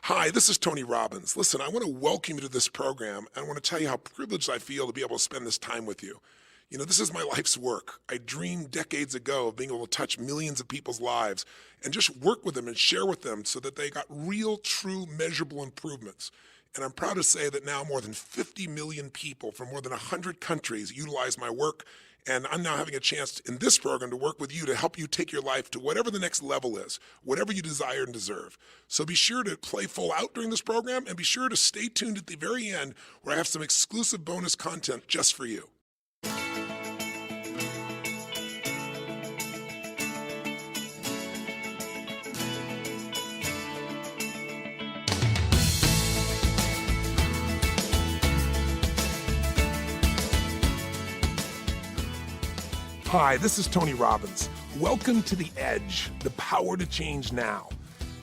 Hi, this is Tony Robbins. Listen, I want to welcome you to this program, and I want to tell you how privileged I feel to be able to spend this time with you. This is my life's work. I dreamed decades ago of being able to touch millions of people's lives and just work with them and share with them so that they got real, true, measurable improvements. And I'm proud to say that now more than 50 million people from more than 100 countries utilize my work. And I'm now having a chance in this program to work with you to help you take your life to whatever the next level is, whatever you desire and deserve. So be sure to play full out during this program and be sure to stay tuned at the very end where I have some exclusive bonus content just for you. Hi, this is Tony Robbins. Welcome to The Edge, the power to change now.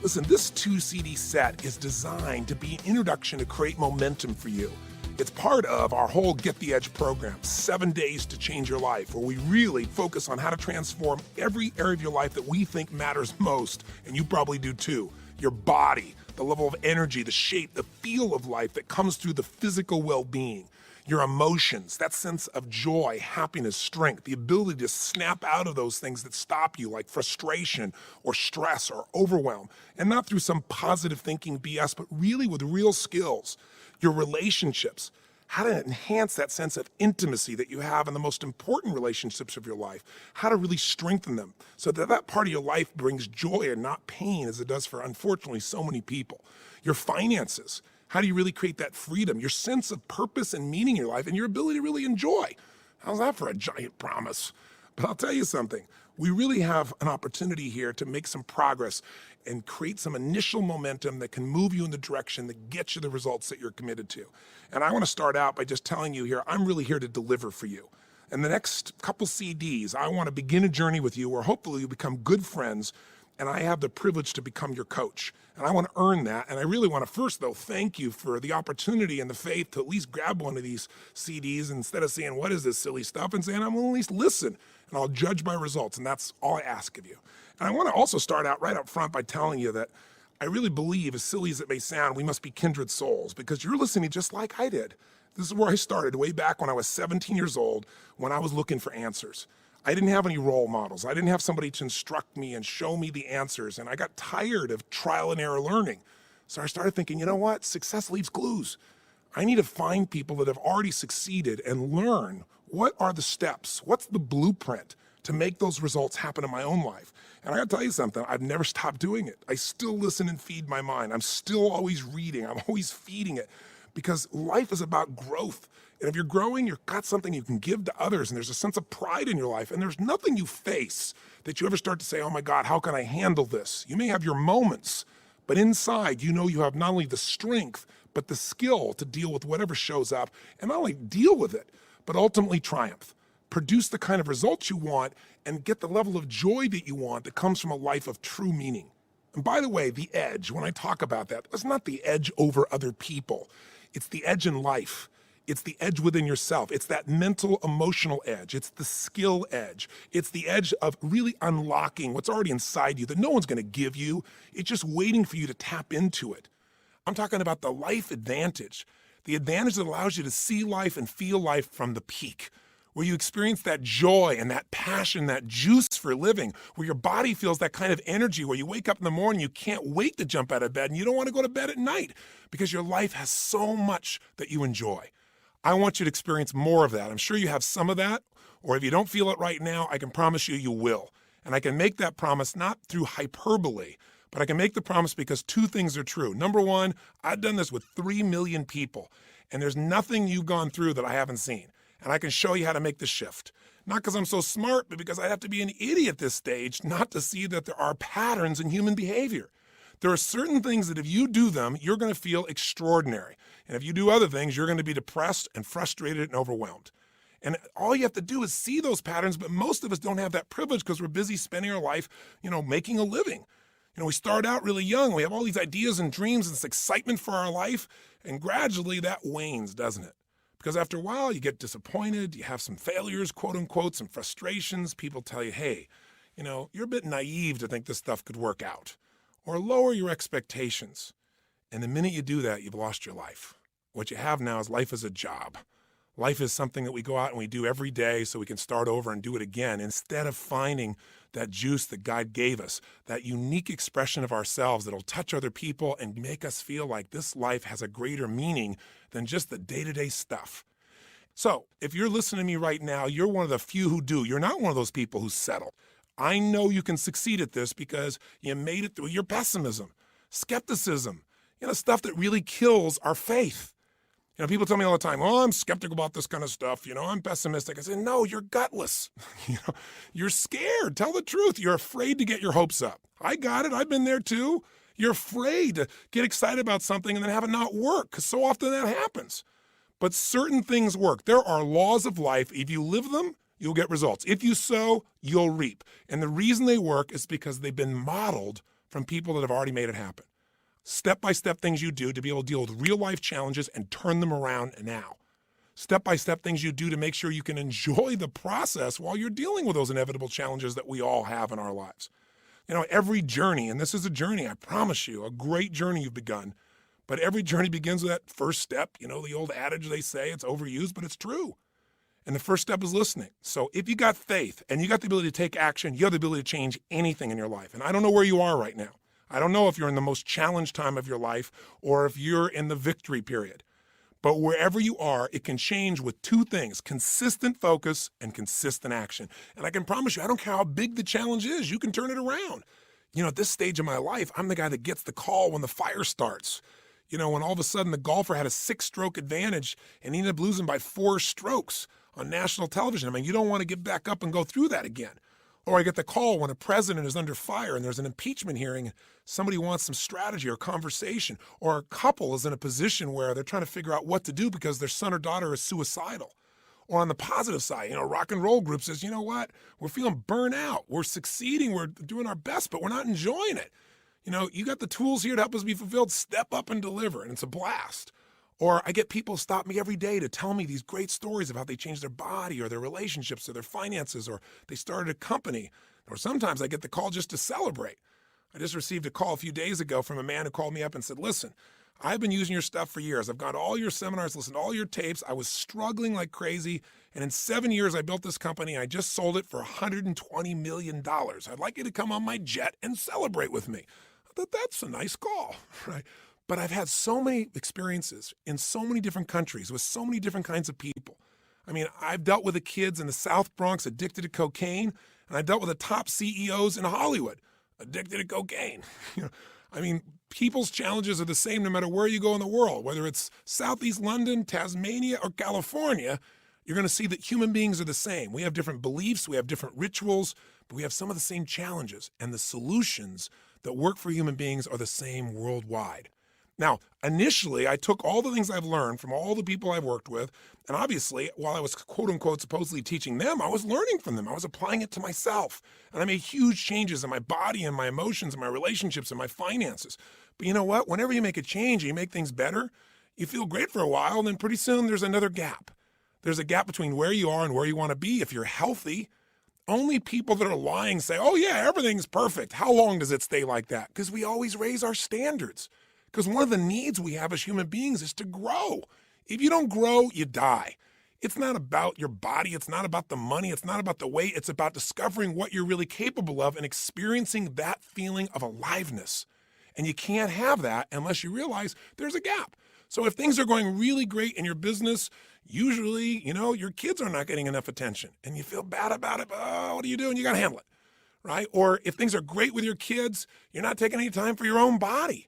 Listen, this 2 CD set is designed to be an introduction to create momentum for you. It's part of our whole Get the Edge program, 7 days to change your life, where we really focus on how to transform every area of your life that we think matters most, and you probably do too. Your body, the level of energy, the shape, the feel of life that comes through the physical well-being. Your emotions, that sense of joy, happiness, strength, the ability to snap out of those things that stop you, like frustration or stress or overwhelm, and not through some positive thinking BS, but really with real skills. Your relationships, how to enhance that sense of intimacy that you have in the most important relationships of your life, how to really strengthen them so that that part of your life brings joy and not pain as it does for, unfortunately, so many people. Your finances, how do you really create that freedom, your sense of purpose and meaning in your life, and your ability to really enjoy? How's that for a giant promise? But I'll tell you something. We really have an opportunity here to make some progress and create some initial momentum that can move you in the direction that gets you the results that you're committed to. And I want to start out by just telling you here, I'm really here to deliver for you. In the next couple CDs, I want to begin a journey with you where hopefully you become good friends, and I have the privilege to become your coach. And I want to earn that. And I really want to first, though, thank you for the opportunity and the faith to at least grab one of these CDs instead of saying, what is this silly stuff? And saying, I'm going to at least listen, and I'll judge by results. And that's all I ask of you. And I want to also start out right up front by telling you that I really believe, as silly as it may sound, we must be kindred souls, because you're listening just like I did. This is where I started way back when I was 17 years old, when I was looking for answers. I didn't have any role models. I didn't have somebody to instruct me and show me the answers. And I got tired of trial and error learning. So I started thinking, you know what? Success leaves clues. I need to find people that have already succeeded and learn what are the steps, what's the blueprint to make those results happen in my own life. And I gotta tell you something, I've never stopped doing it. I still listen and feed my mind. I'm still always reading. I'm always feeding it, because life is about growth. And if you're growing, you've got something you can give to others, and there's a sense of pride in your life, and there's nothing you face that you ever start to say, oh my God, how can I handle this? You may have your moments, but inside you know you have not only the strength, but the skill to deal with whatever shows up, and not only deal with it, but ultimately triumph. Produce the kind of results you want and get the level of joy that you want that comes from a life of true meaning. And by the way, the edge, when I talk about that, it's not the edge over other people. It's the edge in life. It's the edge within yourself. It's that mental, emotional edge. It's the skill edge. It's the edge of really unlocking what's already inside you that no one's going to give you. It's just waiting for you to tap into it. I'm talking about the life advantage, the advantage that allows you to see life and feel life from the peak, where you experience that joy and that passion, that juice for living, where your body feels that kind of energy, where you wake up in the morning, you can't wait to jump out of bed, and you don't want to go to bed at night because your life has so much that you enjoy. I want you to experience more of that. I'm sure you have some of that, or if you don't feel it right now, I can promise you you will. And I can make that promise not through hyperbole, but I can make the promise because two things are true. Number one, I've done this with 3 million people, and there's nothing you've gone through that I haven't seen. And I can show you how to make the shift. Not because I'm so smart, but because I have to be an idiot at this stage not to see that there are patterns in human behavior. There are certain things that if you do them, you're going to feel extraordinary. And if you do other things, you're going to be depressed and frustrated and overwhelmed. And all you have to do is see those patterns, but most of us don't have that privilege because we're busy spending our life, making a living. We start out really young. We have all these ideas and dreams and this excitement for our life, and gradually that wanes, doesn't it? Because after a while, you get disappointed, you have some failures, quote unquote, some frustrations. People tell you, hey, you're a bit naive to think this stuff could work out. Or lower your expectations. And the minute you do that, you've lost your life. What you have now is life as a job. Life is something that we go out and we do every day so we can start over and do it again, instead of finding that juice that God gave us, that unique expression of ourselves that'll touch other people and make us feel like this life has a greater meaning than just the day-to-day stuff. So if you're listening to me right now, you're one of the few who do. You're not one of those people who settle. I know you can succeed at this because you made it through your pessimism, skepticism, stuff that really kills our faith. People tell me all the time, oh, I'm skeptical about this kind of stuff. I'm pessimistic. I say, no, you're gutless. You're scared. Tell the truth. You're afraid to get your hopes up. I got it. I've been there too. You're afraid to get excited about something and then have it not work, because so often that happens. But certain things work. There are laws of life. If you live them, you'll get results. If you sow, you'll reap. And the reason they work is because they've been modeled from people that have already made it happen. Step-by-step things you do to be able to deal with real-life challenges and turn them around now. Step-by-step things you do to make sure you can enjoy the process while you're dealing with those inevitable challenges that we all have in our lives. Every journey, and this is a journey, I promise you, a great journey you've begun, but every journey begins with that first step. The old adage they say, it's overused, but it's true. And the first step is listening. So if you got faith and you got the ability to take action, you have the ability to change anything in your life. And I don't know where you are right now. I don't know if you're in the most challenged time of your life or if you're in the victory period. But wherever you are, it can change with two things: consistent focus and consistent action. And I can promise you, I don't care how big the challenge is, you can turn it around. At this stage of my life, I'm the guy that gets the call when the fire starts. When all of a sudden the golfer had a 6-stroke advantage and he ended up losing by 4 strokes on national television. You don't want to get back up and go through that again. Or I get the call when a president is under fire and there's an impeachment hearing, somebody wants some strategy or conversation, or a couple is in a position where they're trying to figure out what to do because their son or daughter is suicidal. Or on the positive side, rock and roll group says, you know what, we're feeling burnt out, we're succeeding, we're doing our best, but we're not enjoying it. You got the tools here to help us be fulfilled, step up and deliver, and it's a blast. Or I get people stop me every day to tell me these great stories of how they changed their body or their relationships or their finances, or they started a company. Or sometimes I get the call just to celebrate. I just received a call a few days ago from a man who called me up and said, listen, I've been using your stuff for years. I've gone to all your seminars, listened to all your tapes. I was struggling like crazy. And in 7 years, I built this company. I just sold it for $120 million. I'd like you to come on my jet and celebrate with me. I thought, that's a nice call, right? But I've had so many experiences in so many different countries with so many different kinds of people. I've dealt with the kids in the South Bronx addicted to cocaine, and I've dealt with the top CEOs in Hollywood addicted to cocaine. People's challenges are the same no matter where you go in the world. Whether it's Southeast London, Tasmania, or California, you're going to see that human beings are the same. We have different beliefs, we have different rituals, but we have some of the same challenges, and the solutions that work for human beings are the same worldwide. Now, initially, I took all the things I've learned from all the people I've worked with, and obviously, while I was quote-unquote supposedly teaching them, I was learning from them. I was applying it to myself, and I made huge changes in my body and my emotions and my relationships and my finances. But you know what? Whenever you make a change and you make things better, you feel great for a while, and then pretty soon there's another gap. There's a gap between where you are and where you want to be. If you're healthy, only people that are lying say, oh yeah, everything's perfect. How long does it stay like that? Because we always raise our standards. Because one of the needs we have as human beings is to grow. If you don't grow, you die. It's not about your body. It's not about the money. It's not about the weight. It's about discovering what you're really capable of and experiencing that feeling of aliveness. And you can't have that unless you realize there's a gap. So if things are going really great in your business, usually, your kids are not getting enough attention and you feel bad about it. But, what are you doing? You got to handle it, right? Or if things are great with your kids, you're not taking any time for your own body.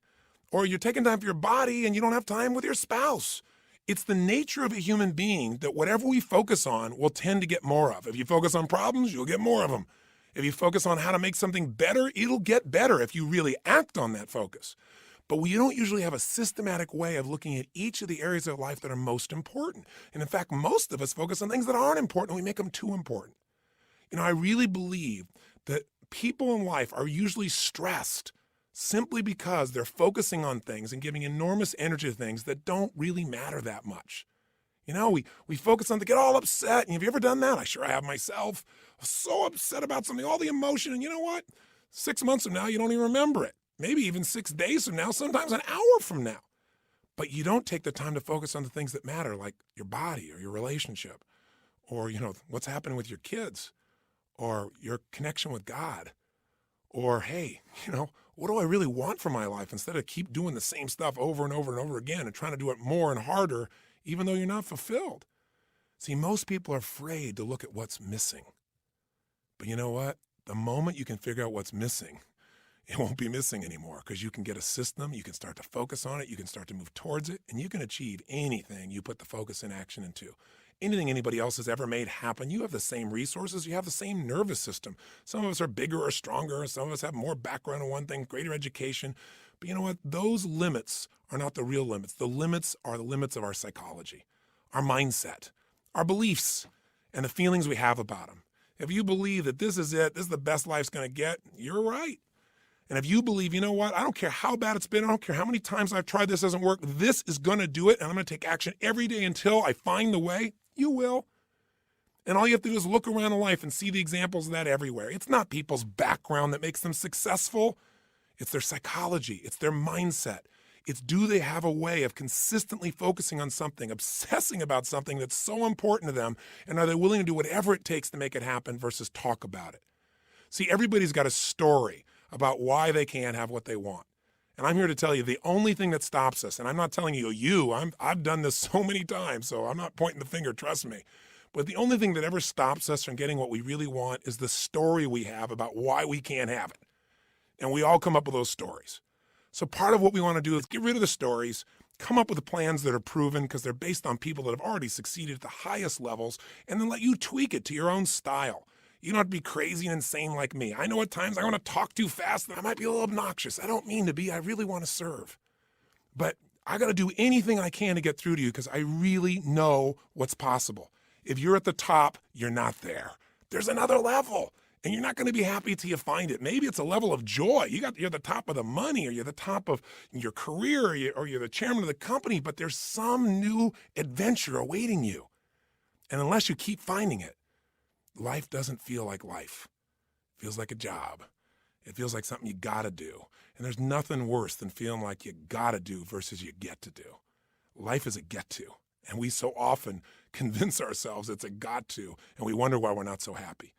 Or you're taking time for your body and you don't have time with your spouse. It's the nature of a human being that whatever we focus on, we'll tend to get more of. If you focus on problems, you'll get more of them. If you focus on how to make something better, it'll get better if you really act on that focus. But we don't usually have a systematic way of looking at each of the areas of life that are most important. And in fact, most of us focus on things that aren't important and we make them too important. I really believe that people in life are usually stressed simply because they're focusing on things and giving enormous energy to things that don't really matter that much. We focus on to get all upset. And have you ever done that? I sure have myself. I was so upset about something, all the emotion. And you know what? 6 months from now, you don't even remember it. maybe even 6 days from now, sometimes an hour from now. But you don't take the time to focus on the things that matter, like your body or your relationship, or, what's happening with your kids, or your connection with God, or, hey, what do I really want for my life, instead of keep doing the same stuff over and over and over again and trying to do it more and harder, even though you're not fulfilled. See, most people are afraid to look at what's missing. But you know what? The moment you can figure out what's missing, it won't be missing anymore, because you can get a system, you can start to focus on it, you can start to move towards it, and you can achieve anything you put the focus and action into. Anything anybody else has ever made happen, you have the same resources, you have the same nervous system. Some of us are bigger or stronger, some of us have more background in one thing, greater education. But you know what? Those limits are not the real limits. The limits are the limits of our psychology, our mindset, our beliefs, and the feelings we have about them. If you believe that this is it, this is the best life's going to get, you're right. And if you believe, you know what, I don't care how bad it's been, I don't care how many times I've tried this doesn't work, this is going to do it, and I'm going to take action every day until I find the way, you will. And all you have to do is look around in life and see the examples of that everywhere. It's not people's background that makes them successful. It's their psychology. It's their mindset. It's, do they have a way of consistently focusing on something, obsessing about something that's so important to them, and are they willing to do whatever it takes to make it happen versus talk about it? See, everybody's got a story about why they can't have what they want. And I'm here to tell you, the only thing that stops us, and I'm not telling you, I've done this so many times, so I'm not pointing the finger, trust me. But the only thing that ever stops us from getting what we really want is the story we have about why we can't have it. And we all come up with those stories. So part of what we want to do is get rid of the stories, come up with the plans that are proven because they're based on people that have already succeeded at the highest levels, and then let you tweak it to your own style. You don't have to be crazy and insane like me. I know at times I want to talk too fast and I might be a little obnoxious. I don't mean to be. I really want to serve. But I got to do anything I can to get through to you because I really know what's possible. If you're at the top, you're not there. There's another level, and you're not going to be happy till you find it. Maybe it's a level of joy. You're the top of the money, or you're the top of your career, or you're the chairman of the company, but there's some new adventure awaiting you. And unless you keep finding it, life doesn't feel like life. It feels like a job. It feels like something you gotta do. And there's nothing worse than feeling like you gotta do versus you get to do. Life is a get to. And we so often convince ourselves it's a got to, and we wonder why we're not so happy.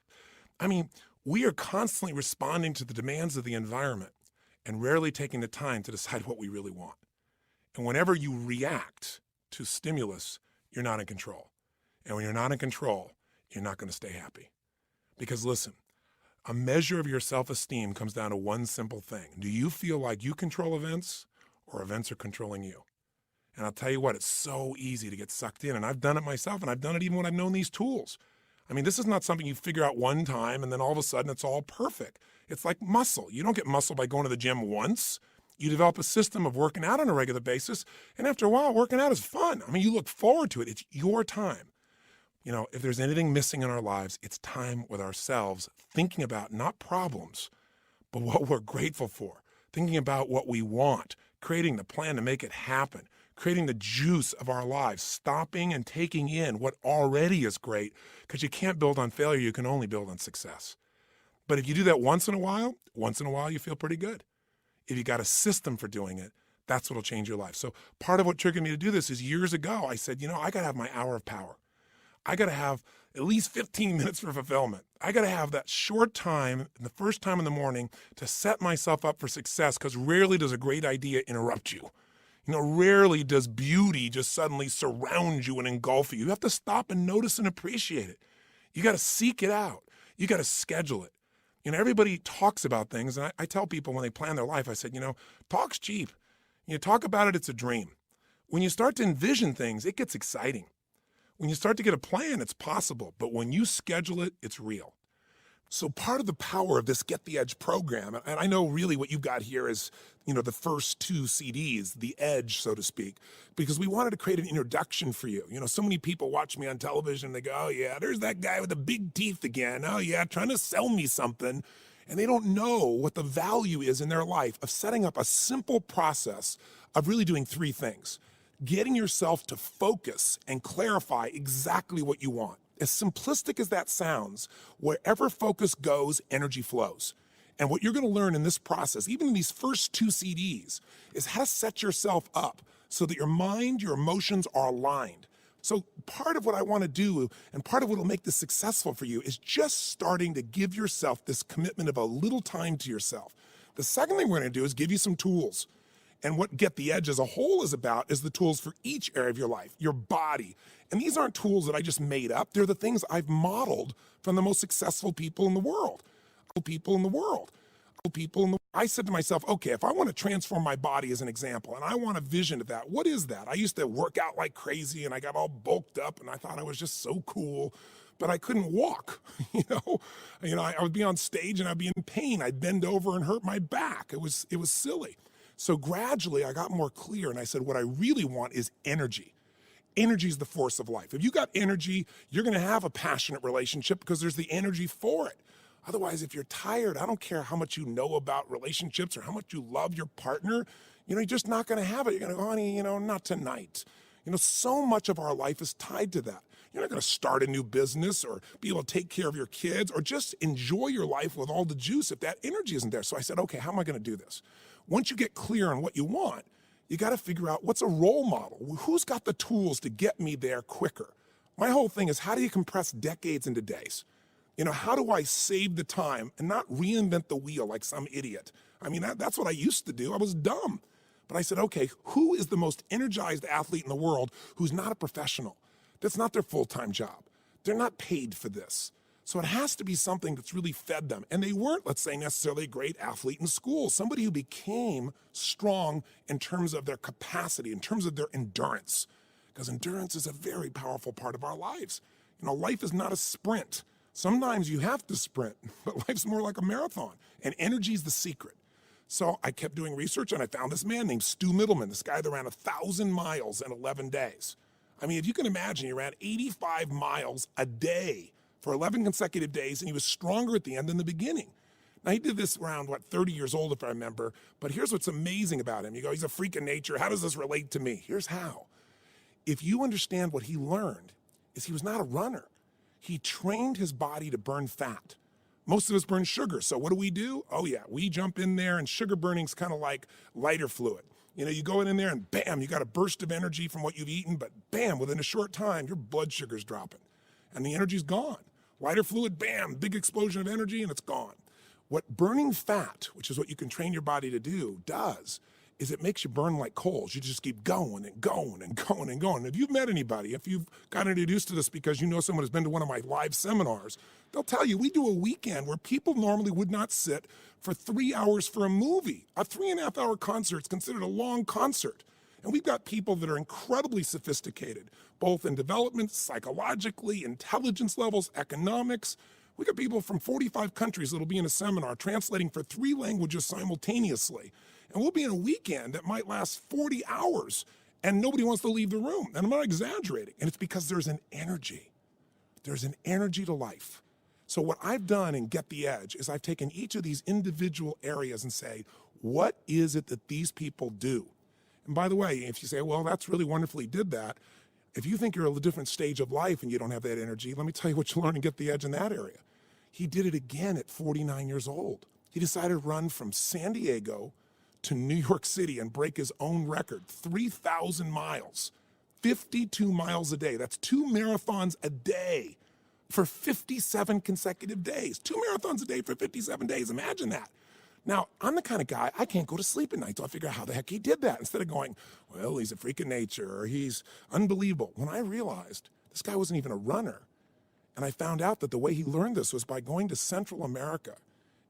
I mean, we are constantly responding to the demands of the environment and rarely taking the time to decide what we really want. And whenever you react to stimulus, you're not in control. And when you're not in control, you're not going to stay happy. Because listen, a measure of your self-esteem comes down to one simple thing. Do you feel like you control events, or events are controlling you? And I'll tell you what, it's so easy to get sucked in. And I've done it myself, and I've done it even when I've known these tools. I mean, this is not something you figure out one time and then all of a sudden it's all perfect. It's like muscle. You don't get muscle by going to the gym once. You develop a system of working out on a regular basis, and after a while, working out is fun. I mean, you look forward to it. It's your time. You know, if there's anything missing in our lives, it's time with ourselves, thinking about not problems, but what we're grateful for, thinking about what we want, creating the plan to make it happen, creating the juice of our lives, stopping and taking in what already is great, because you can't build on failure, you can only build on success. But if you do that once in a while you feel pretty good. If you got a system for doing it, that's what'll change your life. So part of what triggered me to do this is years ago, I said, I got to have my hour of power. I got to have at least 15 minutes for fulfillment. I got to have that short time, the first time in the morning, to set myself up for success, because rarely does a great idea interrupt you. Rarely does beauty just suddenly surround you and engulf you. You have to stop and notice and appreciate it. You got to seek it out. You got to schedule it. Everybody talks about things, and I tell people when they plan their life, I said, talk's cheap. Talk about it, it's a dream. When you start to envision things, it gets exciting. When you start to get a plan, it's possible. But when you schedule it, it's real. So part of the power of this Get the Edge program, and I know really what you've got here is, the first 2 CDs, the edge, so to speak, because we wanted to create an introduction for you. So many people watch me on television and they go, oh yeah, there's that guy with the big teeth again. Oh yeah, trying to sell me something. And they don't know what the value is in their life of setting up a simple process of really doing 3 things. Getting yourself to focus and clarify exactly what you want. As simplistic as that sounds, wherever focus goes, energy flows. And what you're going to learn in this process, even in these first 2 CDs, is how to set yourself up so that your mind, your emotions are aligned. So part of what I want to do, and part of what will make this successful for you, is just starting to give yourself this commitment of a little time to yourself. The second thing we're going to do is give you some tools. And what Get the Edge as a whole is about is the tools for each area of your life, your body. And these aren't tools that I just made up. They're the things I've modeled from the most successful people in the world. I said to myself, okay, if I want to transform my body as an example, and I want a vision of that, what is that? I used to work out like crazy, and I got all bulked up, and I thought I was just so cool, but I couldn't walk. I would be on stage and I'd be in pain. I'd bend over and hurt my back. It was silly. So gradually I got more clear, and I said, what I really want is energy. Energy is the force of life. If you got energy, you're going to have a passionate relationship because there's the energy for it. Otherwise, if you're tired, I don't care how much you know about relationships or how much you love your partner, you're just not going to have it. You're going to go, honey, not tonight. So much of our life is tied to that. You're not going to start a new business or be able to take care of your kids or just enjoy your life with all the juice if that energy isn't there. So I said, okay, how am I going to do this? Once you get clear on what you want, you got to figure out what's a role model. Who's got the tools to get me there quicker? My whole thing is, how do you compress decades into days? How do I save the time and not reinvent the wheel like some idiot? That's what I used to do. I was dumb. But I said, okay, who is the most energized athlete in the world who's not a professional? That's not their full-time job. They're not paid for this. So it has to be something that's really fed them. And they weren't, let's say, necessarily a great athlete in school. Somebody who became strong in terms of their capacity, in terms of their endurance. Because endurance is a very powerful part of our lives. Life is not a sprint. Sometimes you have to sprint, but life's more like a marathon. And energy is the secret. So I kept doing research, and I found this man named Stu Middleman, this guy that ran 1,000 miles in 11 days. If you can imagine, he ran 85 miles a day for 11 consecutive days, and he was stronger at the end than the beginning. Now, he did this around, 30 years old, if I remember, but here's what's amazing about him. You go, he's a freak of nature. How does this relate to me? Here's how. If you understand what he learned, is he was not a runner. He trained his body to burn fat. Most of us burn sugar, so what do? Oh yeah, we jump in there, and sugar burning's kind of like lighter fluid. You go in there and bam, you got a burst of energy from what you've eaten, but bam, within a short time, your blood sugar's dropping and the energy's gone. Lighter fluid, bam, big explosion of energy and it's gone. What burning fat, which is what you can train your body to do, does is it makes you burn like coals. You just keep going and going and going and going. If you've met anybody, if you've gotten introduced to this because you know someone who's been to one of my live seminars, they'll tell you we do a weekend where people normally would not sit for 3 hours for a movie. A 3.5-hour concert is considered a long concert. And we've got people that are incredibly sophisticated, both in development, psychologically, intelligence levels, economics. We got people from 45 countries that'll be in a seminar translating for 3 languages simultaneously. And we'll be in a weekend that might last 40 hours and nobody wants to leave the room. And I'm not exaggerating. And it's because there's an energy. There's an energy to life. So what I've done in Get the Edge is I've taken each of these individual areas and say, what is it that these people do? And by the way, if you say, well, that's really wonderful, he did that. If you think you're at a different stage of life and you don't have that energy, let me tell you what you learn and Get the Edge in that area. He did it again at 49 years old. He decided to run from San Diego to New York City and break his own record, 3,000 miles, 52 miles a day. That's 2 marathons a day for 57 consecutive days. 2 marathons a day for 57 days. Imagine that. Now, I'm the kind of guy, I can't go to sleep at night till I figure out how the heck he did that. Instead of going, well, he's a freak of nature or he's unbelievable. When I realized this guy wasn't even a runner, and I found out that the way he learned this was by going to Central America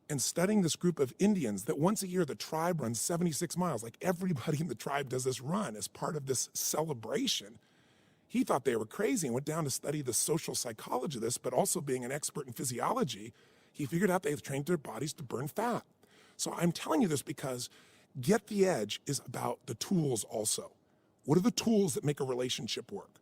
and studying this group of Indians that once a year the tribe runs 76 miles. Like everybody in the tribe does this run as part of this celebration. He thought they were crazy and went down to study the social psychology of this, but also being an expert in physiology, he figured out they've trained their bodies to burn fat. So I'm telling you this because Get the Edge is about the tools also. What are the tools that make a relationship work?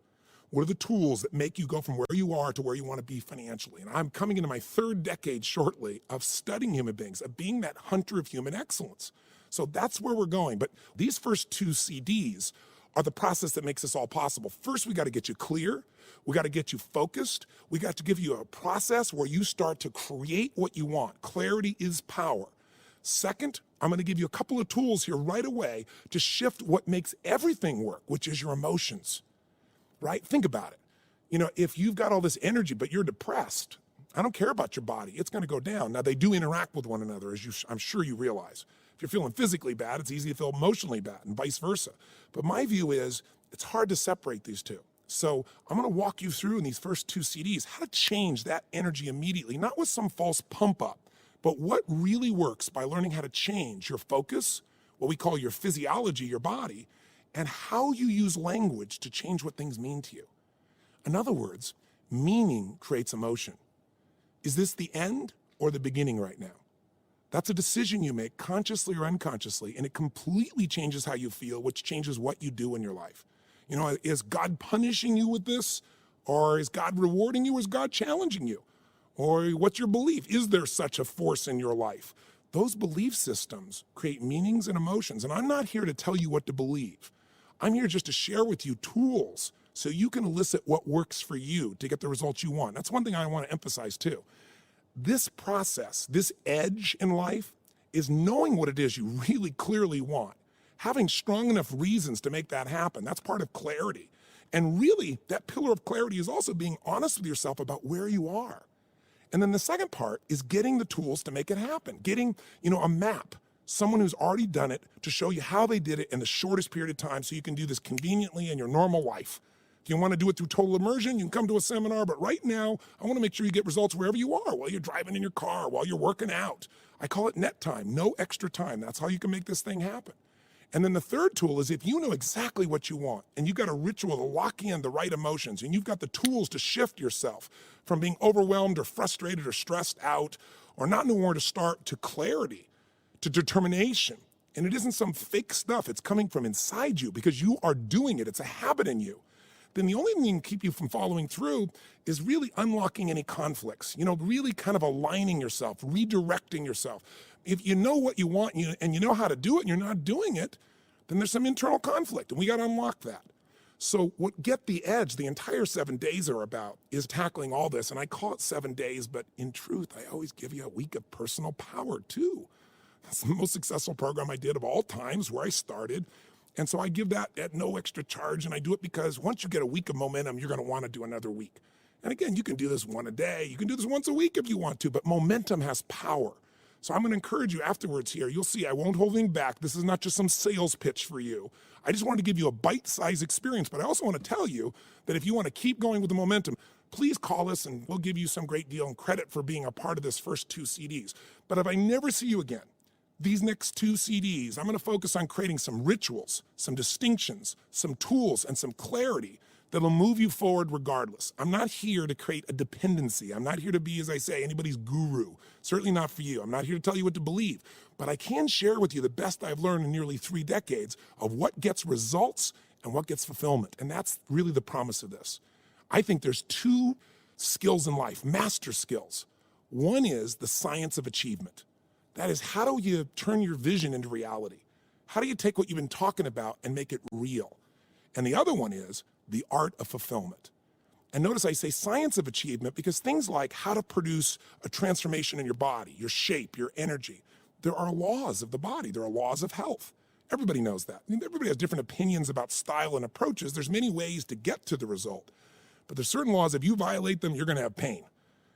What are the tools that make you go from where you are to where you want to be financially? And I'm coming into my 3rd decade shortly of studying human beings, of being that hunter of human excellence. So that's where we're going. But these first 2 CDs are the process that makes this all possible. First, we got to get you clear. We got to get you focused. We got to give you a process where you start to create what you want. Clarity is power. Second, I'm going to give you a couple of tools here right away to shift what makes everything work, which is your emotions, right? Think about it. If you've got all this energy, but you're depressed, I don't care about your body. It's going to go down. Now, they do interact with one another, as I'm sure you realize. If you're feeling physically bad, it's easy to feel emotionally bad and vice versa. But my view is it's hard to separate these two. So I'm going to walk you through in these first 2 CDs how to change that energy immediately, not with some false pump up, but what really works by learning how to change your focus, what we call your physiology, your body, and how you use language to change what things mean to you. In other words, meaning creates emotion. Is this the end or the beginning right now? That's a decision you make consciously or unconsciously, and it completely changes how you feel, which changes what you do in your life. Is God punishing you with this? Or is God rewarding you? Or is God challenging you? Or what's your belief? Is there such a force in your life? Those belief systems create meanings and emotions, and I'm not here to tell you what to believe. I'm here just to share with you tools so you can elicit what works for you to get the results you want. That's one thing I want to emphasize too. This process, this edge in life, is knowing what it is you really clearly want, having strong enough reasons to make that happen. That's part of clarity. And really, that pillar of clarity is also being honest with yourself about where you are. And then the second part is getting the tools to make it happen, getting, a map, someone who's already done it to show you how they did it in the shortest period of time so you can do this conveniently in your normal life. If you want to do it through total immersion, you can come to a seminar, but right now, I want to make sure you get results wherever you are, while you're driving in your car, while you're working out. I call it net time, no extra time. That's how you can make this thing happen. And then the third tool is if you know exactly what you want and you've got a ritual to lock in the right emotions and you've got the tools to shift yourself from being overwhelmed or frustrated or stressed out or not knowing where to start to clarity, to determination. And it isn't some fake stuff. It's coming from inside you because you are doing it. It's a habit in you. Then the only thing that can keep you from following through is really unlocking any conflicts, really kind of aligning yourself, redirecting yourself. If you know what you want and you know how to do it and you're not doing it, then there's some internal conflict and we got to unlock that. So what Get the Edge, the entire 7 days are about, is tackling all this. And I call it 7 days, but in truth, I always give you a week of personal power too. That's the most successful program I did of all times, where I started. And so I give that at no extra charge, and I do it because once you get a week of momentum, you're going to want to do another week. And again, you can do this one a day. You can do this once a week if you want to, but momentum has power. So I'm going to encourage you afterwards here. You'll see I won't hold anything back. This is not just some sales pitch for you. I just wanted to give you a bite-sized experience, but I also want to tell you that if you want to keep going with the momentum, please call us and we'll give you some great deal and credit for being a part of this first 2 CDs. But if I never see you again, these next 2 CDs, I'm going to focus on creating some rituals, some distinctions, some tools, and some clarity that'll move you forward regardless. I'm not here to create a dependency. I'm not here to be, as I say, anybody's guru. Certainly not for you. I'm not here to tell you what to believe. But I can share with you the best I've learned in nearly 3 decades of what gets results and what gets fulfillment. And that's really the promise of this. I think there's 2 skills in life, master skills. One is the science of achievement. That is, how do you turn your vision into reality? How do you take what you've been talking about and make it real? And the other one is the art of fulfillment. And notice I say science of achievement because things like how to produce a transformation in your body, your shape, your energy, there are laws of the body. There are laws of health. Everybody knows that. I mean, everybody has different opinions about style and approaches. There's many ways to get to the result. But there's certain laws, if you violate them, you're going to have pain.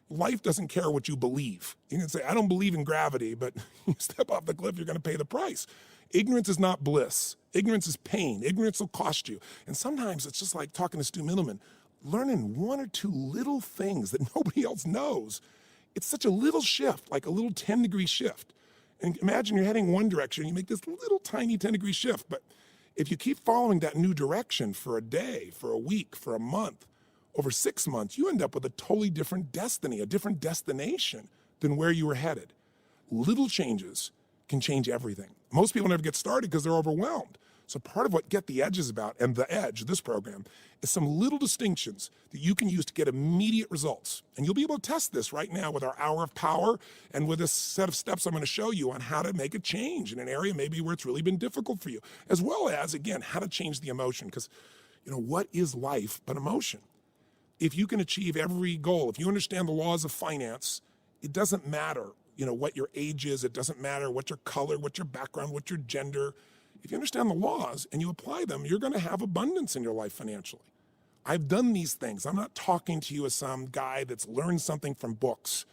Life doesn't care what you believe. You can say, I don't believe in gravity, but you step off the cliff, you're going to pay the price. Ignorance is not bliss. Ignorance is pain. Ignorance will cost you. And sometimes it's just like talking to Stu Milliman, learning 1 or 2 little things that nobody else knows. It's such a little shift, like a little 10-degree shift. And imagine you're heading one direction, you make this little tiny 10-degree shift. But if you keep following that new direction for a day, for a week, for a month, over 6 months, you end up with a totally different destiny, a different destination than where you were headed. Little changes can change everything. Most people never get started because they're overwhelmed. So part of what Get the Edge is about, and the Edge, this program, is some little distinctions that you can use to get immediate results. And you'll be able to test this right now with our Hour of Power and with this set of steps I'm going to show you on how to make a change in an area maybe where it's really been difficult for you, as well as, again, how to change the emotion. Because, what is life but emotion? If you can achieve every goal, if you understand the laws of finance, it doesn't matter what your age is. It doesn't matter what your color, what your background, what your gender. If you understand the laws and you apply them, you're going to have abundance in your life financially. I've done these things. I'm not talking to you as some guy that's learned something from books.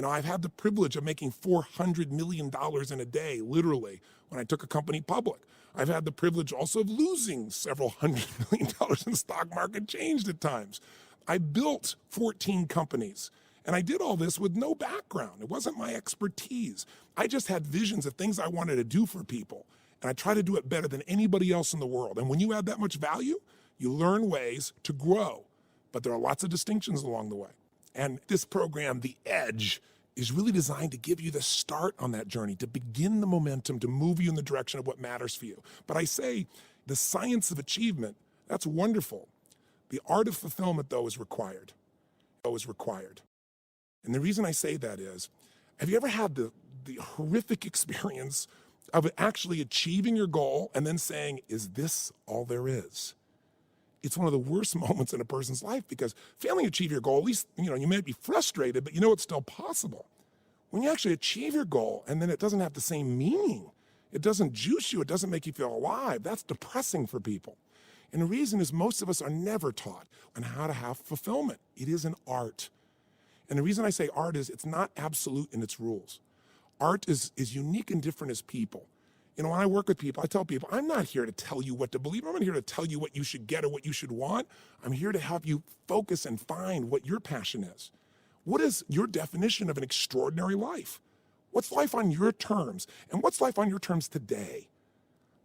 I've had the privilege of making $400 million in a day, literally, when I took a company public. I've had the privilege also of losing several $100 million in the stock market, changed at times. I built 14 companies, and I did all this with no background. It wasn't my expertise. I just had visions of things I wanted to do for people, and I try to do it better than anybody else in the world. And when you add that much value, you learn ways to grow, but there are lots of distinctions along the way. And this program, The Edge, is really designed to give you the start on that journey, to begin the momentum, to move you in the direction of what matters for you. But I say the science of achievement, that's wonderful. The art of fulfillment, though, is required. And the reason I say that is, have you ever had the horrific experience of actually achieving your goal and then saying, is this all there is? It's one of the worst moments in a person's life, because failing to achieve your goal, at least, you may be frustrated, but it's still possible. When you actually achieve your goal and then it doesn't have the same meaning, it doesn't juice you, it doesn't make you feel alive, that's depressing for people. And the reason is most of us are never taught on how to have fulfillment. It is an art. And the reason I say art is it's not absolute in its rules. Art is unique and different as people. When I work with people, I tell people, I'm not here to tell you what to believe. I'm not here to tell you what you should get or what you should want. I'm here to help you focus and find what your passion is. What is your definition of an extraordinary life? What's life on your terms? And what's life on your terms today?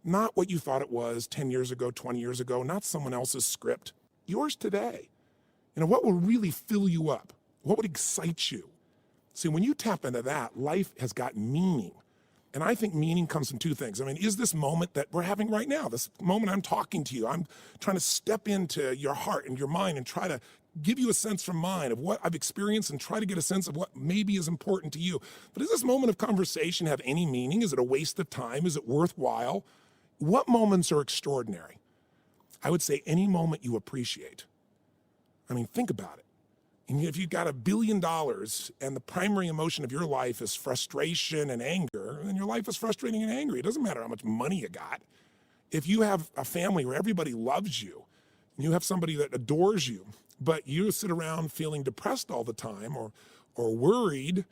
Not what you thought it was 10 years ago, 20 years ago, not someone else's script. Yours today. What will really fill you up? What would excite you? See, when you tap into that, life has got meaning. And I think meaning comes from two things. Is this moment that we're having right now, this moment I'm talking to you, I'm trying to step into your heart and your mind and try to give you a sense from mine of what I've experienced and try to get a sense of what maybe is important to you. But does this moment of conversation have any meaning? Is it a waste of time? Is it worthwhile? What moments are extraordinary? I would say any moment you appreciate. Think about it. And if you've got $1 billion and the primary emotion of your life is frustration and anger, then your life is frustrating and angry. It doesn't matter how much money you got. If you have a family where everybody loves you, and you have somebody that adores you, but you sit around feeling depressed all the time or worried,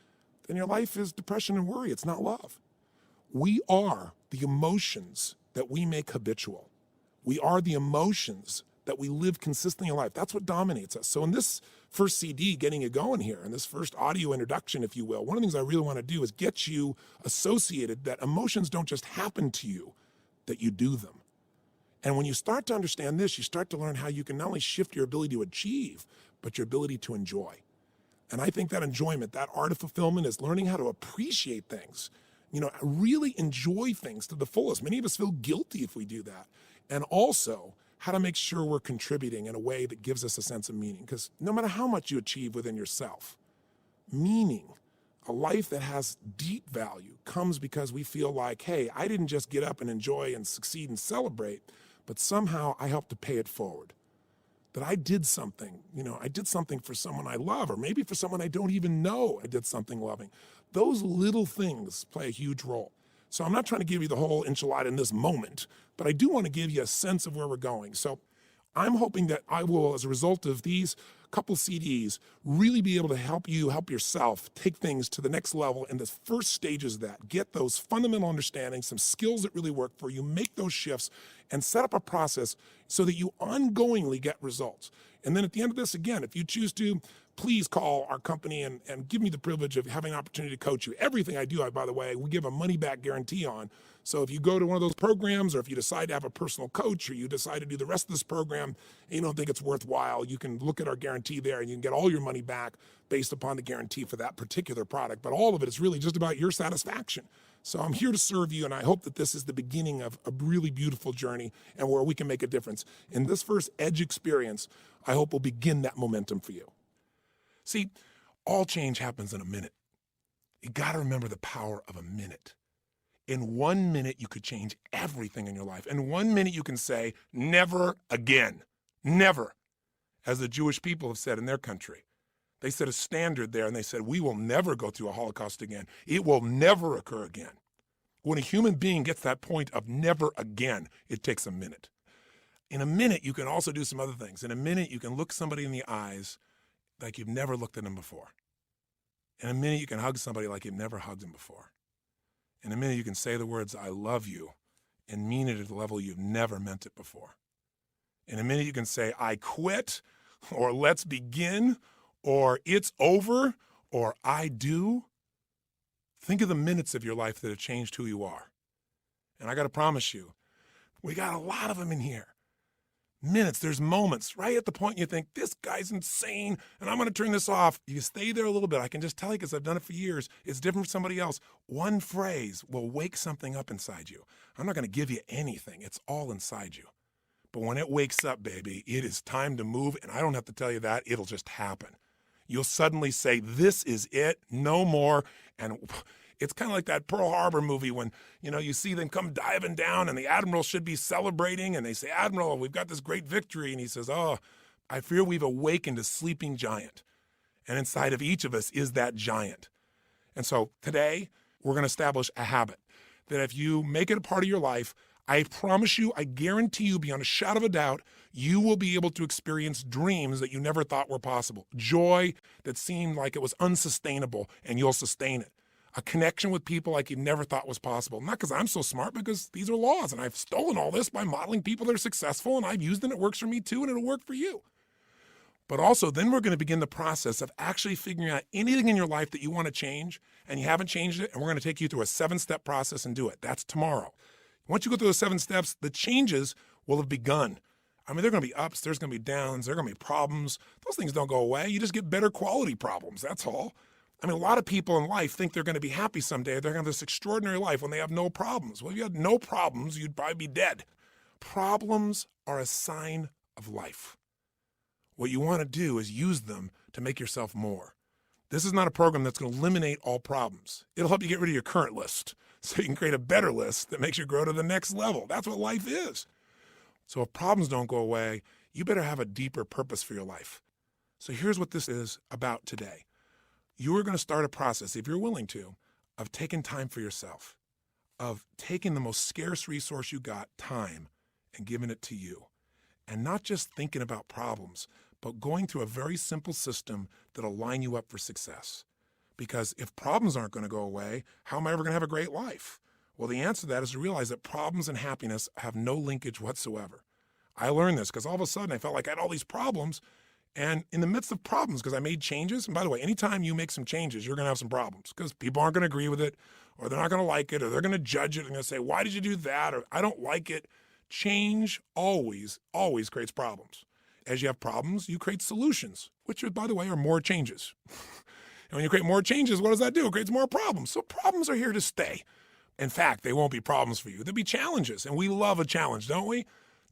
then your life is depression and worry. It's not love. We are the emotions that we make habitual. We are the emotions that we live consistently in life. That's what dominates us. So in this first CD, getting you going here, in this first audio introduction, if you will, one of the things I really want to do is get you associated that emotions don't just happen to you, that you do them. And when you start to understand this, you start to learn how you can not only shift your ability to achieve, but your ability to enjoy. And I think that enjoyment, that art of fulfillment, is learning how to appreciate things, really enjoy things to the fullest. Many of us feel guilty if we do that. And also, how to make sure we're contributing in a way that gives us a sense of meaning. Because no matter how much you achieve within yourself, meaning, a life that has deep value, comes because we feel like, hey, I didn't just get up and enjoy and succeed and celebrate, but somehow I helped to pay it forward. That I did something, I did something for someone I love, or maybe for someone I don't even know I did something loving. Those little things play a huge role. So I'm not trying to give you the whole enchilada in this moment, but I do want to give you a sense of where we're going. So I'm hoping that I will, as a result of these couple CDs, really be able to help you, help yourself take things to the next level in the first stages of that. Get those fundamental understandings, some skills that really work for you, make those shifts, and set up a process so that you ongoingly get results. And then at the end of this, again, if you choose to, please call our company and give me the privilege of having an opportunity to coach you. Everything I do, by the way, we give a money-back guarantee on. So if you go to one of those programs, or if you decide to have a personal coach, or you decide to do the rest of this program and you don't think it's worthwhile, you can look at our guarantee there and you can get all your money back based upon the guarantee for that particular product. But all of it is really just about your satisfaction. So I'm here to serve you, and I hope that this is the beginning of a really beautiful journey and where we can make a difference. In this first Edge experience, I hope will begin that momentum for you. See, all change happens in a minute. You got to remember the power of a minute. In 1 minute, you could change everything in your life. In 1 minute, you can say, never again. Never. As the Jewish people have said in their country. They set a standard there, and they said, we will never go through a Holocaust again. It will never occur again. When a human being gets that point of never again, it takes a minute. In a minute, you can also do some other things. In a minute, you can look somebody in the eyes like you've never looked at them before. In a minute, you can hug somebody like you've never hugged them before. In a minute, you can say the words, I love you, and mean it at a level you've never meant it before. In a minute, you can say, I quit, or let's begin, or it's over, or I do. Think of the minutes of your life that have changed who you are. And I got to promise you, we got a lot of them in here. Minutes, there's moments right at the point you think, this guy's insane, and I'm going to turn this off. You stay there a little bit. I can just tell you because I've done it for years. It's different for somebody else. One phrase will wake something up inside you. I'm not going to give you anything. It's all inside you. But when it wakes up, baby, it is time to move, and I don't have to tell you that. It'll just happen. You'll suddenly say, this is it, no more, and it's kind of like that Pearl Harbor movie when, you see them come diving down and the admiral should be celebrating and they say, Admiral, we've got this great victory. And he says, oh, I fear we've awakened a sleeping giant. And inside of each of us is that giant. And so today we're going to establish a habit that if you make it a part of your life, I promise you, I guarantee you beyond a shadow of a doubt, you will be able to experience dreams that you never thought were possible. Joy that seemed like it was unsustainable, and you'll sustain it. A connection with people like you never thought was possible. Not because I'm so smart, because these are laws, and I've stolen all this by modeling people that are successful, and I've used it, and it works for me too, and it'll work for you. But also, then we're going to begin the process of actually figuring out anything in your life that you want to change, and you haven't changed it, and we're going to take you through a 7-step process and do it. That's tomorrow. Once you go through those 7 steps, the changes will have begun. I mean, there are going to be ups, there's going to be downs, there are going to be problems. Those things don't go away. You just get better quality problems, that's all. I mean, a lot of people in life think they're going to be happy someday. They're going to have this extraordinary life when they have no problems. Well, if you had no problems, you'd probably be dead. Problems are a sign of life. What you want to do is use them to make yourself more. This is not a program that's going to eliminate all problems. It'll help you get rid of your current list so you can create a better list that makes you grow to the next level. That's what life is. So if problems don't go away, you better have a deeper purpose for your life. So here's what this is about today. You are going to start a process, if you're willing to, of taking time for yourself, of taking the most scarce resource you got, time, and giving it to you. And not just thinking about problems, but going through a very simple system that'll line you up for success. Because if problems aren't going to go away, how am I ever going to have a great life? Well, the answer to that is to realize that problems and happiness have no linkage whatsoever. I learned this because all of a sudden I felt like I had all these problems. And in the midst of problems, because I made changes, and by the way, anytime you make some changes, you're going to have some problems because people aren't going to agree with it, or they're not going to like it, or they're going to judge it and going to say, why did you do that? Or I don't like it. Change always creates problems. As you have problems, you create solutions, which, by the way, are more changes. And when you create more changes, what does that do? It creates more problems. So problems are here to stay. In fact, they won't be problems for you. They'll be challenges, and we love a challenge, don't we?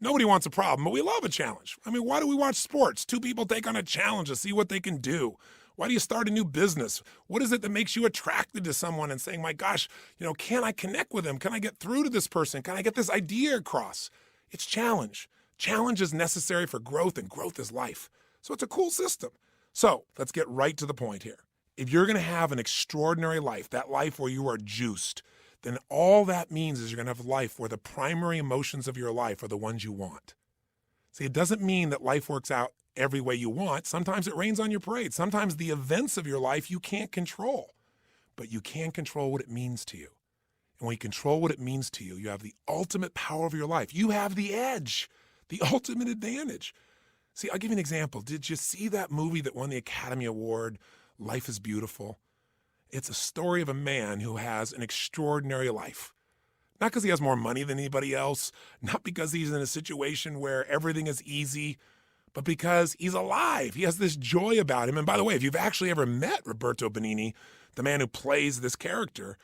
Nobody wants a problem, but we love a challenge. I mean, why do we watch sports? 2 people take on a challenge to see what they can do. Why do you start a new business? What is it that makes you attracted to someone and saying, my gosh, can I connect with them? Can I get through to this person? Can I get this idea across? It's challenge. Challenge is necessary for growth, and growth is life. So it's a cool system. So let's get right to the point here. If you're going to have an extraordinary life, that life where you are juiced, then all that means is you're going to have a life where the primary emotions of your life are the ones you want. See, it doesn't mean that life works out every way you want. Sometimes it rains on your parade. Sometimes the events of your life you can't control, but you can control what it means to you. And when you control what it means to you, you have the ultimate power of your life. You have the edge, the ultimate advantage. See, I'll give you an example. Did you see that movie that won the Academy Award, Life is Beautiful? It's a story of a man who has an extraordinary life. Not because he has more money than anybody else, not because he's in a situation where everything is easy, but because he's alive. He has this joy about him. And by the way, if you've actually ever met Roberto Benigni, the man who plays this character,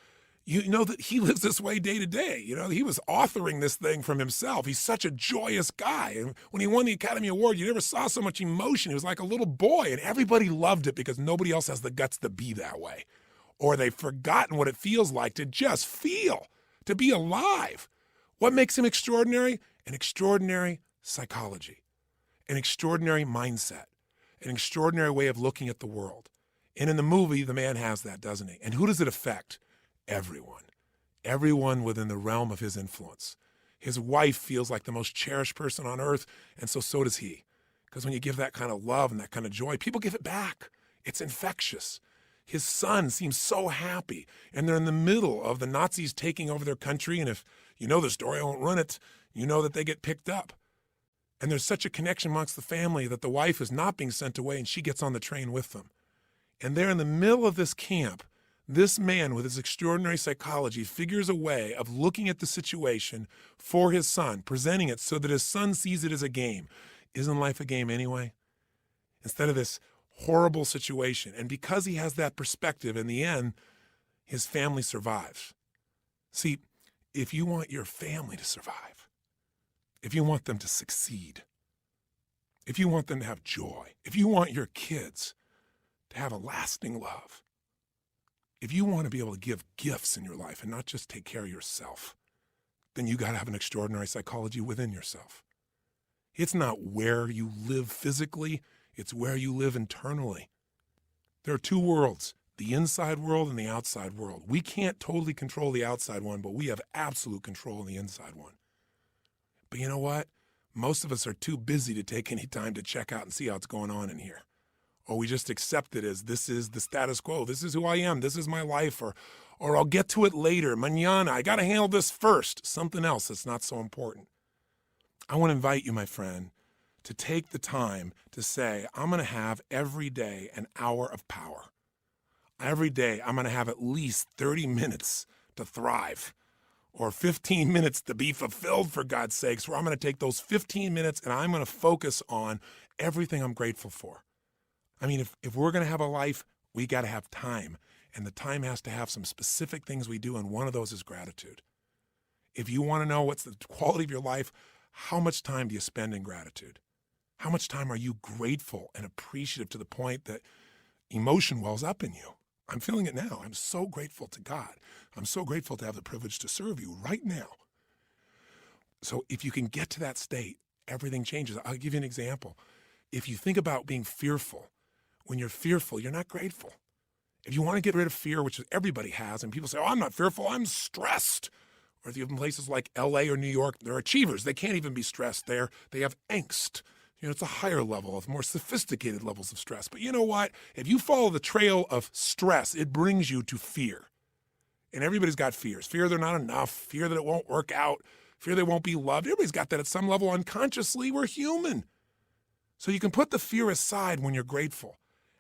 you know that he lives this way day to day. He was authoring this thing from himself. He's such a joyous guy. And when he won the Academy Award, you never saw so much emotion. He was like a little boy, and everybody loved it because nobody else has the guts to be that way. Or they've forgotten what it feels like to just feel, to be alive. What makes him extraordinary? An extraordinary psychology, an extraordinary mindset. an extraordinary way of looking at the world. And in the movie, the man has that, doesn't he? And who does it affect? Everyone. Everyone within the realm of his influence. His wife feels like the most cherished person on earth, and so does he. Because when you give that kind of love and that kind of joy, people give it back. It's infectious. His son seems so happy, and they're in the middle of the Nazis taking over their country, and if you know the story, I won't run it, you know that they get picked up. And there's such a connection amongst the family that the wife is not being sent away, and she gets on the train with them. And they're in the middle of this camp. This man, with his extraordinary psychology, figures a way of looking at the situation for his son, presenting it so that his son sees it as a game. Isn't life a game anyway? Instead of this horrible situation. And because he has that perspective, in the end, his family survives. See, if you want your family to survive, if you want them to succeed, if you want them to have joy, if you want your kids to have a lasting love, if you want to be able to give gifts in your life and not just take care of yourself, then you got to have an extraordinary psychology within yourself. It's not where you live physically, it's where you live internally. There are two worlds, the inside world and the outside world. We can't totally control the outside one, but we have absolute control in the inside one. But you know what? Most of us are too busy to take any time to check out and see how it's going on in here. Or we just accept it as this is the status quo. This is who I am. This is my life. Or I'll get to it later. Mañana. I got to handle this first. Something else that's not so important. I want to invite you, my friend, to take the time to say, I'm going to have every day an hour of power. Every day, I'm going to have at least 30 minutes to thrive. Or 15 minutes to be fulfilled, for God's sakes, where I'm going to take those 15 minutes and I'm going to focus on everything I'm grateful for. I mean, if we're going to have a life, we got to have time. And the time has to have some specific things we do, and one of those is gratitude. If you want to know what's the quality of your life, how much time do you spend in gratitude? How much time are you grateful and appreciative to the point that emotion wells up in you? I'm feeling it now. I'm so grateful to God. I'm so grateful to have the privilege to serve you right now. So if you can get to that state, everything changes. I'll give you an example. If you think about being fearful, when you're fearful, you're not grateful. If you want to get rid of fear, which everybody has, and people say, oh, I'm not fearful, I'm stressed. Or if you have in places like LA or New York, they're achievers. They can't even be stressed there. They have angst. You know, it's a higher level of more sophisticated levels of stress. But you know what? If you follow the trail of stress, it brings you to fear. And everybody's got fears. Fear they're not enough, fear that it won't work out, fear they won't be loved. Everybody's got that at some level unconsciously. We're human. So you can put the fear aside when you're grateful.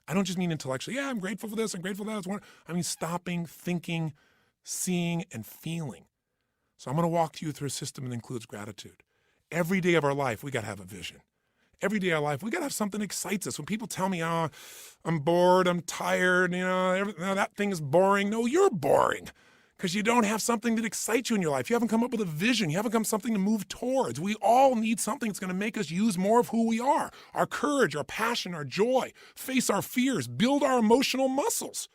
I don't just mean intellectually, yeah, I'm grateful for this, I'm grateful for that. I mean stopping, thinking, seeing, and feeling. So I'm going to walk you through a system that includes gratitude. Every day of our life, we got to have a vision. Every day of our life, we got to have something that excites us. When people tell me, oh, I'm bored, I'm tired, that thing is boring. No, you're boring because you don't have something that excites you in your life. You haven't come up with a vision. You haven't come something to move towards. We all need something that's going to make us use more of who we are, our courage, our passion, our joy, face our fears, build our emotional muscles.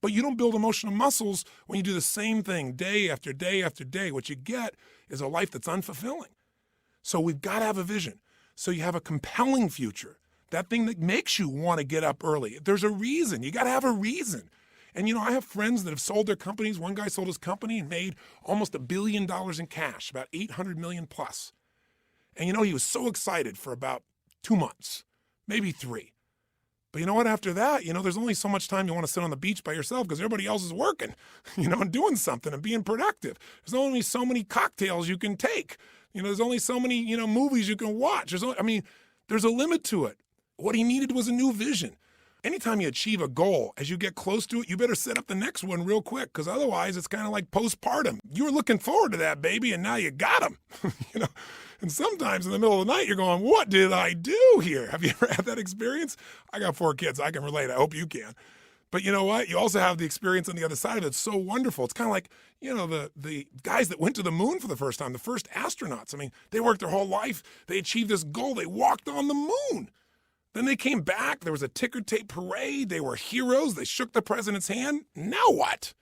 But you don't build emotional muscles when you do the same thing day after day after day. What you get is a life that's unfulfilling. So we've got to have a vision. So you have a compelling future, that thing that makes you want to get up early. There's a reason. You got to have a reason. And, I have friends that have sold their companies. One guy sold his company and made almost $1 billion in cash, about 800 million plus. And, he was so excited for about 2 months, maybe 3. But you know what? After that, there's only so much time you want to sit on the beach by yourself because everybody else is working, and doing something and being productive. There's only so many cocktails you can take. There's only so many, movies you can watch. There's a limit to it. What he needed was a new vision. Anytime you achieve a goal, as you get close to it, you better set up the next one real quick because otherwise it's kind of like postpartum. You were looking forward to that baby and now you got him, And sometimes in the middle of the night, you're going, what did I do here? Have you ever had that experience? I got 4 kids. I can relate. I hope you can. But you know what? You also have the experience on the other side of it. It's so wonderful. It's kind of like, the guys that went to the moon for the first time, the first astronauts. They worked their whole life. They achieved this goal. They walked on the moon. Then they came back. There was a ticker tape parade. They were heroes. They shook the president's hand. Now what?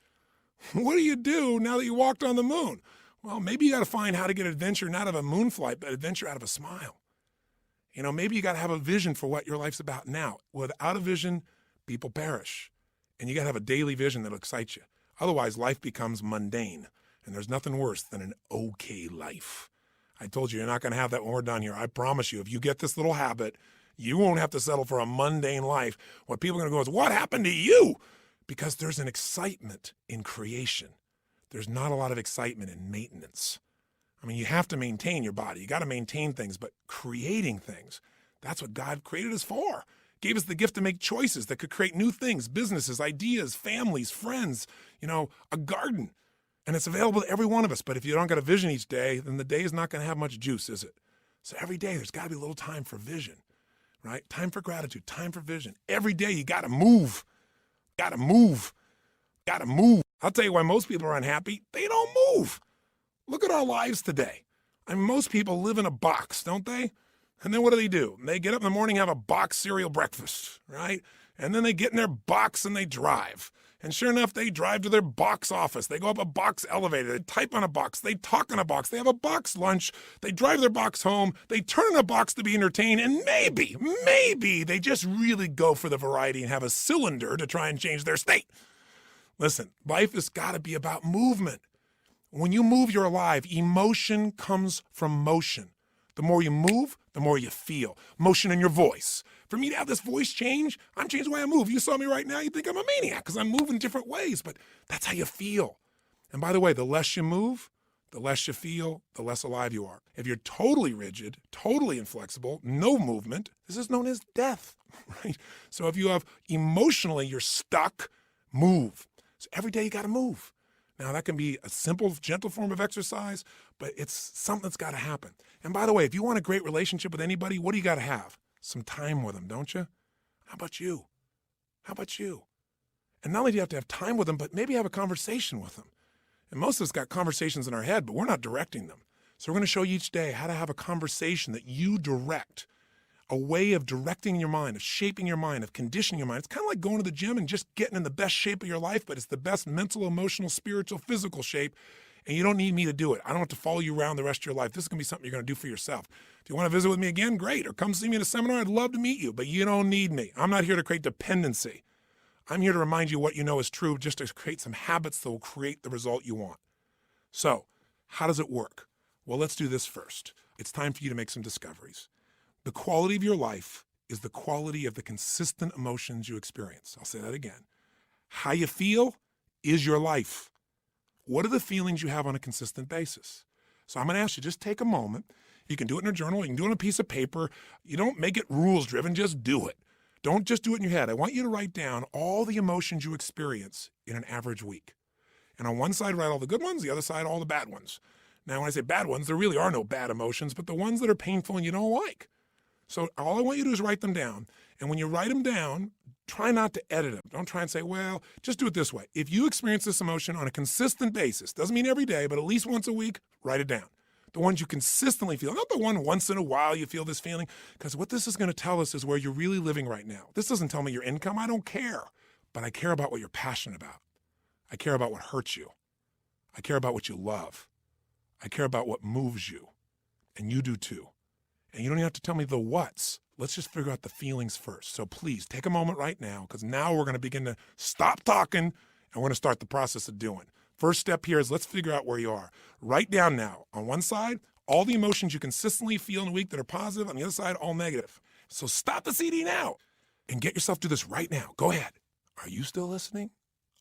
What do you do now that you walked on the moon? Well, maybe you got to find how to get adventure not out of a moon flight, but adventure out of a smile. Maybe you got to have a vision for what your life's about now. Without a vision, people perish. And you got to have a daily vision that'll excite you. Otherwise, life becomes mundane. And there's nothing worse than an okay life. I told you, you're not going to have that when we're done here. I promise you, if you get this little habit, you won't have to settle for a mundane life. What people are going to go is, what happened to you? Because there's an excitement in creation. There's not a lot of excitement in maintenance. I mean, you have to maintain your body. You got to maintain things, but creating things, that's what God created us for. Gave us the gift to make choices that could create new things, businesses, ideas, families, friends, a garden. And it's available to every one of us. But if you don't got a vision each day, then the day is not going to have much juice, is it? So every day there's got to be a little time for vision, right? Time for gratitude, time for vision. Every day you got to move. Got to move. Got to move. I'll tell you why most people are unhappy. They don't move. Look at our lives today. I mean, most people live in a box, don't they? And then what do? They get up in the morning, have a box cereal breakfast, right? And then they get in their box and they drive. And sure enough, they drive to their box office. They go up a box elevator. They type on a box. They talk on a box. They have a box lunch. They drive their box home. They turn in a box to be entertained. And maybe they just really go for the variety and have a cylinder to try and change their state. Listen, life has got to be about movement. When you move, you're alive. Emotion comes from motion. The more you move, the more you feel. Motion in your voice. For me to have this voice change, I'm changing the way I move. You saw me right now, you think I'm a maniac because I'm moving different ways, but that's how you feel. And by the way, the less you move, the less you feel, the less alive you are. If you're totally rigid, totally inflexible, no movement, this is known as death, right? So if you have emotionally, you're stuck, move. So every day you got to move. Now, that can be a simple, gentle form of exercise, but it's something that's got to happen. And by the way, if you want a great relationship with anybody, what do you got to have? Some time with them, don't you? How about you? How about you? And not only do you have to have time with them, but maybe have a conversation with them. And most of us got conversations in our head, but we're not directing them. So we're going to show you each day how to have a conversation that you direct, a way of directing your mind, of shaping your mind, of conditioning your mind. It's kind of like going to the gym and just getting in the best shape of your life, but it's the best mental, emotional, spiritual, physical shape. And you don't need me to do it. I don't have to follow you around the rest of your life. This is going to be something you're going to do for yourself. If you want to visit with me again, great. Or come see me in a seminar, I'd love to meet you. But you don't need me. I'm not here to create dependency. I'm here to remind you what you know is true, just to create some habits that will create the result you want. So, how does it work? Well, let's do this first. It's time for you to make some discoveries. The quality of your life is the quality of the consistent emotions you experience. I'll say that again. How you feel is your life. What are the feelings you have on a consistent basis? So I'm going to ask you, just take a moment. You can do it in a journal. You can do it on a piece of paper. You don't make it rules-driven. Just do it. Don't just do it in your head. I want you to write down all the emotions you experience in an average week. And on one side, write all the good ones. The other side, all the bad ones. Now, when I say bad ones, there really are no bad emotions, but the ones that are painful and you don't like. So all I want you to do is write them down. And when you write them down, try not to edit them. Don't try and say, well, just do it this way. If you experience this emotion on a consistent basis, doesn't mean every day, but at least once a week, write it down. The ones you consistently feel, not the one once in a while you feel this feeling, because what this is going to tell us is where you're really living right now. This doesn't tell me your income. I don't care. But I care about what you're passionate about. I care about what hurts you. I care about what you love. I care about what moves you. And you do too. And you don't even have to tell me the what's. Let's just figure out the feelings first. So please take a moment right now, because now we're going to begin to stop talking and we're going to start the process of doing. First step here is let's figure out where you are. Write down now, on one side, all the emotions you consistently feel in a week that are positive, on the other side, all negative. So stop the CD now and get yourself to this right now. Go ahead. Are you still listening?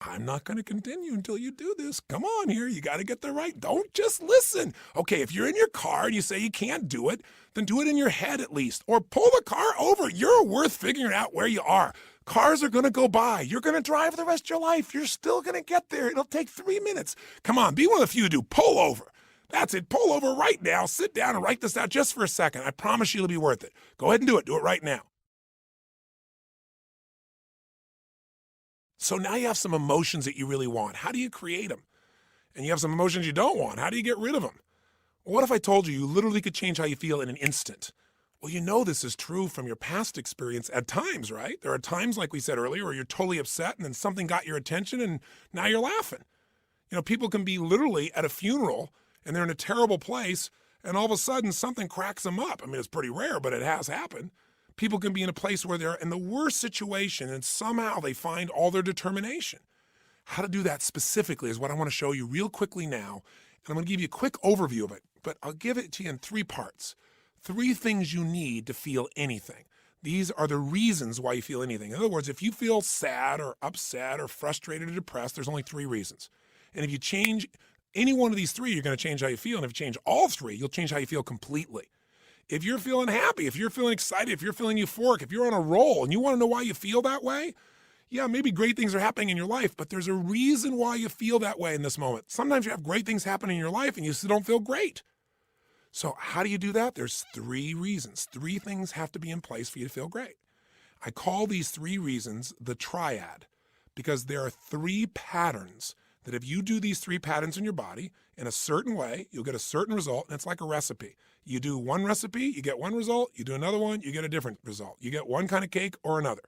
I'm not going to continue until you do this. Come on here. You got to get the right. Don't just listen. Okay, if you're in your car and you say you can't do it, then do it in your head at least. Or pull the car over. You're worth figuring out where you are. Cars are going to go by. You're going to drive the rest of your life. You're still going to get there. It'll take 3 minutes. Come on, be one of the few who do. Pull over. That's it. Pull over right now. Sit down and write this out just for a second. I promise you it'll be worth it. Go ahead and do it. Do it right now. So now you have some emotions that you really want. How do you create them? And you have some emotions you don't want. How do you get rid of them? Well, what if I told you you literally could change how you feel in an instant? Well, you know this is true from your past experience at times, right? There are times, like we said earlier, where you're totally upset and then something got your attention and now you're laughing. You know, people can be literally at a funeral and they're in a terrible place and all of a sudden something cracks them up. I mean, it's pretty rare, but it has happened. People can be in a place where they're in the worst situation and somehow they find all their determination. How to do that specifically is what I want to show you real quickly now. And I'm going to give you a quick overview of it, but I'll give it to you in 3 parts. 3 things you need to feel anything. These are the reasons why you feel anything. In other words, if you feel sad or upset or frustrated or depressed, there's only 3 reasons. And if you change any one of these 3, you're going to change how you feel. And if you change all 3, you'll change how you feel completely. If you're feeling happy, if you're feeling excited, if you're feeling euphoric, if you're on a roll and you want to know why you feel that way, yeah, maybe great things are happening in your life, but there's a reason why you feel that way in this moment. Sometimes you have great things happen in your life and you still don't feel great. So how do you do that? There's 3 reasons. 3 things have to be in place for you to feel great. I call these 3 reasons the triad because there are 3 patterns that if you do these 3 patterns in your body in a certain way, you'll get a certain result, and it's like a recipe. You do one recipe, you get one result. You do another one, you get a different result. You get one kind of cake or another.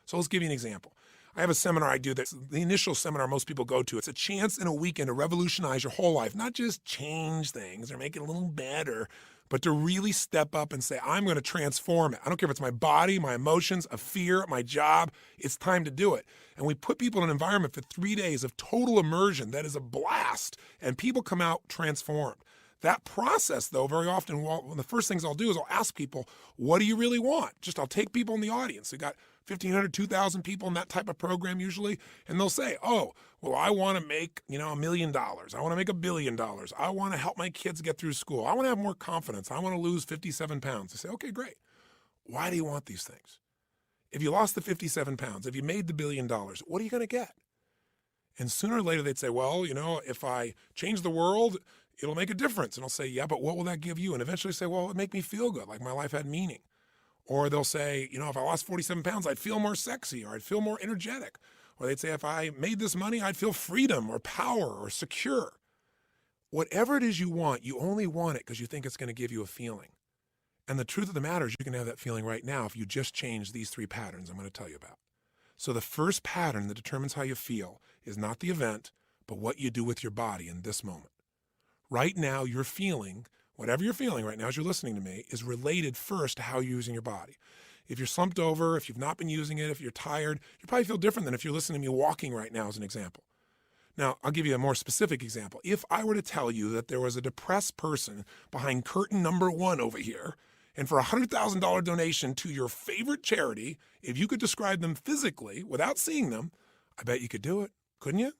So let's give you an example. I have a seminar I do that's the initial seminar most people go to. It's a chance in a weekend to revolutionize your whole life, not just change things or make it a little better, but to really step up and say, I'm going to transform it. I don't care if it's my body, my emotions, a fear, my job. It's time to do it. And we put people in an environment for 3 days of total immersion that is a blast, and people come out transformed. That process, though, very often, one of the first things I'll do is I'll ask people, what do you really want? I'll take people in the audience. We got 1,500, 2,000 people in that type of program usually, and they'll say, oh, well, I want to make, $1 million. I want to make $1 billion. I want to help my kids get through school. I want to have more confidence. I want to lose 57 pounds. I say, okay, great. Why do you want these things? If you lost the 57 pounds, if you made the $1 billion, what are you going to get? And sooner or later they'd say, well, if I change the world, it'll make a difference. And I'll say, yeah, but what will that give you? And eventually say, well, it'll make me feel good, like my life had meaning. Or they'll say, if I lost 47 pounds, I'd feel more sexy, or I'd feel more energetic. Or they'd say, if I made this money, I'd feel freedom or power or secure. Whatever it is you want, you only want it because you think it's going to give you a feeling. And the truth of the matter is you can have that feeling right now if you just change these 3 patterns I'm going to tell you about. So the first pattern that determines how you feel is not the event, but what you do with your body in this moment. Right now, you're feeling, whatever you're feeling right now as you're listening to me, is related first to how you're using your body. If you're slumped over, if you've not been using it, if you're tired, you probably feel different than if you're listening to me walking right now as an example. Now, I'll give you a more specific example. If I were to tell you that there was a depressed person behind curtain number 1 over here, and for a $100,000 donation to your favorite charity, if you could describe them physically without seeing them, I bet you could do it, couldn't you?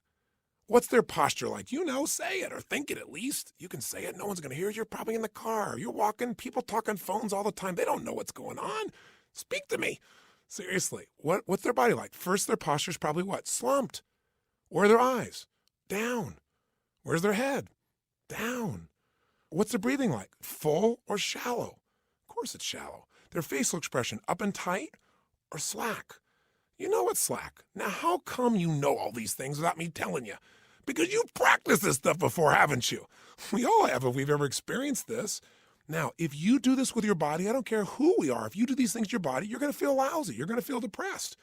What's their posture like? Say it or think it at least. You can say it. No one's going to hear it. You're probably in the car. You're walking. People talk on phones all the time. They don't know what's going on. Speak to me. Seriously, what's their body like? First, their posture's probably what? Slumped. Where are their eyes? Down. Where's their head? Down. What's their breathing like? Full or shallow? Of course it's shallow. Their facial expression, up and tight or slack? You know it's slack. Now, how come you know all these things without me telling you? Because you've practiced this stuff before, haven't you? We all have if we've ever experienced this. Now, if you do this with your body, I don't care who we are. If you do these things to your body, you're going to feel lousy. You're going to feel depressed.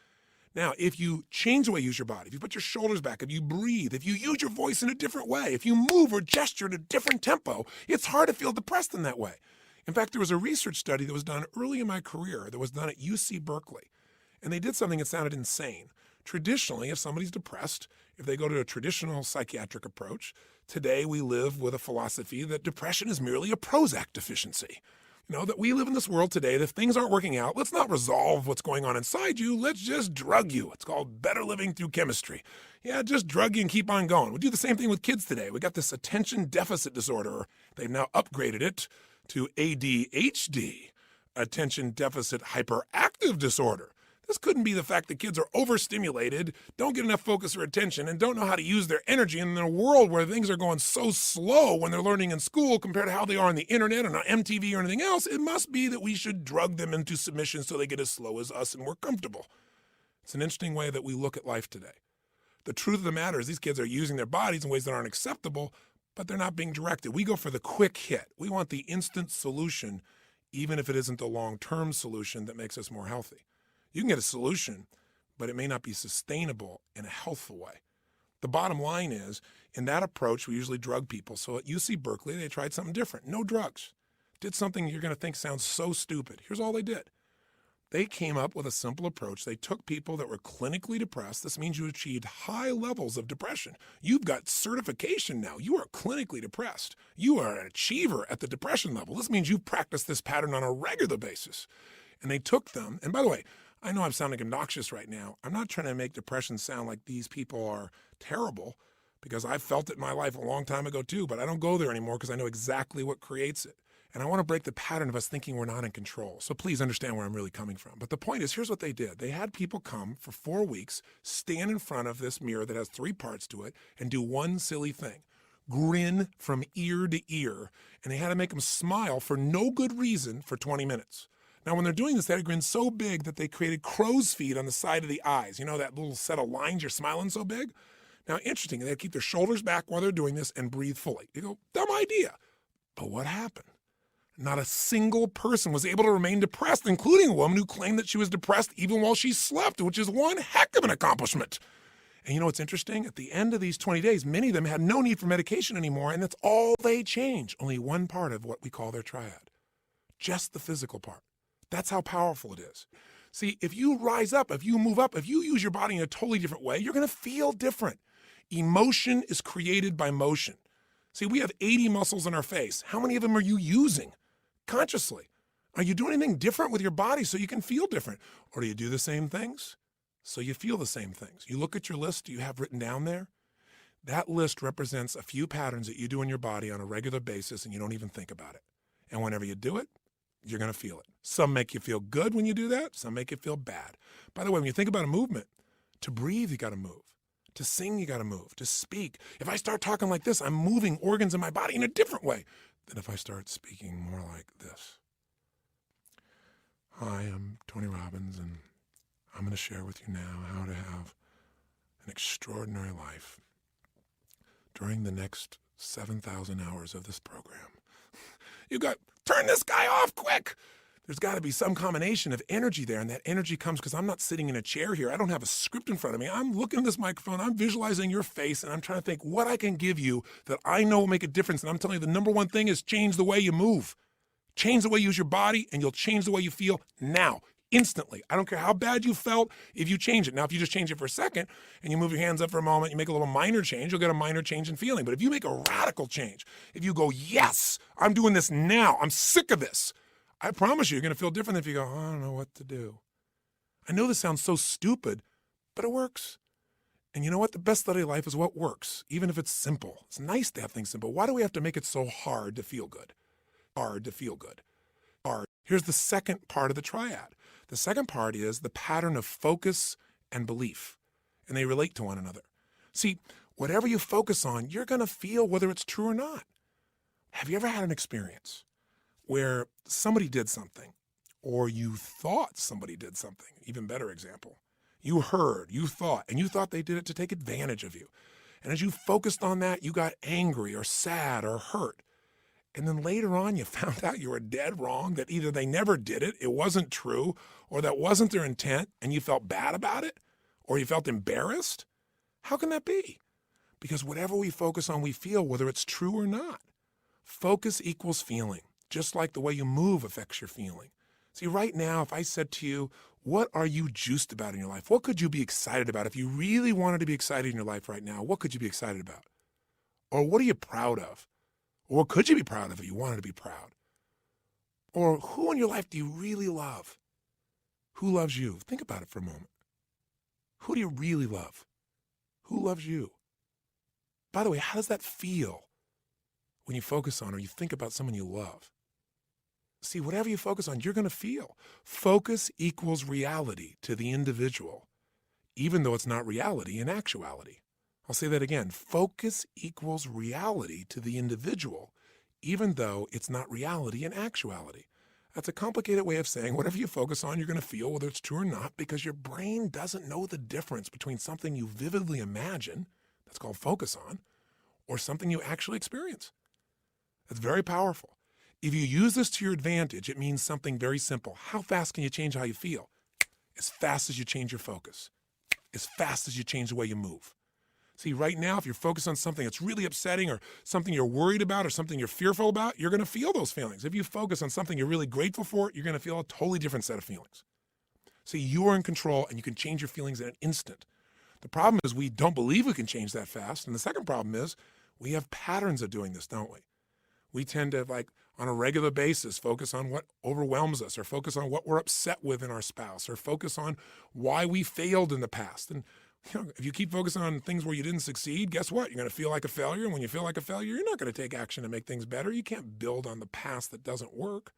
Now, if you change the way you use your body, if you put your shoulders back, if you breathe, if you use your voice in a different way, if you move or gesture at a different tempo, it's hard to feel depressed in that way. In fact, there was a research study that was done early in my career that was done at UC Berkeley. And they did something that sounded insane. Traditionally, if somebody's depressed, if they go to a traditional psychiatric approach, today we live with a philosophy that depression is merely a Prozac deficiency. That we live in this world today that if things aren't working out, let's not resolve what's going on inside you. Let's just drug you. It's called better living through chemistry. Yeah, just drug you and keep on going. We do the same thing with kids today. We got this attention deficit disorder. They've now upgraded it to ADHD, attention deficit hyperactive disorder. This couldn't be the fact that kids are overstimulated, don't get enough focus or attention, and don't know how to use their energy in a world where things are going so slow when they're learning in school compared to how they are on the internet and on MTV or anything else. It must be that we should drug them into submission so they get as slow as us and we're comfortable. It's an interesting way that we look at life today. The truth of the matter is these kids are using their bodies in ways that aren't acceptable, but they're not being directed. We go for the quick hit. We want the instant solution, even if it isn't the long-term solution that makes us more healthy. You can get a solution, but it may not be sustainable in a healthful way. The bottom line is, in that approach, we usually drug people. So at UC Berkeley, they tried something different. No drugs. did something you're going to think sounds so stupid. Here's all they did. They came up with a simple approach. They took people that were clinically depressed. This means you achieved high levels of depression. You've got certification now. You are clinically depressed. You are an achiever at the depression level. This means you've practiced this pattern on a regular basis. And they took them, and by the way, I know I'm sounding obnoxious right now. I'm not trying to make depression sound like these people are terrible, because I felt it in my life a long time ago too, but I don't go there anymore because I know exactly what creates it. And I want to break the pattern of us thinking we're not in control. So please understand where I'm really coming from. But the point is, here's what they did. They had people come for 4 weeks, stand in front of this mirror that has 3 parts to it, and do one silly thing. Grin from ear to ear. And they had to make them smile for no good reason for 20 minutes. Now, when they're doing this, they had a grin so big that they created crow's feet on the side of the eyes. You know, that little set of lines, you're smiling so big? Now, interesting, they keep their shoulders back while they're doing this and breathe fully. You go, dumb idea. But what happened? Not a single person was able to remain depressed, including a woman who claimed that she was depressed even while she slept, which is one heck of an accomplishment. And you know what's interesting? At the end of these 20 days, many of them had no need for medication anymore, and that's all they changed. Only one part of what we call their triad. Just the physical part. That's how powerful it is. See, if you rise up, if you move up, if you use your body in a totally different way, you're going to feel different. Emotion is created by motion. See, we have 80 muscles in our face. How many of them are you using consciously? Are you doing anything different with your body so you can feel different? Or do you do the same things so you feel the same things? You look at your list you have written down there. That list represents a few patterns that you do in your body on a regular basis and you don't even think about it. And whenever you do it, you're going to feel it. Some make you feel good when you do that. Some make you feel bad. By the way, when you think about a movement, to breathe, you got to move. To sing, you got to move. To speak. If I start talking like this, I'm moving organs in my body in a different way than if I start speaking more like this. Hi, I'm Tony Robbins, and I'm going to share with you now how to have an extraordinary life during the next 7,000 hours of this program. Turn this guy off quick. There's got to be some combination of energy there, and that energy comes because I'm not sitting in a chair here. I don't have a script in front of me. I'm looking at this microphone. I'm visualizing your face, and I'm trying to think what I can give you that I know will make a difference. And I'm telling you, the number one thing is change the way you move. Change the way you use your body, and you'll change the way you feel now, instantly. I don't care how bad you felt if you change it. Now, if you just change it for a second and you move your hands up for a moment, you make a little minor change, you'll get a minor change in feeling. But if you make a radical change, if you go, yes, I'm doing this now, I'm sick of this, I promise you're going to feel different than if you go, I don't know what to do. I know this sounds so stupid, but it works. And you know what? The best study of life is what works, even if it's simple. It's nice to have things simple. Why do we have to make it so hard to feel good? Hard to feel good. Hard. Here's the second part of the triad. The second part is the pattern of focus and belief, and they relate to one another. See, whatever you focus on, you're going to feel whether it's true or not. Have you ever had an experience where somebody did something, or you thought somebody did something? Even better example. You heard, you thought, and you thought they did it to take advantage of you. And as you focused on that, you got angry or sad or hurt. And then later on, you found out you were dead wrong, that either they never did it, it wasn't true, or that wasn't their intent, and you felt bad about it, or you felt embarrassed. How can that be? Because whatever we focus on, we feel, whether it's true or not. Focus equals feeling. Just like the way you move affects your feeling. See, right now, if I said to you, what are you juiced about in your life? What could you be excited about? If you really wanted to be excited in your life right now, what could you be excited about? Or what are you proud of? Or what could you be proud of if you wanted to be proud? Or who in your life do you really love? Who loves you? Think about it for a moment. Who do you really love? Who loves you? By the way, how does that feel when you focus on or you think about someone you love? See, whatever you focus on, you're going to feel. Focus equals reality to the individual, even though it's not reality in actuality. I'll say that again. Focus equals reality to the individual, even though it's not reality in actuality. That's a complicated way of saying whatever you focus on, you're going to feel, whether it's true or not, because your brain doesn't know the difference between something you vividly imagine, that's called focus on, or something you actually experience. It's very powerful. If you use this to your advantage, it means something very simple. How fast can you change how you feel? As fast as you change your focus. As fast as you change the way you move. See, right now, if you're focused on something that's really upsetting or something you're worried about or something you're fearful about, you're going to feel those feelings. If you focus on something you're really grateful for, you're going to feel a totally different set of feelings. See, you are in control and you can change your feelings in an instant. The problem is we don't believe we can change that fast. And the second problem is we have patterns of doing this, don't we? We tend to, like, on a regular basis, focus on what overwhelms us or focus on what we're upset with in our spouse or focus on why we failed in the past. And if you keep focusing on things where you didn't succeed, guess what? You're going to feel like a failure. And when you feel like a failure, you're not going to take action to make things better. You can't build on the past that doesn't work.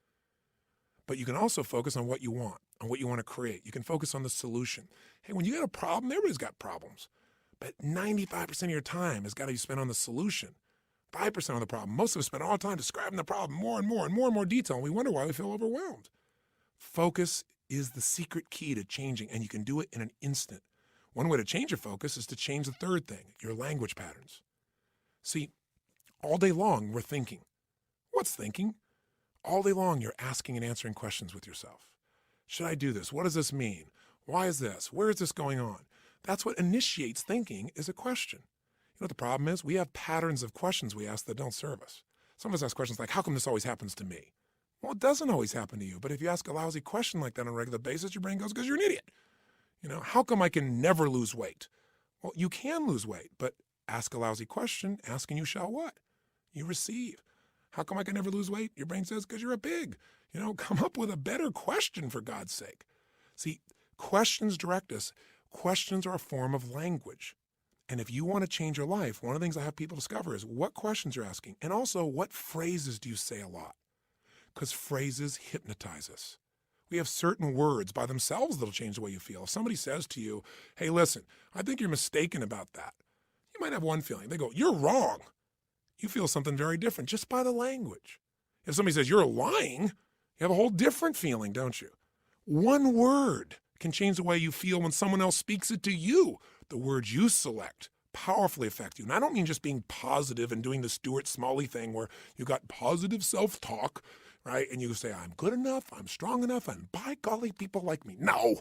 But you can also focus on what you want, on what you want to create. You can focus on the solution. Hey, when you got a problem, everybody's got problems. But 95% of your time has got to be spent on the solution. 5% on the problem. Most of us spend all the time describing the problem more and more detail, and we wonder why we feel overwhelmed. Focus is the secret key to changing, and you can do it in an instant. One way to change your focus is to change the third thing, your language patterns. See, all day long, we're thinking. What's thinking? All day long, you're asking and answering questions with yourself. Should I do this? What does this mean? Why is this? Where is this going on? That's what initiates thinking, is a question. You know what the problem is? We have patterns of questions we ask that don't serve us. Some of us ask questions like, how come this always happens to me? Well, it doesn't always happen to you. But if you ask a lousy question like that on a regular basis, your brain goes, because you're an idiot. How come I can never lose weight? Well, you can lose weight, but ask a lousy question, ask and you shall what? You receive. How come I can never lose weight? Your brain says, because you're a pig. Come up with a better question, for God's sake. See, questions direct us. Questions are a form of language. And if you want to change your life, one of the things I have people discover is what questions you're asking. And also, what phrases do you say a lot? Because phrases hypnotize us. We have certain words by themselves that'll change the way you feel. If somebody says to you, hey, listen, I think you're mistaken about that. You might have one feeling. They go, you're wrong. You feel something very different just by the language. If somebody says you're lying, you have a whole different feeling, don't you? One word can change the way you feel when someone else speaks it to you. The words you select powerfully affect you. And I don't mean just being positive and doing the Stuart Smalley thing where you got positive self-talk, right? And you say, I'm good enough, I'm strong enough, and by golly, people like me. No,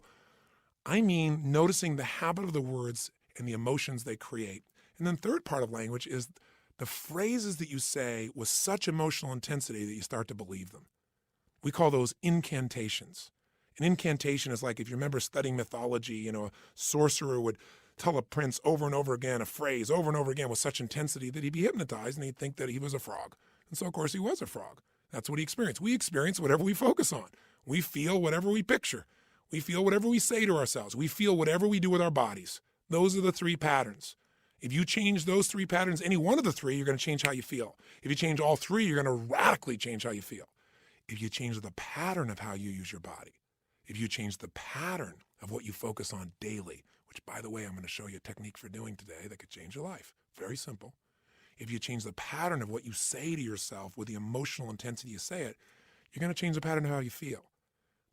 I mean noticing the habit of the words and the emotions they create. And then third part of language is the phrases that you say with such emotional intensity that you start to believe them. We call those incantations. An incantation is like, if you remember studying mythology, a sorcerer would tell a prince over and over again a phrase over and over again with such intensity that he'd be hypnotized and he'd think that he was a frog. And so, of course, he was a frog. That's what he experienced. We experience whatever we focus on. We feel whatever we picture. We feel whatever we say to ourselves. We feel whatever we do with our bodies. Those are the three patterns. If you change those three patterns, any one of the three, you're going to change how you feel. If you change all three, you're going to radically change how you feel. If you change the pattern of how you use your body, if you change the pattern of what you focus on daily, which, by the way, I'm going to show you a technique for doing today that could change your life. Very simple. If you change the pattern of what you say to yourself with the emotional intensity you say it, you're going to change the pattern of how you feel.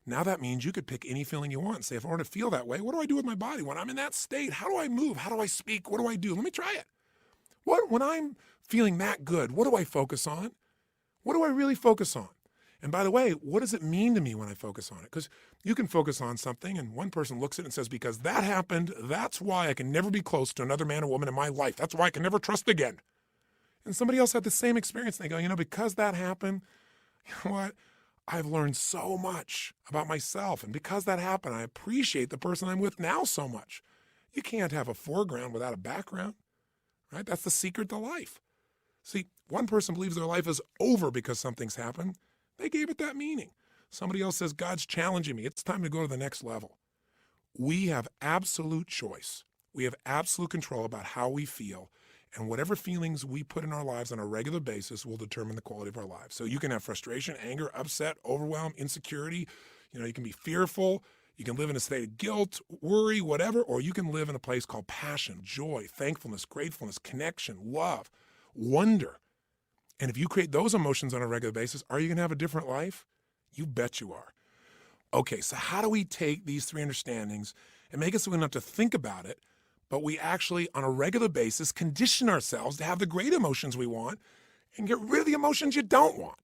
Now that means you could pick any feeling you want. Say, if I want to feel that way, what do I do with my body? When I'm in that state, how do I move? How do I speak? What do I do? Let me try it. When I'm feeling that good, what do I focus on? What do I really focus on? And by the way, what does it mean to me when I focus on it? Because you can focus on something and one person looks at it and says, because that happened, that's why I can never be close to another man or woman in my life. That's why I can never trust again. And somebody else had the same experience. And they go, because that happened, you know what? I've learned so much about myself. And because that happened, I appreciate the person I'm with now so much. You can't have a foreground without a background, right? That's the secret to life. See, one person believes their life is over because something's happened. They gave it that meaning. Somebody else says, God's challenging me. It's time to go to the next level. We have absolute choice. We have absolute control about how we feel. And whatever feelings we put in our lives on a regular basis will determine the quality of our lives. So you can have frustration, anger, upset, overwhelm, insecurity. You can be fearful. You can live in a state of guilt, worry, whatever. Or you can live in a place called passion, joy, thankfulness, gratefulness, connection, love, wonder. And if you create those emotions on a regular basis, are you going to have a different life? You bet you are. Okay, so how do we take these three understandings and make it so we don't have to think about it, but we actually, on a regular basis, condition ourselves to have the great emotions we want and get rid of the emotions you don't want?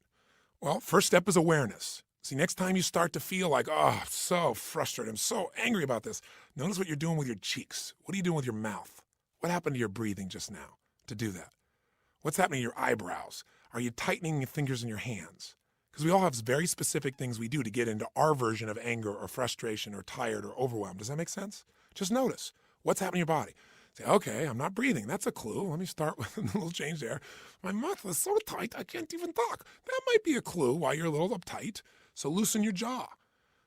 Well, first step is awareness. See, next time you start to feel like, oh, I'm so frustrated, I'm so angry about this, notice what you're doing with your cheeks. What are you doing with your mouth? What happened to your breathing just now to do that? What's happening to your eyebrows? Are you tightening your fingers in your hands? Because we all have very specific things we do to get into our version of anger or frustration or tired or overwhelmed. Does that make sense? Just notice what's happening in your body. Say, okay, I'm not breathing. That's a clue. Let me start with a little change there. My mouth is so tight, I can't even talk. That might be a clue why you're a little uptight. So loosen your jaw.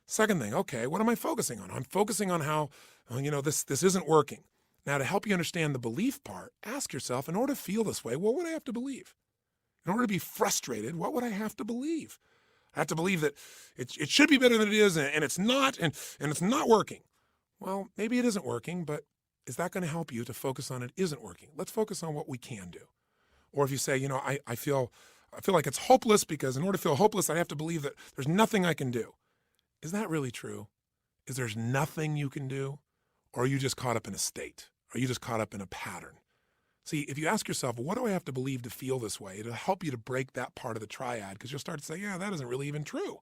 Second thing, okay, what am I focusing on? I'm focusing on how, this isn't working. Now, to help you understand the belief part, ask yourself, in order to feel this way, what would I have to believe? In order to be frustrated, what would I have to believe? I have to believe that it should be better than it is, and it's not, and it's not working. Well, maybe it isn't working, but is that going to help you to focus on it isn't working? Let's focus on what we can do. Or if you say, I feel like it's hopeless because in order to feel hopeless, I have to believe that there's nothing I can do. Is that really true? Is there's nothing you can do? Or are you just caught up in a state? Are you just caught up in a pattern? See, if you ask yourself, what do I have to believe to feel this way? It'll help you to break that part of the triad because you'll start to say, yeah, that isn't really even true.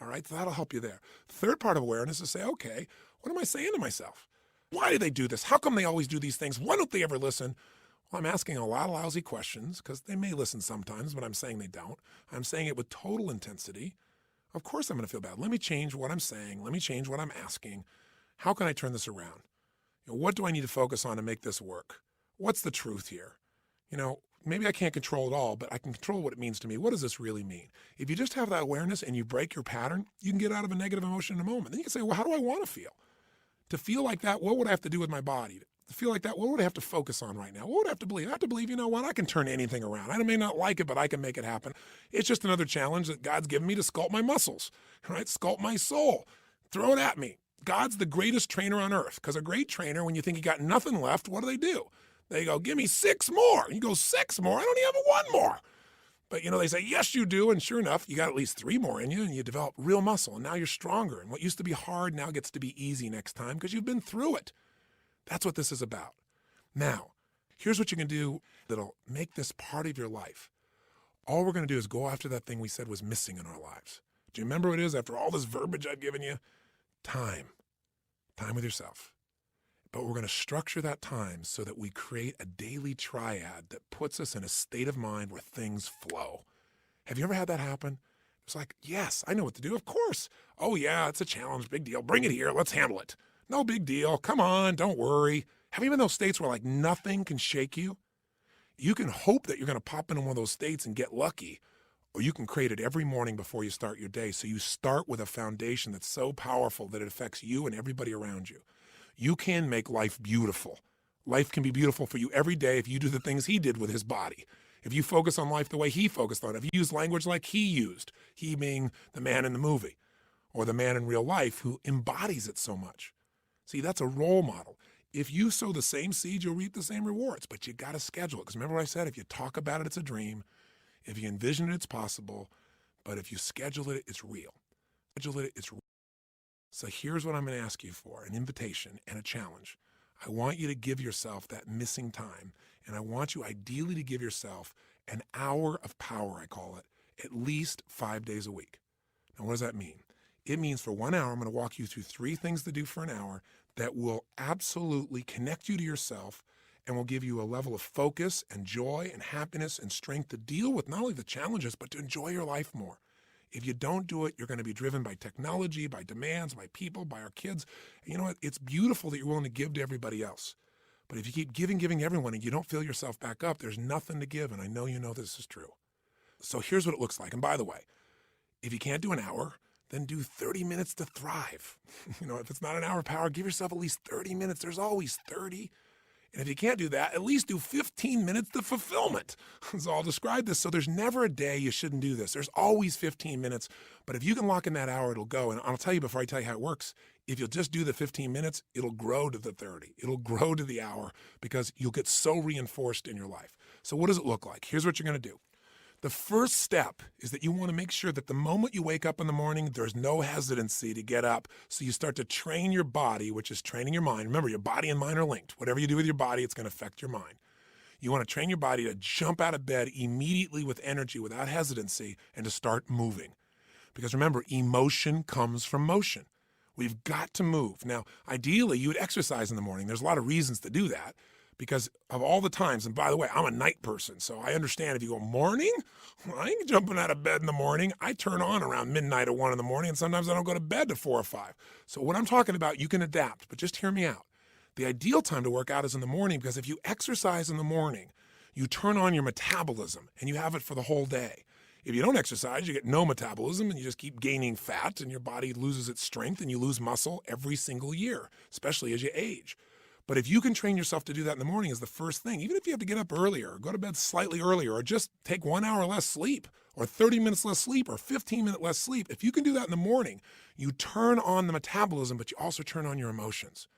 All right, so that'll help you there. Third part of awareness is to say, okay, what am I saying to myself? Why do they do this? How come they always do these things? Why don't they ever listen? Well, I'm asking a lot of lousy questions because they may listen sometimes, but I'm saying they don't. I'm saying it with total intensity. Of course I'm going to feel bad. Let me change what I'm saying. Let me change what I'm asking. How can I turn this around? What do I need to focus on to make this work? What's the truth here? Maybe I can't control it all, but I can control what it means to me. What does this really mean? If you just have that awareness and you break your pattern, you can get out of a negative emotion in a moment. Then you can say, well, how do I want to feel? To feel like that, what would I have to do with my body? To feel like that, what would I have to focus on right now? What would I have to believe? I have to believe, I can turn anything around. I may not like it, but I can make it happen. It's just another challenge that God's given me to sculpt my muscles, right? Sculpt my soul. Throw it at me. God's the greatest trainer on earth because a great trainer, when you think you got nothing left, what do? They go, give me 6 more. And you go, 6 more? I don't even have 1 more. But, they say, yes, you do. And sure enough, you got at least 3 more in you and you develop real muscle. And now you're stronger. And what used to be hard now gets to be easy next time because you've been through it. That's what this is about. Now, here's what you can do that'll make this part of your life. All we're going to do is go after that thing we said was missing in our lives. Do you remember what it is after all this verbiage I've given you? Time with yourself. But we're going to structure that time so that we create a daily triad that puts us in a state of mind where things flow. Have you ever had that happen? It's like, yes, I know what to do. Of course. Oh, yeah, it's a challenge. Big deal. Bring it here. Let's handle it. No big deal. Come on. Don't worry. Have you been in those states where nothing can shake you? You can hope that you're going to pop into one of those states and get lucky, or you can create it every morning before you start your day. So you start with a foundation that's so powerful that it affects you and everybody around you. You can make life beautiful. Life can be beautiful for you every day if you do the things he did with his body. If you focus on life the way he focused on it, if you use language like he used, he being the man in the movie or the man in real life who embodies it so much. See, that's a role model. If you sow the same seed, you'll reap the same rewards, but you got to schedule it. Because remember what I said, if you talk about it, it's a dream. If you envision it, it's possible. But if you schedule it, it's real. Schedule it, it's real. So here's what I'm going to ask you for, an invitation and a challenge. I want you to give yourself that missing time, and I want you ideally to give yourself an hour of power, I call it, at least 5 days a week. Now, what does that mean? It means for 1 hour, I'm going to walk you through 3 things to do for an hour that will absolutely connect you to yourself and will give you a level of focus and joy and happiness and strength to deal with not only the challenges, but to enjoy your life more. If you don't do it, you're going to be driven by technology, by demands, by people, by our kids. You know what? It's beautiful that you're willing to give to everybody else. But if you keep giving everyone and you don't fill yourself back up, there's nothing to give. And I know you know this is true. So here's what it looks like. And by the way, if you can't do an hour, then do 30 minutes to thrive. If it's not an hour of power, give yourself at least 30 minutes. There's always 30. And if you can't do that, at least do 15 minutes to fulfillment. So I'll describe this. So there's never a day you shouldn't do this. There's always 15 minutes. But if you can lock in that hour, it'll go. And I'll tell you before I tell you how it works, if you'll just do the 15 minutes, it'll grow to the 30. It'll grow to the hour because you'll get so reinforced in your life. So what does it look like? Here's what you're going to do. The first step is that you want to make sure that the moment you wake up in the morning, there's no hesitancy to get up. So you start to train your body, which is training your mind. Remember, your body and mind are linked. Whatever you do with your body, it's going to affect your mind. You want to train your body to jump out of bed immediately with energy, without hesitancy, and to start moving. Because remember, emotion comes from motion. We've got to move. Now, ideally, you would exercise in the morning. There's a lot of reasons to do that. because of all the times, and by the way, I'm a night person, so I understand if you go morning, I ain't jumping out of bed in the morning. I turn on around midnight or 1 in the morning, and sometimes I don't go to bed to 4 or 5. So what I'm talking about, you can adapt, but just hear me out. The ideal time to work out is in the morning, because if you exercise in the morning, you turn on your metabolism, and you have it for the whole day. If you don't exercise, you get no metabolism, and you just keep gaining fat, and your body loses its strength, and you lose muscle every single year, especially as you age. But if you can train yourself to do that in the morning as the first thing, even if you have to get up earlier, or go to bed slightly earlier, or just take 1 hour less sleep, or 30 minutes less sleep, or 15-minute less sleep, if you can do that in the morning, you turn on the metabolism, but you also turn on your emotions.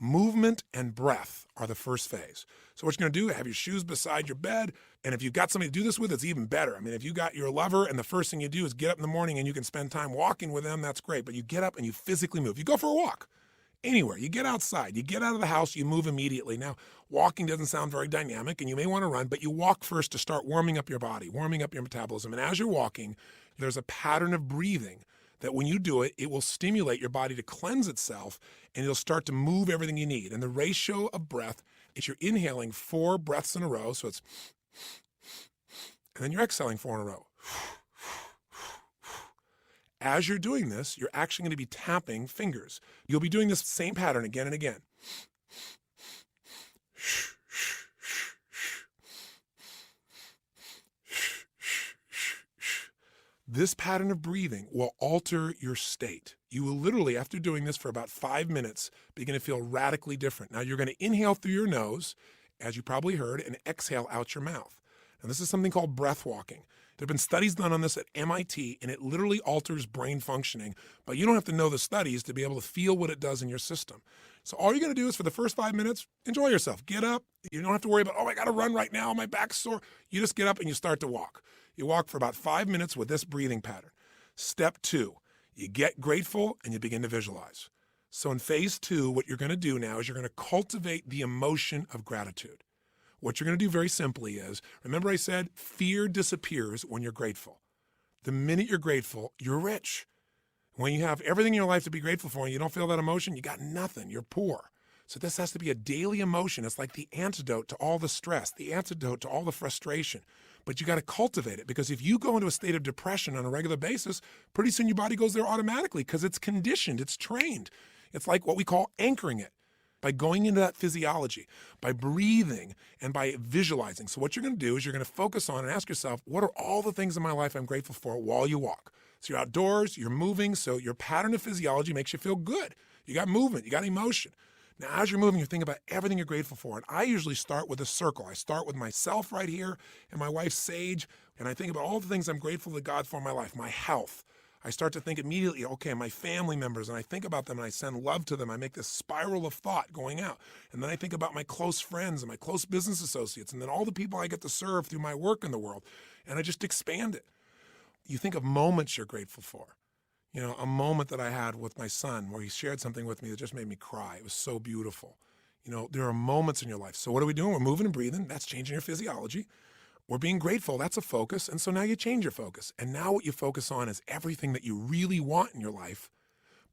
Movement and breath are the first phase. So what you're going to do, have your shoes beside your bed, and if you've got somebody to do this with, it's even better. I mean, if you got your lover and the first thing you do is get up in the morning and you can spend time walking with them, that's great. But you get up and you physically move. You go for a walk. Anywhere. You get outside, you get out of the house, you move immediately. Now, walking doesn't sound very dynamic, and you may want to run, but you walk first to start warming up your body, warming up your metabolism. And as you're walking, there's a pattern of breathing that when you do it, it will stimulate your body to cleanse itself, and it'll start to move everything you need. And the ratio of breath is you're inhaling 4 breaths in a row, so it's, and then you're exhaling 4 in a row. As you're doing this, you're actually going to be tapping fingers. You'll be doing this same pattern again and again. This pattern of breathing will alter your state. You will literally, after doing this for about 5 minutes, begin to feel radically different. Now, you're going to inhale through your nose, as you probably heard, and exhale out your mouth. And this is something called breath walking. There have been studies done on this at MIT, and it literally alters brain functioning, but you don't have to know the studies to be able to feel what it does in your system. So all you're going to do is for the first 5 minutes, enjoy yourself. Get up. You don't have to worry about, oh, I got to run right now, my back's sore. You just get up and you start to walk. You walk for about 5 minutes with this breathing pattern. Step 2, you get grateful and you begin to visualize. So in phase 2, what you're going to do now is you're going to cultivate the emotion of gratitude. What you're going to do very simply is, remember I said fear disappears when you're grateful. The minute you're grateful, you're rich. When you have everything in your life to be grateful for and you don't feel that emotion, you got nothing. You're poor. So this has to be a daily emotion. It's like the antidote to all the stress, the antidote to all the frustration. But you got to cultivate it, because if you go into a state of depression on a regular basis, pretty soon your body goes there automatically because it's conditioned, it's trained. It's like what we call anchoring it. By going into that physiology, by breathing, and by visualizing. So what you're going to do is you're going to focus on and ask yourself, what are all the things in my life I'm grateful for while you walk? So you're outdoors, you're moving, so your pattern of physiology makes you feel good. You got movement, you got emotion. Now, as you're moving, you're thinking about everything you're grateful for. And I usually start with a circle. I start with myself right here and my wife, Sage, and I think about all the things I'm grateful to God for in my life, my health. I start to think immediately, okay, my family members, and I think about them and I send love to them. I make this spiral of thought going out. And then I think about my close friends and my close business associates, and then all the people I get to serve through my work in the world. And I just expand it. You think of moments you're grateful for. You know, a moment that I had with my son where he shared something with me that just made me cry. It was so beautiful. You know, there are moments in your life. So what are we doing? We're moving and breathing. That's changing your physiology. We're being grateful. That's a focus. And so now you change your focus. And now what you focus on is everything that you really want in your life,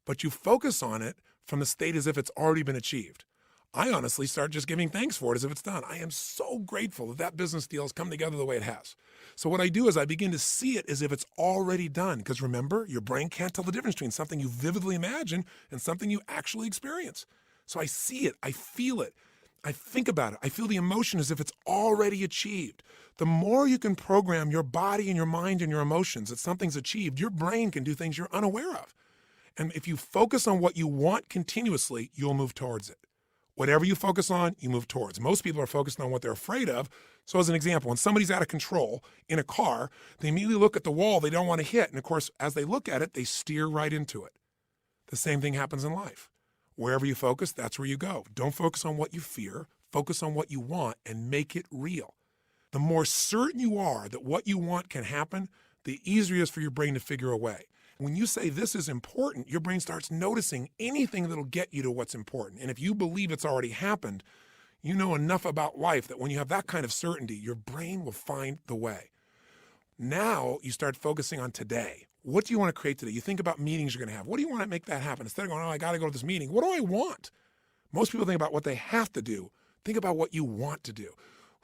but you focus on it from the state as if it's already been achieved. I honestly start just giving thanks for it as if it's done. I am so grateful that that business deal has come together the way it has. So what I do is I begin to see it as if it's already done. Because remember, your brain can't tell the difference between something you vividly imagine and something you actually experience. So I see it. I feel it. I think about it. I feel the emotion as if it's already achieved. The more you can program your body and your mind and your emotions that something's achieved, your brain can do things you're unaware of. And if you focus on what you want continuously, you'll move towards it. Whatever you focus on, you move towards. Most people are focused on what they're afraid of. So as an example, when somebody's out of control in a car, they immediately look at the wall they don't want to hit. And of course, as they look at it, they steer right into it. The same thing happens in life. Wherever you focus, that's where you go. Don't focus on what you fear. Focus on what you want and make it real. The more certain you are that what you want can happen, the easier it is for your brain to figure a way. When you say this is important, your brain starts noticing anything that'll get you to what's important. And if you believe it's already happened, you know enough about life that when you have that kind of certainty, your brain will find the way. Now you start focusing on today. What do you want to create today? You think about meetings you're going to have. What do you want to make that happen? Instead of going, oh, I got to go to this meeting. What do I want? Most people think about what they have to do. Think about what you want to do.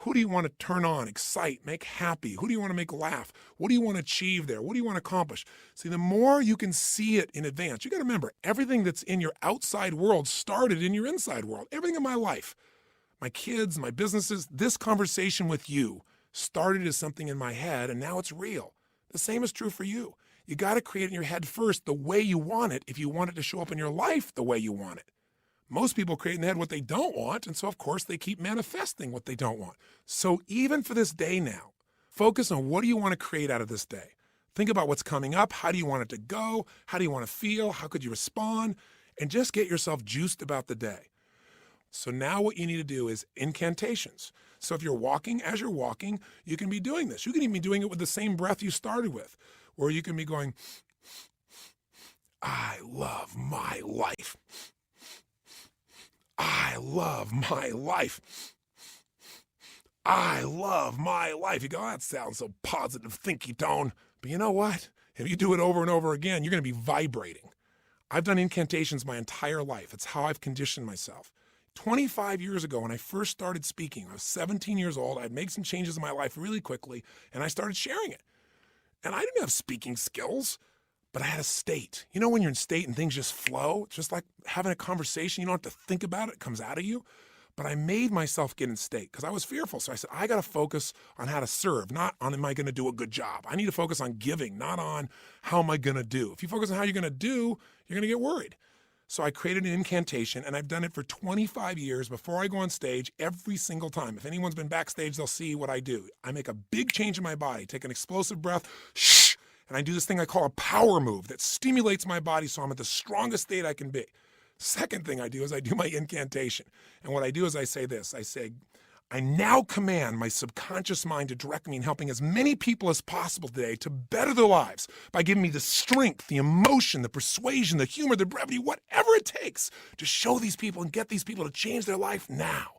Who do you want to turn on, excite, make happy? Who do you want to make laugh? What do you want to achieve there? What do you want to accomplish? See, the more you can see it in advance, you got to remember, everything that's in your outside world started in your inside world. Everything in my life, my kids, my businesses, this conversation with you started as something in my head, and now it's real. The same is true for you. You got to create it in your head first the way you want it if you want it to show up in your life the way you want it. Most people create in their head what they don't want, and so, of course, they keep manifesting what they don't want. So even for this day now, focus on what do you want to create out of this day. Think about what's coming up. How do you want it to go? How do you want to feel? How could you respond? And just get yourself juiced about the day. So now what you need to do is incantations. So if you're walking, as you're walking, you can be doing this. You can even be doing it with the same breath you started with, where you can be going, I love my life. I love my life. I love my life. You go, that sounds so positive, thinky tone. But you know what? If you do it over and over again, you're going to be vibrating. I've done incantations my entire life. It's how I've conditioned myself. 25 years ago, when I first started speaking, I was 17 years old. I'd made some changes in my life really quickly, and I started sharing it. And I didn't have speaking skills, but I had a state. You know when you're in state and things just flow? It's just like having a conversation. You don't have to think about it. It comes out of you. But I made myself get in state because I was fearful. So I said, I got to focus on how to serve, not on am I going to do a good job. I need to focus on giving, not on how am I going to do. If you focus on how you're going to do, you're going to get worried. So I created an incantation, and I've done it for 25 years before I go on stage every single time. If anyone's been backstage, they'll see what I do. I make a big change in my body, take an explosive breath, shh, and I do this thing I call a power move that stimulates my body so I'm at the strongest state I can be. Second thing I do is I do my incantation. And what I do is I say this. I say, I now command my subconscious mind to direct me in helping as many people as possible today to better their lives by giving me the strength, the emotion, the persuasion, the humor, the brevity, whatever it takes to show these people and get these people to change their life now.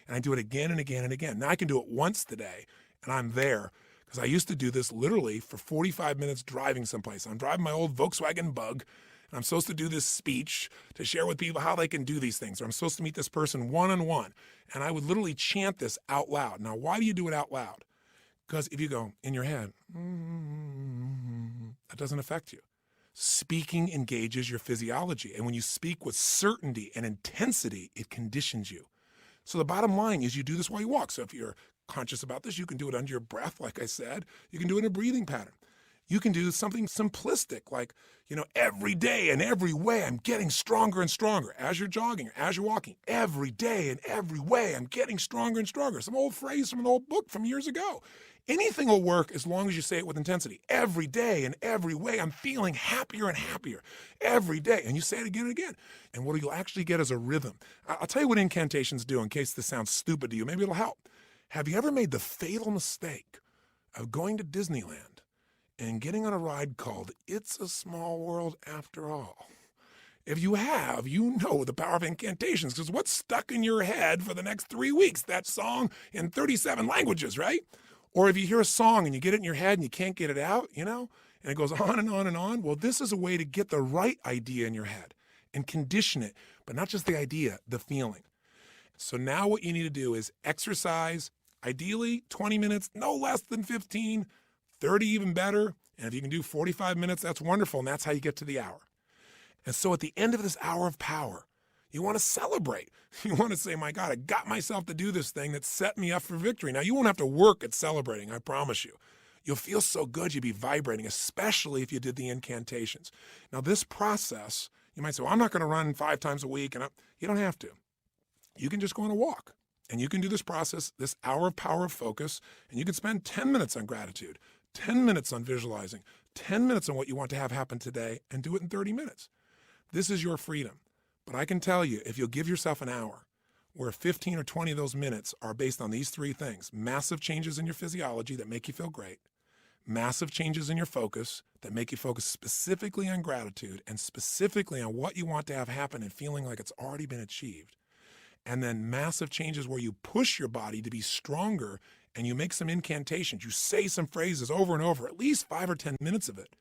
And I do it again and again and again. Now I can do it once today, and I'm there. Because I used to do this literally for 45 minutes driving someplace. I'm driving my old Volkswagen Bug, and I'm supposed to do this speech to share with people how they can do these things. Or I'm supposed to meet this person one-on-one. And I would literally chant this out loud. Now, why do you do it out loud? Because if you go in your head, that doesn't affect you. Speaking engages your physiology. And when you speak with certainty and intensity, it conditions you. So the bottom line is you do this while you walk. So if you're conscious about this, you can do it under your breath, like I said. You can do it in a breathing pattern. You can do something simplistic, like, every day and every way I'm getting stronger and stronger. As you're jogging, as you're walking, every day and every way I'm getting stronger and stronger. Some old phrase from an old book from years ago. Anything will work as long as you say it with intensity. Every day and every way I'm feeling happier and happier. Every day. And you say it again and again. And what you'll actually get is a rhythm. I'll tell you what incantations do in case this sounds stupid to you. Maybe it'll help. Have you ever made the fatal mistake of going to Disneyland and getting on a ride called It's a Small World After All? If you have, you know the power of incantations, because what's stuck in your head for the next 3 weeks? That song in 37 languages, right? Or if you hear a song and you get it in your head and you can't get it out, and it goes on and on and on. Well, this is a way to get the right idea in your head and condition it, but not just the idea, the feeling. So now what you need to do is exercise, ideally 20 minutes, no less than 15, 30 even better. And if you can do 45 minutes, that's wonderful. And that's how you get to the hour. And so at the end of this hour of power, you want to celebrate. You want to say, my God, I got myself to do this thing that set me up for victory. Now, you won't have to work at celebrating, I promise you. You'll feel so good, you'll be vibrating, especially if you did the incantations. Now, this process, you might say, well, I'm not going to run 5 times a week. You don't have to. You can just go on a walk. And you can do this process, this hour of power of focus, and you can spend 10 minutes on gratitude, 10 minutes on visualizing, 10 minutes on what you want to have happen today, and do it in 30 minutes. This is your freedom. But I can tell you, if you'll give yourself an hour, where 15 or 20 of those minutes are based on these 3 things: massive changes in your physiology that make you feel great, massive changes in your focus that make you focus specifically on gratitude and specifically on what you want to have happen and feeling like it's already been achieved, and then massive changes where you push your body to be stronger and you make some incantations, you say some phrases over and over, at least 5 or 10 minutes of it,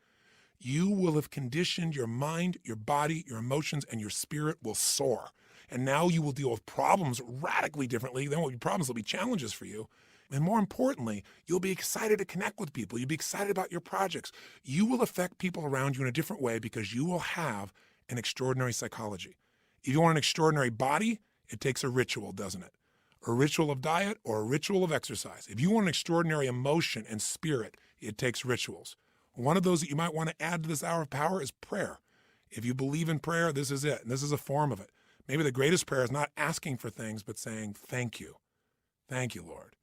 you will have conditioned your mind, your body, your emotions, and your spirit will soar. And now you will deal with problems radically differently. There won't be problems, there'll be challenges for you. And more importantly, you'll be excited to connect with people. You'll be excited about your projects. You will affect people around you in a different way because you will have an extraordinary psychology. If you want an extraordinary body, it takes a ritual, doesn't it? A ritual of diet or a ritual of exercise. If you want an extraordinary emotion and spirit, it takes rituals. One of those that you might want to add to this hour of power is prayer. If you believe in prayer, this is it, and this is a form of it. Maybe the greatest prayer is not asking for things, but saying, thank you. Thank you, Lord.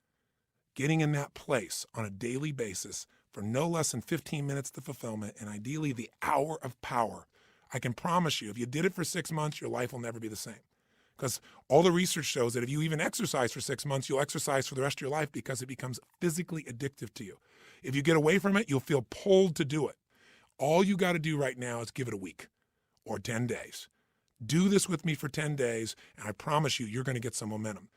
Getting in that place on a daily basis for no less than 15 minutes to fulfillment, and ideally the hour of power. I can promise you, if you did it for 6 months, your life will never be the same. Because all the research shows that if you even exercise for 6 months, you'll exercise for the rest of your life because it becomes physically addictive to you. If you get away from it, you'll feel pulled to do it. All you got to do right now is give it a week or 10 days. Do this with me for 10 days, and I promise you, you're going to get some momentum.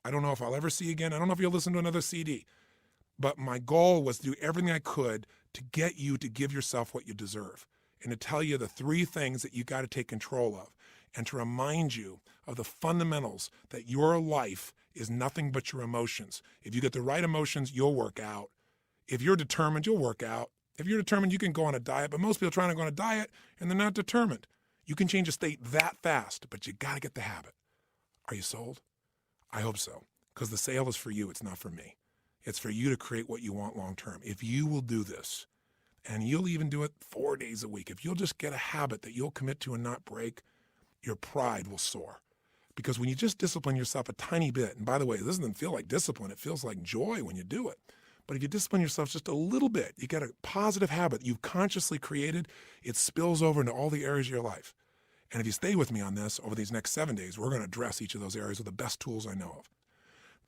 I don't know if I'll ever see you again. I don't know if you'll listen to another CD. But my goal was to do everything I could to get you to give yourself what you deserve and to tell you the 3 things that you got to take control of and to remind you of the fundamentals that your life is nothing but your emotions. If you get the right emotions, you'll work out. If you're determined, you'll work out. If you're determined, you can go on a diet, but most people trying to go on a diet and they're not determined. You can change a state that fast, but you got to get the habit. Are you sold? I hope so, because the sale is for you. It's not for me. It's for you to create what you want long term. If you will do this, and you'll even do it 4 days a week, if you'll just get a habit that you'll commit to and not break, your pride will soar. Because when you just discipline yourself a tiny bit, and by the way, this doesn't feel like discipline, it feels like joy when you do it. But if you discipline yourself just a little bit, you get a positive habit you've consciously created, it spills over into all the areas of your life. And if you stay with me on this over these next 7 days, we're going to address each of those areas with the best tools I know of.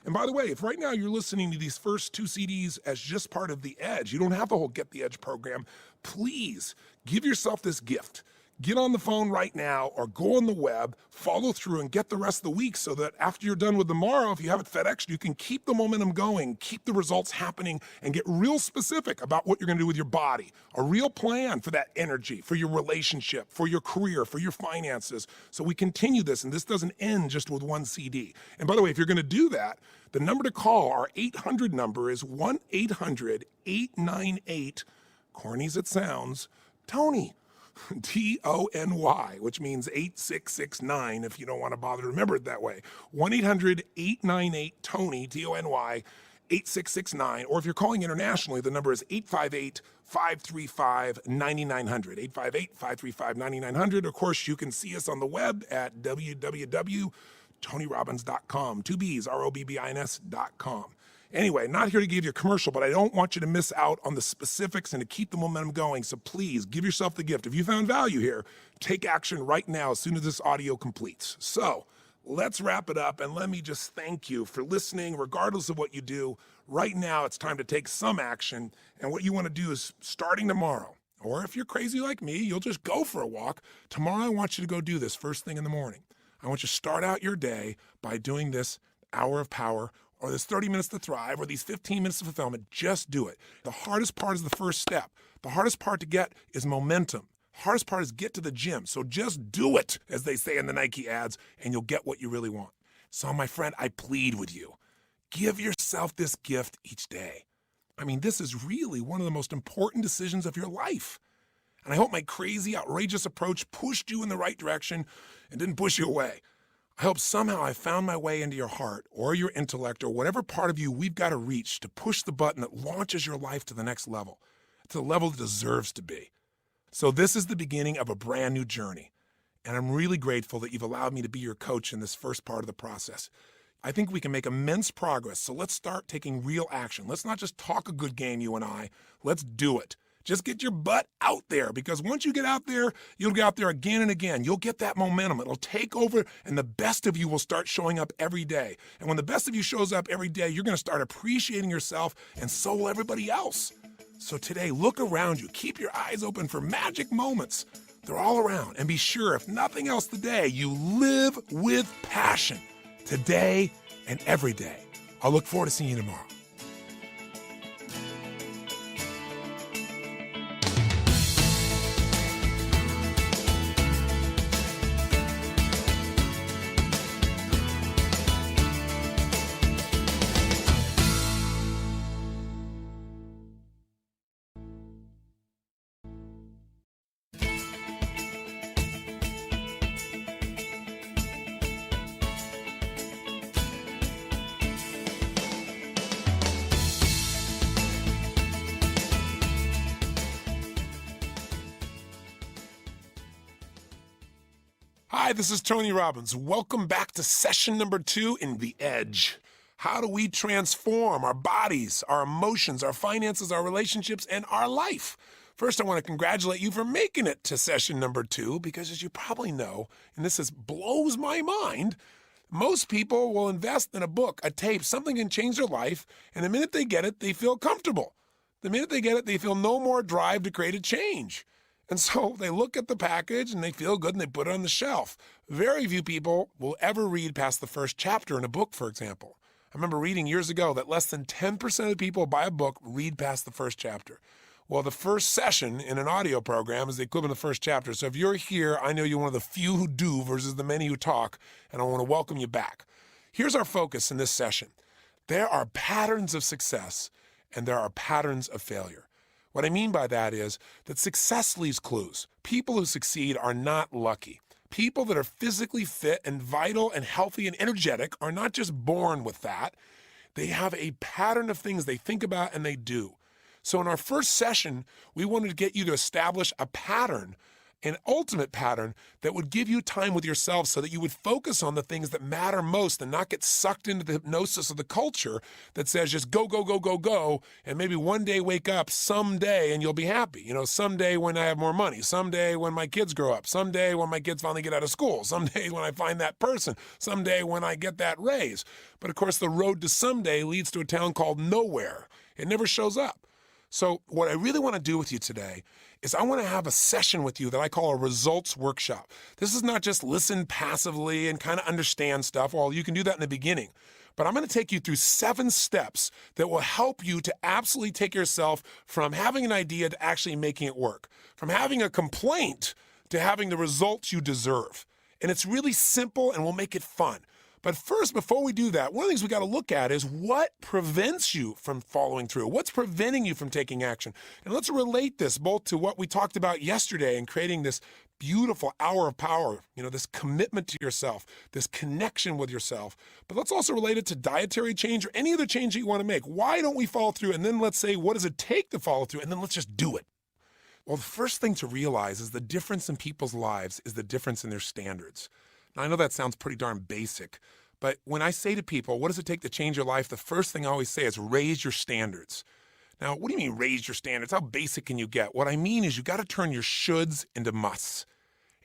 And by the way, if right now you're listening to these first 2 CDs as just part of the Edge, you don't have the whole Get the Edge program, please give yourself this gift. Get on the phone right now or go on the web, follow through and get the rest of the week so that after you're done with tomorrow, if you have it FedExed, you can keep the momentum going, keep the results happening, and get real specific about what you're going to do with your body. A real plan for that energy, for your relationship, for your career, for your finances. So we continue this, and this doesn't end just with 1 CD. And by the way, if you're going to do that, the number to call, our 800 number is 1-800-898, corny as it sounds, Tony. Tony, which means 8669 if you don't want to bother to remember it that way. 1-800-898-TONY, Tony, 8669. Or if you're calling internationally, the number is 858-535-9900. 858-535-9900. Of course, you can see us on the web at www.tonyrobbins.com. 2 B's, ROBBINS.com. Anyway, not here to give you a commercial, but I don't want you to miss out on the specifics and to keep the momentum going. So please give yourself the gift. If you found value here, take action right now as soon as this audio completes. So let's wrap it up, and let me just thank you for listening, regardless of what you do. Right now, it's time to take some action, and what you want to do is starting tomorrow, or if you're crazy like me, you'll just go for a walk. Tomorrow, I want you to go do this first thing in the morning. I want you to start out your day by doing this hour of power, or this 30 minutes to thrive, or these 15 minutes of fulfillment. Just do it. The hardest part is the first step. The hardest part to get is momentum. The hardest part is get to the gym. So just do it, as they say in the Nike ads, and you'll get what you really want. So my friend, I plead with you. Give yourself this gift each day. I mean, this is really one of the most important decisions of your life. And I hope my crazy, outrageous approach pushed you in the right direction and didn't push you away. I hope somehow I found my way into your heart or your intellect or whatever part of you we've got to reach to push the button that launches your life to the next level, to the level it deserves to be. So this is the beginning of a brand new journey. And I'm really grateful that you've allowed me to be your coach in this first part of the process. I think we can make immense progress. So let's start taking real action. Let's not just talk a good game, you and I. Let's do it. Just get your butt out there, because once you get out there, you'll get out there again and again. You'll get that momentum. It'll take over, and the best of you will start showing up every day. And when the best of you shows up every day, you're going to start appreciating yourself, and so will everybody else. So today, look around you. Keep your eyes open for magic moments. They're all around. And be sure, if nothing else today, you live with passion today and every day. I'll look forward to seeing you tomorrow. Hi, this is Tony Robbins. Welcome back to session number 2 in The Edge. How do we transform our bodies, our emotions, our finances, our relationships, and our life? First, I want to congratulate you for making it to session number 2, because as you probably know, and blows my mind, most people will invest in a book, a tape, something can change their life, and the minute they get it, they feel comfortable. The minute they get it, they feel no more drive to create a change. And so they look at the package and they feel good and they put it on the shelf. Very few people will ever read past the first chapter in a book, for example. I remember reading years ago that less than 10% of the people who buy a book read past the first chapter. Well, the first session in an audio program is the equivalent of the first chapter. So if you're here, I know you're one of the few who do versus the many who talk, and I want to welcome you back. Here's our focus in this session. There are patterns of success and there are patterns of failure. What I mean by that is that success leaves clues. People who succeed are not lucky. People that are physically fit and vital and healthy and energetic are not just born with that. They have a pattern of things they think about and they do. So in our first session, we wanted to get you to establish a pattern, an ultimate pattern that would give you time with yourself so that you would focus on the things that matter most and not get sucked into the hypnosis of the culture that says just go, go, go, go, go, and maybe one day wake up someday and you'll be happy. You know, someday when I have more money, someday when my kids grow up, someday when my kids finally get out of school, someday when I find that person, someday when I get that raise. But of course, the road to someday leads to a town called nowhere. It never shows up. So what I really want to do with you today is I want to have a session with you that I call a results workshop. This is not just listen passively and kind of understand stuff. Well, you can do that in the beginning. But I'm going to take you through 7 steps that will help you to absolutely take yourself from having an idea to actually making it work, from having a complaint to having the results you deserve. And it's really simple and we'll make it fun. But first, before we do that, one of the things we got to look at is what prevents you from following through? What's preventing you from taking action? And let's relate this both to what we talked about yesterday and creating this beautiful hour of power, this commitment to yourself, this connection with yourself. But let's also relate it to dietary change or any other change that you want to make. Why don't we follow through? And then let's say, what does it take to follow through? And then let's just do it. Well, the first thing to realize is the difference in people's lives is the difference in their standards. Now, I know that sounds pretty darn basic, but when I say to people, what does it take to change your life? The first thing I always say is raise your standards. Now, what do you mean raise your standards? How basic can you get? What I mean is you got to turn your shoulds into musts.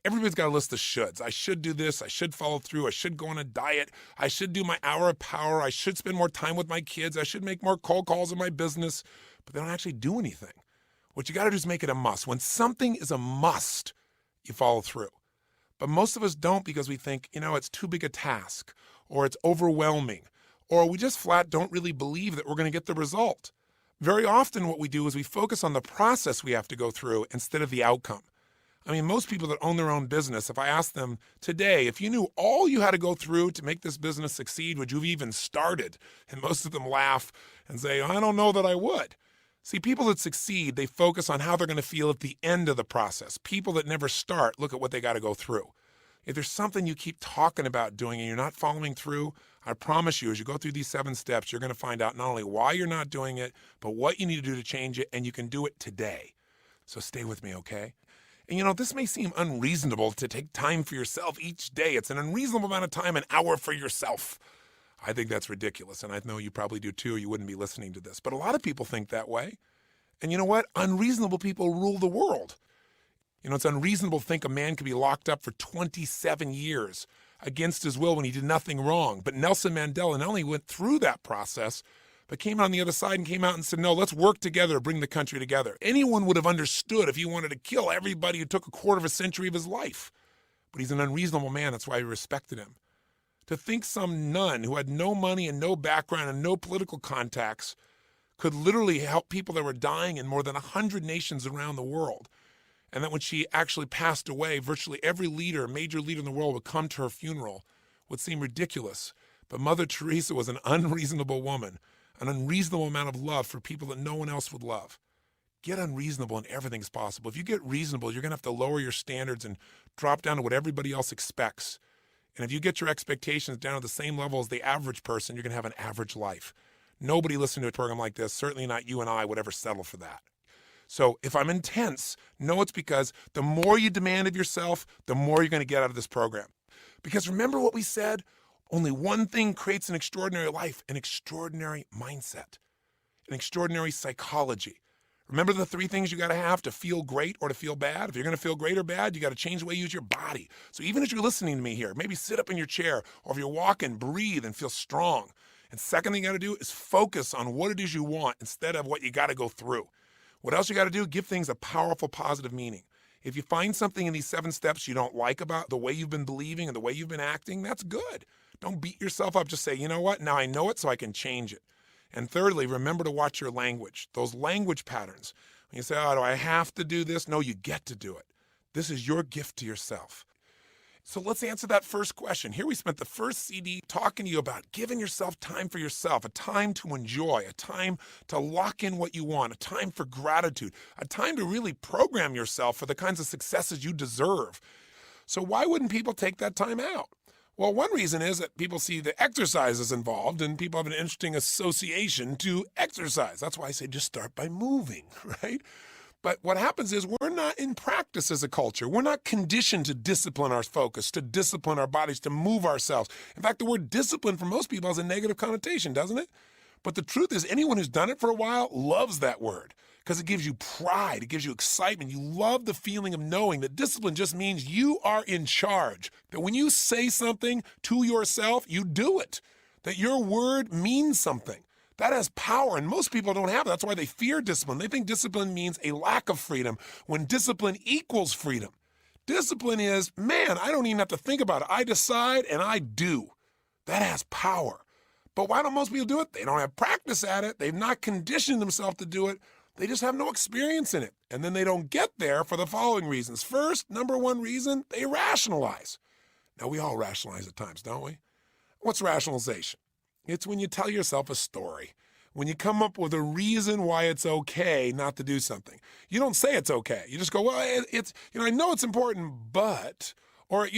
Everybody's got a list of shoulds. I should do this. I should follow through. I should go on a diet. I should do my hour of power. I should spend more time with my kids. I should make more cold calls in my business. But they don't actually do anything. What you got to do is make it a must. When something is a must, you follow through. But most of us don't because we think, it's too big a task, or it's overwhelming, or we just flat don't really believe that we're going to get the result. Very often what we do is we focus on the process we have to go through instead of the outcome. I mean, most people that own their own business, if I ask them today, if you knew all you had to go through to make this business succeed, would you have even started? And most of them laugh and say, I don't know that I would. See, people that succeed, they focus on how they're going to feel at the end of the process. People that never start look at what they got to go through. If there's something you keep talking about doing and you're not following through, I promise you, as you go through these 7 steps, you're going to find out not only why you're not doing it, but what you need to do to change it, and you can do it today. So stay with me, okay? And this may seem unreasonable to take time for yourself each day. It's an unreasonable amount of time, an hour for yourself. I think that's ridiculous, and I know you probably do too, or you wouldn't be listening to this. But a lot of people think that way. And you know what? Unreasonable people rule the world. It's unreasonable to think a man could be locked up for 27 years against his will when he did nothing wrong. But Nelson Mandela not only went through that process, but came out on the other side and came out and said, no, let's work together to bring the country together. Anyone would have understood if he wanted to kill everybody who took a quarter of a century of his life. But he's an unreasonable man. That's why we respected him. To think some nun who had no money and no background and no political contacts could literally help people that were dying in more than 100 nations around the world. And that when she actually passed away, virtually every major leader in the world would come to her funeral would seem ridiculous. But Mother Teresa was an unreasonable woman, an unreasonable amount of love for people that no one else would love. Get unreasonable and everything's possible. If you get reasonable, you're going to have to lower your standards and drop down to what everybody else expects. And if you get your expectations down to the same level as the average person, you're going to have an average life. Nobody listening to a program like this, certainly not you and I, would ever settle for that. So if I'm intense, know it's because the more you demand of yourself, the more you're going to get out of this program. Because remember what we said? Only one thing creates an extraordinary life, an extraordinary mindset, an extraordinary psychology. Remember the 3 things you got to have to feel great or to feel bad? If you're going to feel great or bad, you got to change the way you use your body. So even as you're listening to me here, maybe sit up in your chair, or if you're walking, breathe and feel strong. And second thing you got to do is focus on what it is you want instead of what you got to go through. What else you got to do? Give things a powerful, positive meaning. If you find something in these 7 steps you don't like about the way you've been believing and the way you've been acting, that's good. Don't beat yourself up. Just say, you know what? Now I know it, so I can change it. And thirdly, remember to watch your language, those language patterns. When you say, oh, do I have to do this? No, you get to do it. This is your gift to yourself. So let's answer that first question. Here we spent the first CD talking to you about giving yourself time for yourself, a time to enjoy, a time to lock in what you want, a time for gratitude, a time to really program yourself for the kinds of successes you deserve. So why wouldn't people take that time out? Well, one reason is that people see the exercises involved and people have an interesting association to exercise. That's why I say just start by moving, right? But what happens is we're not in practice as a culture. We're not conditioned to discipline our focus, to discipline our bodies, to move ourselves. In fact, the word discipline for most people has a negative connotation, doesn't it? But the truth is anyone who's done it for a while loves that word because it gives you pride. It gives you excitement. You love the feeling of knowing that discipline just means you are in charge, that when you say something to yourself, you do it, that your word means something. That has power, and most people don't have it. That's why they fear discipline. They think discipline means a lack of freedom, when discipline equals freedom. Discipline is, man, I don't even have to think about it. I decide and I do. That has power. But why don't most people do it? They don't have practice at it. They've not conditioned themselves to do it. They just have no experience in it. And then they don't get there for the following reasons. First, number one reason, they rationalize. Now, we all rationalize at times, don't we? What's rationalization? It's when you tell yourself a story, when you come up with a reason why it's okay not to do something. You don't say it's okay. You just go, well, it's, I know it's important, but, or,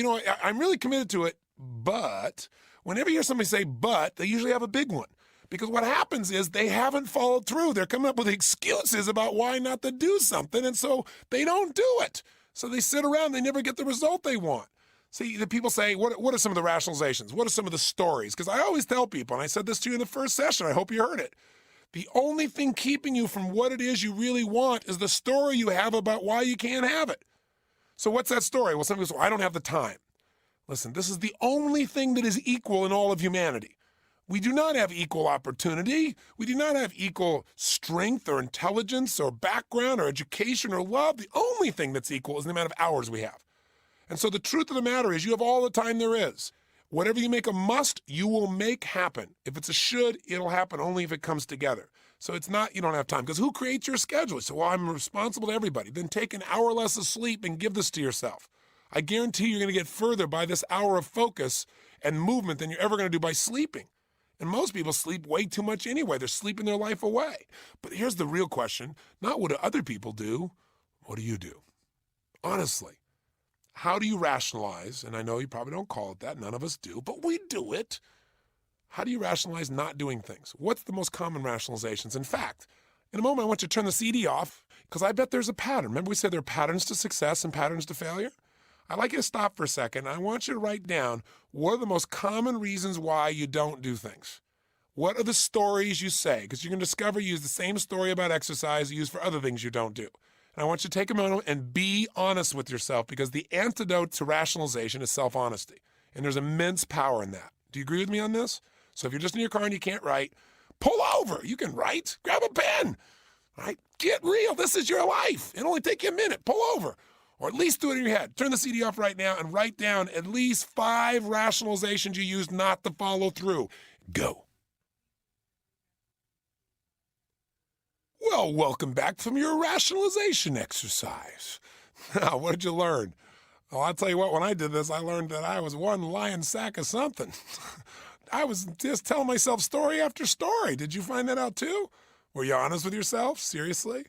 I'm really committed to it, but. Whenever you hear somebody say but, they usually have a big one. Because what happens is they haven't followed through. They're coming up with excuses about why not to do something, and so they don't do it. So they sit around, they never get the result they want. See, the people say, what are some of the rationalizations? What are some of the stories? Because I always tell people, and I said this to you in the first session, I hope you heard it. The only thing keeping you from what it is you really want is the story you have about why you can't have it. So what's that story? Well, some people say, well, I don't have the time. Listen, this is the only thing that is equal in all of humanity. We do not have equal opportunity. We do not have equal strength or intelligence or background or education or love. The only thing that's equal is the amount of hours we have. And so the truth of the matter is you have all the time there is. Whatever you make a must, you will make happen. If it's a should, it'll happen only if it comes together. So it's not you don't have time. Because who creates your schedule? So, well, I'm responsible to everybody. Then take an hour less of sleep and give this to yourself. I guarantee you're going to get further by this hour of focus and movement than you're ever going to do by sleeping. And most people sleep way too much anyway. They're sleeping their life away. But here's the real question. Not what do other people do, what do you do? Honestly, how do you rationalize? And I know you probably don't call it that. None of us do, but we do it. How do you rationalize not doing things? What's the most common rationalizations? In fact, in a moment, I want you to turn the CD off because I bet there's a pattern. Remember we said there are patterns to success and patterns to failure? I'd like you to stop for a second. I want you to write down what are the most common reasons why you don't do things. What are the stories you say? Because you're going to discover you use the same story about exercise you use for other things you don't do. And I want you to take a moment and be honest with yourself because the antidote to rationalization is self-honesty. And there's immense power in that. Do you agree with me on this? So if you're just in your car and you can't write, pull over. You can write. Grab a pen. Right? Get real. This is your life. It'll only take you a minute. Pull over. Or at least do it in your head. Turn the CD off right now and write down at least 5 rationalizations you use not to follow through. Go. Well, welcome back from your rationalization exercise. Now, what did you learn? Well, I'll tell you what, when I did this, I learned that I was one lying sack of something. I was just telling myself story after story. Did you find that out too? Were you honest with yourself? Seriously?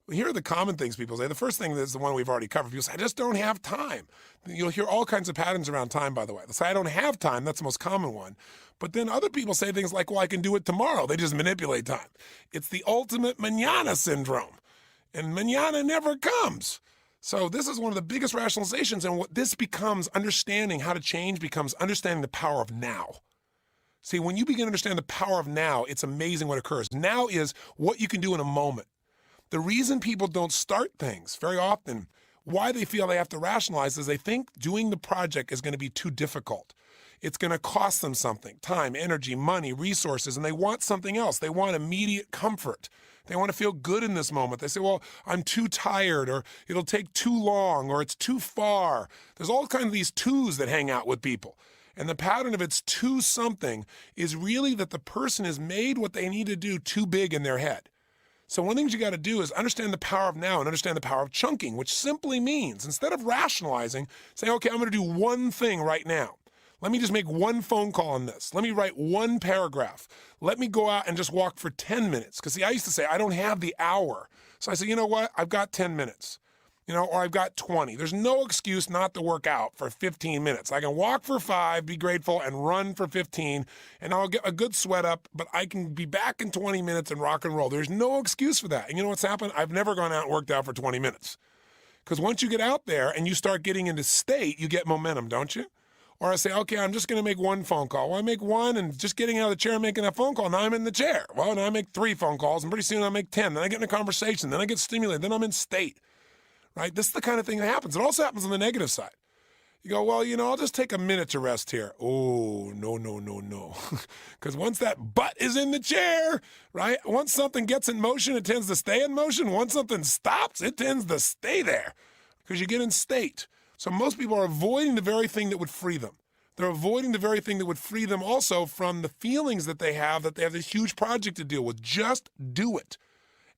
Here are the common things people say. The first thing is the one we've already covered. People say, I just don't have time. You'll hear all kinds of patterns around time, by the way. They'll say, I don't have time. That's the most common one. But then other people say things like, well, I can do it tomorrow. They just manipulate time. It's the ultimate mañana syndrome. and mañana never comes. So this is one of the biggest rationalizations, and what this becomes, understanding how to change becomes understanding the power of now. See, when you begin to understand the power of now, it's amazing what occurs. Now is what you can do in a moment. The reason people don't start things very often, why they feel they have to rationalize, is they think doing the project is going to be too difficult. It's going to cost them something, time, energy, money, resources, and they want something else. They want immediate comfort. They want to feel good in this moment. They say, well, I'm too tired, or it'll take too long, or it's too far. There's all kinds of these twos that hang out with people. And the pattern of it's too something is really that the person has made what they need to do too big in their head. So one of the things you got to do is understand the power of now and understand the power of chunking, which simply means instead of rationalizing, say, okay, I'm going to do one thing right now. Let me just make one phone call on this. Let me write one paragraph. Let me go out and just walk for 10 minutes. Because see, I used to say, I don't have the hour. So I said, you know what? I've got 10 minutes. Or I've got 20. There's no excuse not to work out for 15 minutes. I can walk for 5, be grateful, and run for 15, and I'll get a good sweat up, but I can be back in 20 minutes and rock and roll. There's no excuse for that. And you know what's happened? I've never gone out and worked out for 20 minutes. Because once you get out there and you start getting into state, you get momentum, don't you? Or I say, okay, I'm just going to make one phone call. Well, I make one, and just getting out of the chair and making that phone call, now I'm in the chair. Well, now I make 3 phone calls, and pretty soon I make 10. Then I get in a conversation. Then I get stimulated. Then I'm in state. Right? This is the kind of thing that happens. It also happens on the negative side. You go, well, I'll just take a minute to rest here. Oh, no. Because once that butt is in the chair, right? Once something gets in motion, it tends to stay in motion. Once something stops, it tends to stay there because you get in state. So most people are avoiding the very thing that would free them. They're avoiding the very thing that would free them also from the feelings that they have this huge project to deal with. Just do it.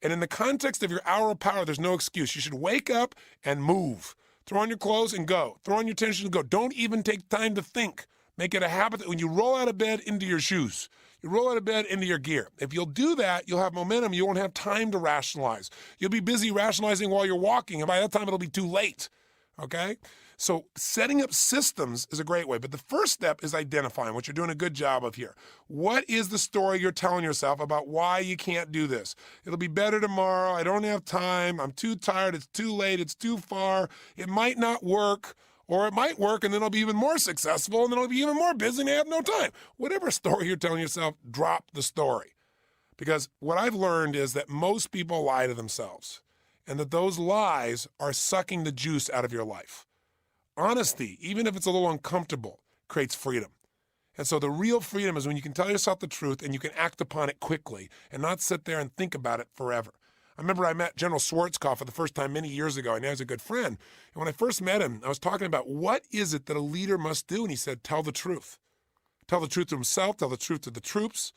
And in the context of your hour of power, there's no excuse. You should wake up and move. Throw on your clothes and go. Throw on your tension and go. Don't even take time to think. Make it a habit that when you roll out of bed, into your shoes. You roll out of bed, into your gear. If you'll do that, you'll have momentum. You won't have time to rationalize. You'll be busy rationalizing while you're walking, and by that time, it'll be too late. Okay? So setting up systems is a great way. But the first step is identifying, what you're doing a good job of here. What is the story you're telling yourself about why you can't do this? It'll be better tomorrow. I don't have time. I'm too tired. It's too late. It's too far. It might not work. Or it might work, and then I'll be even more successful, and then I'll be even more busy, and I have no time. Whatever story you're telling yourself, drop the story. Because what I've learned is that most people lie to themselves, and that those lies are sucking the juice out of your life. Honesty, even if it's a little uncomfortable, creates freedom. And so the real freedom is when you can tell yourself the truth and you can act upon it quickly and not sit there and think about it forever. I remember I met General Schwarzkopf for the first time many years ago, and now he's a good friend. And when I first met him, I was talking about what is it that a leader must do? And he said, tell the truth. Tell the truth to himself, tell the truth to the troops.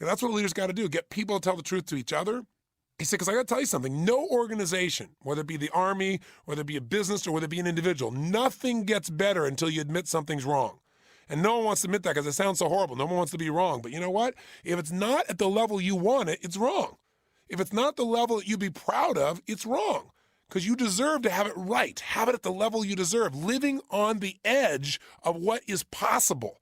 And that's what a leader's got to do, get people to tell the truth to each other. He said, because I got to tell you something, no organization, whether it be the Army, whether it be a business, or whether it be an individual, nothing gets better until you admit something's wrong. And no one wants to admit that because it sounds so horrible. No one wants to be wrong. But you know what? If it's not at the level you want it, it's wrong. If it's not the level that you'd be proud of, it's wrong. Because you deserve to have it right. Have it at the level you deserve. Living on the edge of what is possible.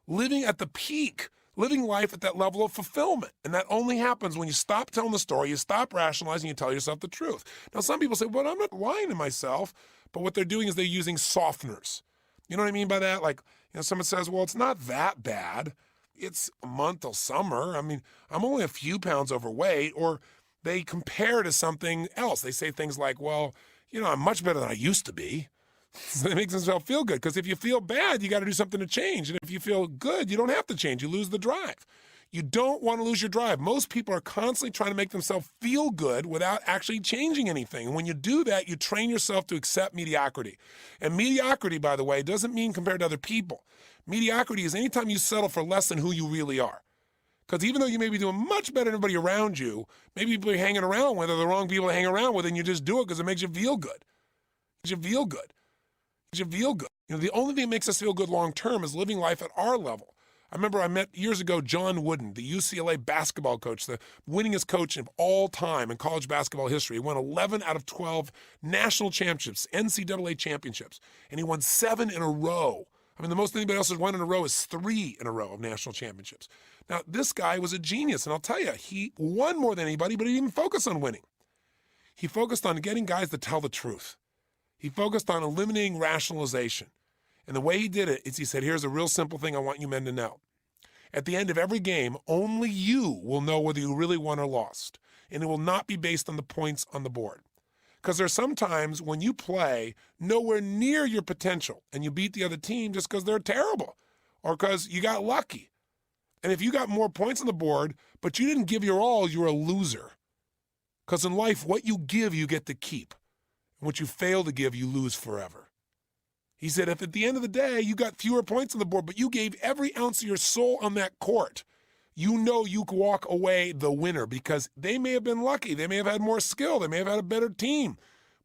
Living at the peak. Living life at that level of fulfillment. And that only happens when you stop telling the story, you stop rationalizing, you tell yourself the truth. Now, some people say, well, I'm not lying to myself. But what they're doing is they're using softeners. You know what I mean by that? Like, someone says, well, it's not that bad. It's a month till summer. I mean, I'm only a few pounds overweight. Or they compare to something else. They say things like, well, I'm much better than I used to be. So it makes themselves feel good. Because if you feel bad, you got to do something to change. And if you feel good, you don't have to change. You lose the drive. You don't want to lose your drive. Most people are constantly trying to make themselves feel good without actually changing anything. And when you do that, you train yourself to accept mediocrity. And mediocrity, by the way, doesn't mean compared to other people. Mediocrity is anytime you settle for less than who you really are. Because even though you may be doing much better than everybody around you, maybe people you're hanging around with are the wrong people to hang around with, and you just do it because it makes you feel good. It makes you feel good. It makes you feel good. The only thing that makes us feel good long term is living life at our level. I remember I met years ago John Wooden, the UCLA basketball coach, the winningest coach of all time in college basketball history. He won 11 out of 12 national championships, NCAA championships, and he won 7 in a row. I mean, the most anybody else has won in a row is 3 in a row of national championships. Now, this guy was a genius, and I'll tell you, he won more than anybody, but he didn't focus on winning. He focused on getting guys to tell the truth. He focused on eliminating rationalization. And the way he did it is he said, here's a real simple thing I want you men to know. At the end of every game, only you will know whether you really won or lost. And it will not be based on the points on the board. Because there's sometimes when you play nowhere near your potential and you beat the other team just because they're terrible or because you got lucky. And if you got more points on the board, but you didn't give your all, you're a loser. Because in life, what you give, you get to keep. And what you fail to give, you lose forever. He said, if at the end of the day, you got fewer points on the board, but you gave every ounce of your soul on that court, you know you can walk away the winner because they may have been lucky. They may have had more skill. They may have had a better team,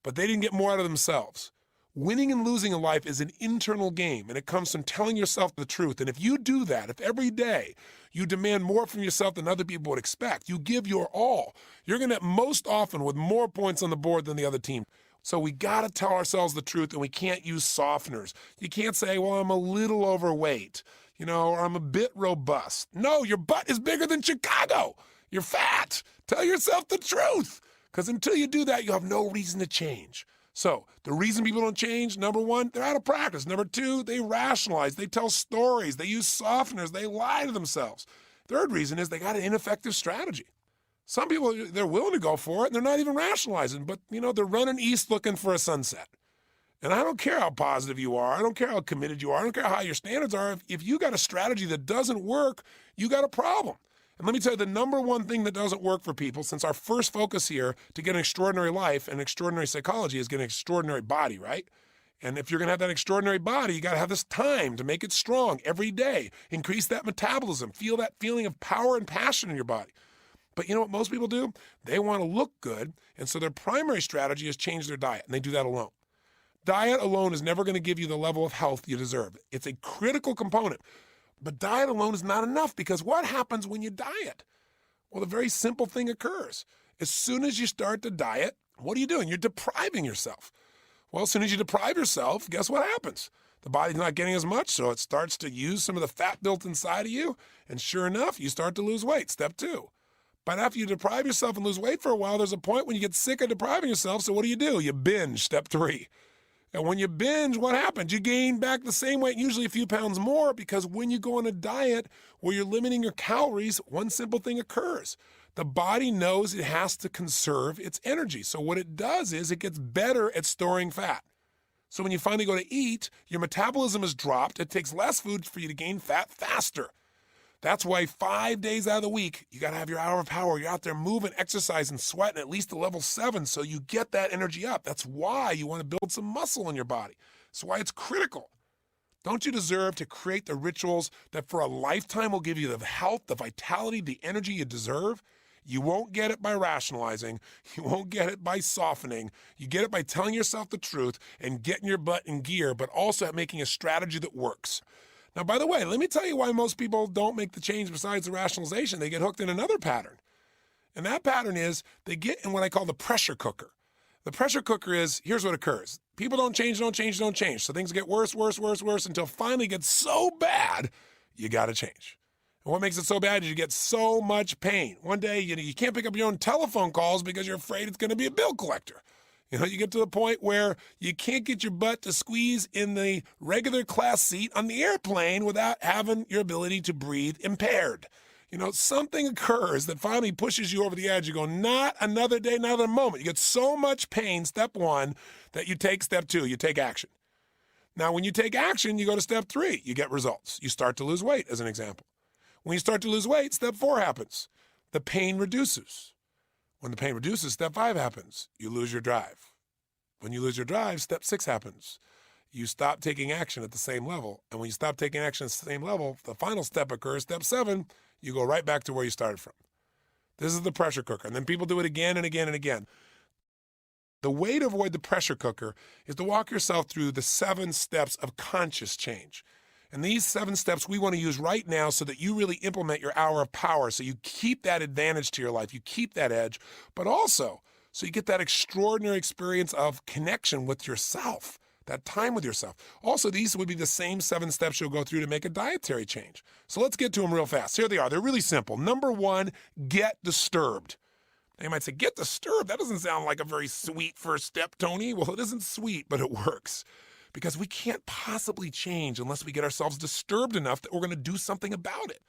but they didn't get more out of themselves. Winning and losing in life is an internal game, and it comes from telling yourself the truth. And if you do that, if every day you demand more from yourself than other people would expect, you give your all, you're going to end most often with more points on the board than the other team. So we got to tell ourselves the truth, and we can't use softeners. You can't say, well, I'm a little overweight, or I'm a bit robust. No, your butt is bigger than Chicago. You're fat. Tell yourself the truth, because until you do that, you have no reason to change. So the reason people don't change, number one, they're out of practice. Number two, they rationalize. They tell stories. They use softeners. They lie to themselves. Third reason is they got an ineffective strategy. Some people, they're willing to go for it, and they're not even rationalizing, but, they're running east looking for a sunset. And I don't care how positive you are. I don't care how committed you are. I don't care how high your standards are. If you got a strategy that doesn't work, you got a problem. And let me tell you, the number one thing that doesn't work for people, since our first focus here to get an extraordinary life and extraordinary psychology is get an extraordinary body, right? And if you're going to have that extraordinary body, you got to have this time to make it strong every day. Increase that metabolism. Feel that feeling of power and passion in your body. But you know what most people do? They want to look good, and so their primary strategy is change their diet, and they do that alone. Diet alone is never going to give you the level of health you deserve. It's a critical component. But diet alone is not enough, because what happens when you diet? Well, a very simple thing occurs. As soon as you start to diet, what are you doing? You're depriving yourself. Well, as soon as you deprive yourself, guess what happens? The body's not getting as much, so it starts to use some of the fat built inside of you, and sure enough, you start to lose weight. Step 2. But after you deprive yourself and lose weight for a while, there's a point when you get sick of depriving yourself, so what do? You binge, step 3. And when you binge, what happens? You gain back the same weight, usually a few pounds more, because when you go on a diet where you're limiting your calories, one simple thing occurs. The body knows it has to conserve its energy. So what it does is it gets better at storing fat. So when you finally go to eat, your metabolism is dropped. It takes less food for you to gain fat faster. That's why 5 days out of the week, you got to have your hour of power. You're out there moving, exercising, sweating at least to level 7 so you get that energy up. That's why you want to build some muscle in your body. That's why it's critical. Don't you deserve to create the rituals that for a lifetime will give you the health, the vitality, the energy you deserve? You won't get it by rationalizing. You won't get it by softening. You get it by telling yourself the truth and getting your butt in gear, but also making a strategy that works. Now, by the way, let me tell you why most people don't make the change besides the rationalization. They get hooked in another pattern. And that pattern is they get in what I call the pressure cooker. The pressure cooker is, here's what occurs. People don't change. So things get worse until finally it gets so bad, you got to change. And what makes it so bad is you get so much pain. One day, you can't pick up your own telephone calls because you're afraid it's going to be a bill collector. You get to the point where you can't get your butt to squeeze in the regular class seat on the airplane without having your ability to breathe impaired. Something occurs that finally pushes you over the edge. You go, not another day, not another moment. You get so much pain, step 1, that you take step 2, you take action. Now, when you take action, you go to step 3, you get results. You start to lose weight, as an example. When you start to lose weight, step 4 happens. The pain reduces. When the pain reduces, step 5 happens. You lose your drive. When you lose your drive, step 6 happens. You stop taking action at the same level. And when you stop taking action at the same level, the final step occurs, step 7, you go right back to where you started from. This is the pressure cooker. And then people do it again and again and again. The way to avoid the pressure cooker is to walk yourself through the 7 steps of conscious change. And these 7 steps we want to use right now so that you really implement your hour of power, so you keep that advantage to your life, you keep that edge, but also so you get that extraordinary experience of connection with yourself, that time with yourself. Also, these would be the same 7 steps you'll go through to make a dietary change. So let's get to them real fast. Here they are. They're really simple. Number 1, get disturbed. Now you might say, get disturbed. That doesn't sound like a very sweet first step, Tony. Well, it isn't sweet, but it works. Because we can't possibly change unless we get ourselves disturbed enough that we're going to do something about it.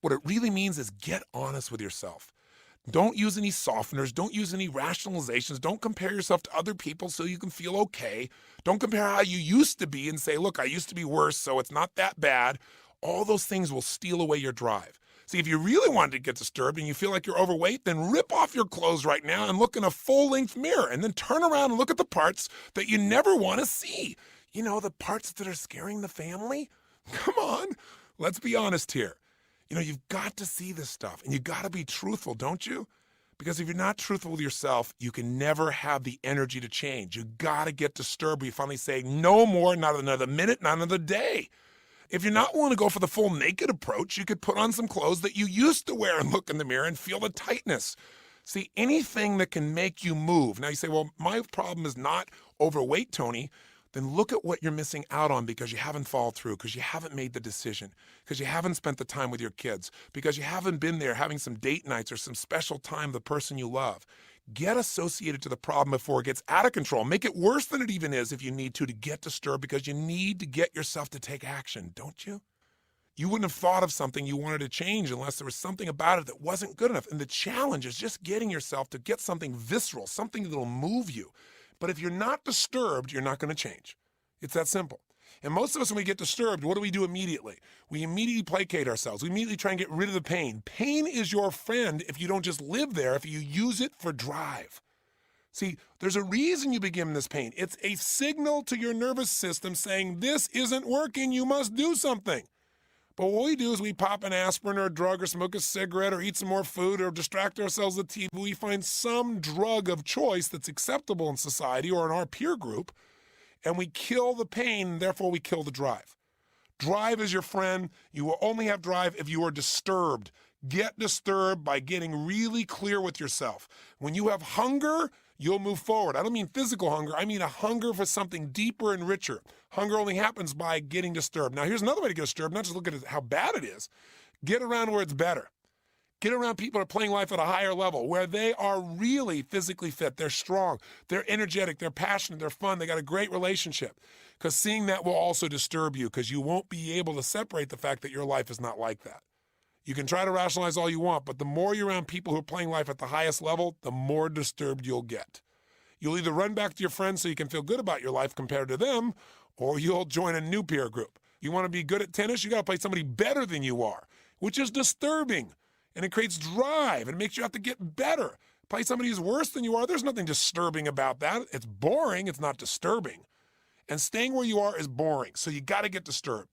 What it really means is get honest with yourself. Don't use any softeners. Don't use any rationalizations. Don't compare yourself to other people so you can feel okay. Don't compare how you used to be and say, look, I used to be worse, so it's not that bad. All those things will steal away your drive. See, if you really wanted to get disturbed and you feel like you're overweight, then rip off your clothes right now and look in a full-length mirror, and then turn around and look at the parts that you never want to see. You know, the parts that are scaring the family? Come on, let's be honest here. You know, you've got to see this stuff, and you've got to be truthful, don't you? Because if you're not truthful with yourself, you can never have the energy to change. You've got to get disturbed. You finally say, no more, not another minute, not another day. If you're not willing to go for the full naked approach, you could put on some clothes that you used to wear and look in the mirror and feel the tightness. See, anything that can make you move. Now you say, well, my problem is not overweight, Tony. Then look at what you're missing out on because you haven't followed through, because you haven't made the decision, because you haven't spent the time with your kids, because you haven't been there having some date nights or some special time with the person you love. Get associated to the problem before it gets out of control. Make it worse than it even is if you need to get disturbed, because you need to get yourself to take action, don't you? You wouldn't have thought of something you wanted to change unless there was something about it that wasn't good enough. And the challenge is just getting yourself to get something visceral, something that'll move you. But if you're not disturbed, you're not going to change. It's that simple. And most of us, when we get disturbed, what do we do immediately? We immediately placate ourselves. We immediately try and get rid of the pain. Pain is your friend if you don't just live there, if you use it for drive. See, there's a reason you begin this pain. It's a signal to your nervous system saying, this isn't working, you must do something. But what we do is we pop an aspirin or a drug or smoke a cigarette or eat some more food or distract ourselves with TV. We find some drug of choice that's acceptable in society or in our peer group, and we kill the pain, and therefore we kill the drive. Drive is your friend. You will only have drive if you are disturbed. Get disturbed by getting really clear with yourself. When you have hunger, you'll move forward. I don't mean physical hunger. I mean a hunger for something deeper and richer. Hunger only happens by getting disturbed. Now, here's another way to get disturbed, not just look at how bad it is. Get around where it's better. Get around people who are playing life at a higher level, where they are really physically fit. They're strong. They're energetic. They're passionate. They're fun. They got a great relationship. Because seeing that will also disturb you, because you won't be able to separate the fact that your life is not like that. You can try to rationalize all you want, but the more you're around people who are playing life at the highest level, the more disturbed you'll get. You'll either run back to your friends so you can feel good about your life compared to them, or you'll join a new peer group. You want to be good at tennis? You got to play somebody better than you are, which is disturbing. And it creates drive. It makes you have to get better. Play somebody who's worse than you are. There's nothing disturbing about that. It's boring. It's not disturbing. And staying where you are is boring. So you got to get disturbed.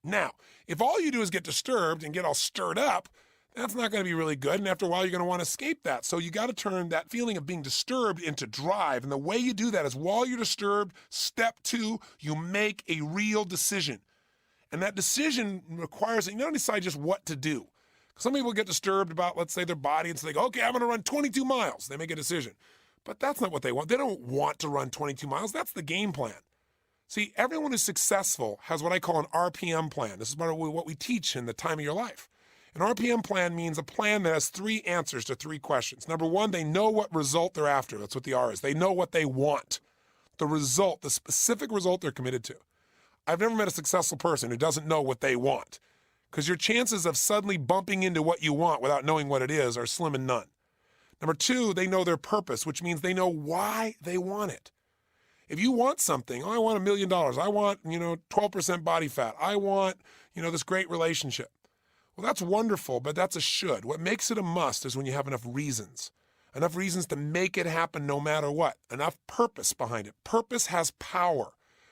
Now, if all you do is get disturbed and get all stirred up, that's not going to be really good. And after a while, you're going to want to escape that. So you got to turn that feeling of being disturbed into drive. And the way you do that is while you're disturbed, step 2, you make a real decision. And that decision requires that you not only decide just what to do. Some people get disturbed about, let's say, their body, and so they go, okay, I'm going to run 22 miles. They make a decision. But that's not what they want. They don't want to run 22 miles. That's the game plan. See, everyone who's successful has what I call an RPM plan. This is part of what we teach in the time of your life. An RPM plan means a plan that has 3 answers to 3 questions. Number 1, they know what result they're after. That's what the R is. They know what they want. The result, the specific result they're committed to. I've never met a successful person who doesn't know what they want, because your chances of suddenly bumping into what you want without knowing what it is are slim and none. Number 2, they know their purpose, which means they know why they want it. If you want something, I want $1 million. I want, 12% body fat. I want, this great relationship. Well, that's wonderful, but that's a should. What makes it a must is when you have enough reasons to make it happen no matter what. Enough purpose behind it. Purpose has power.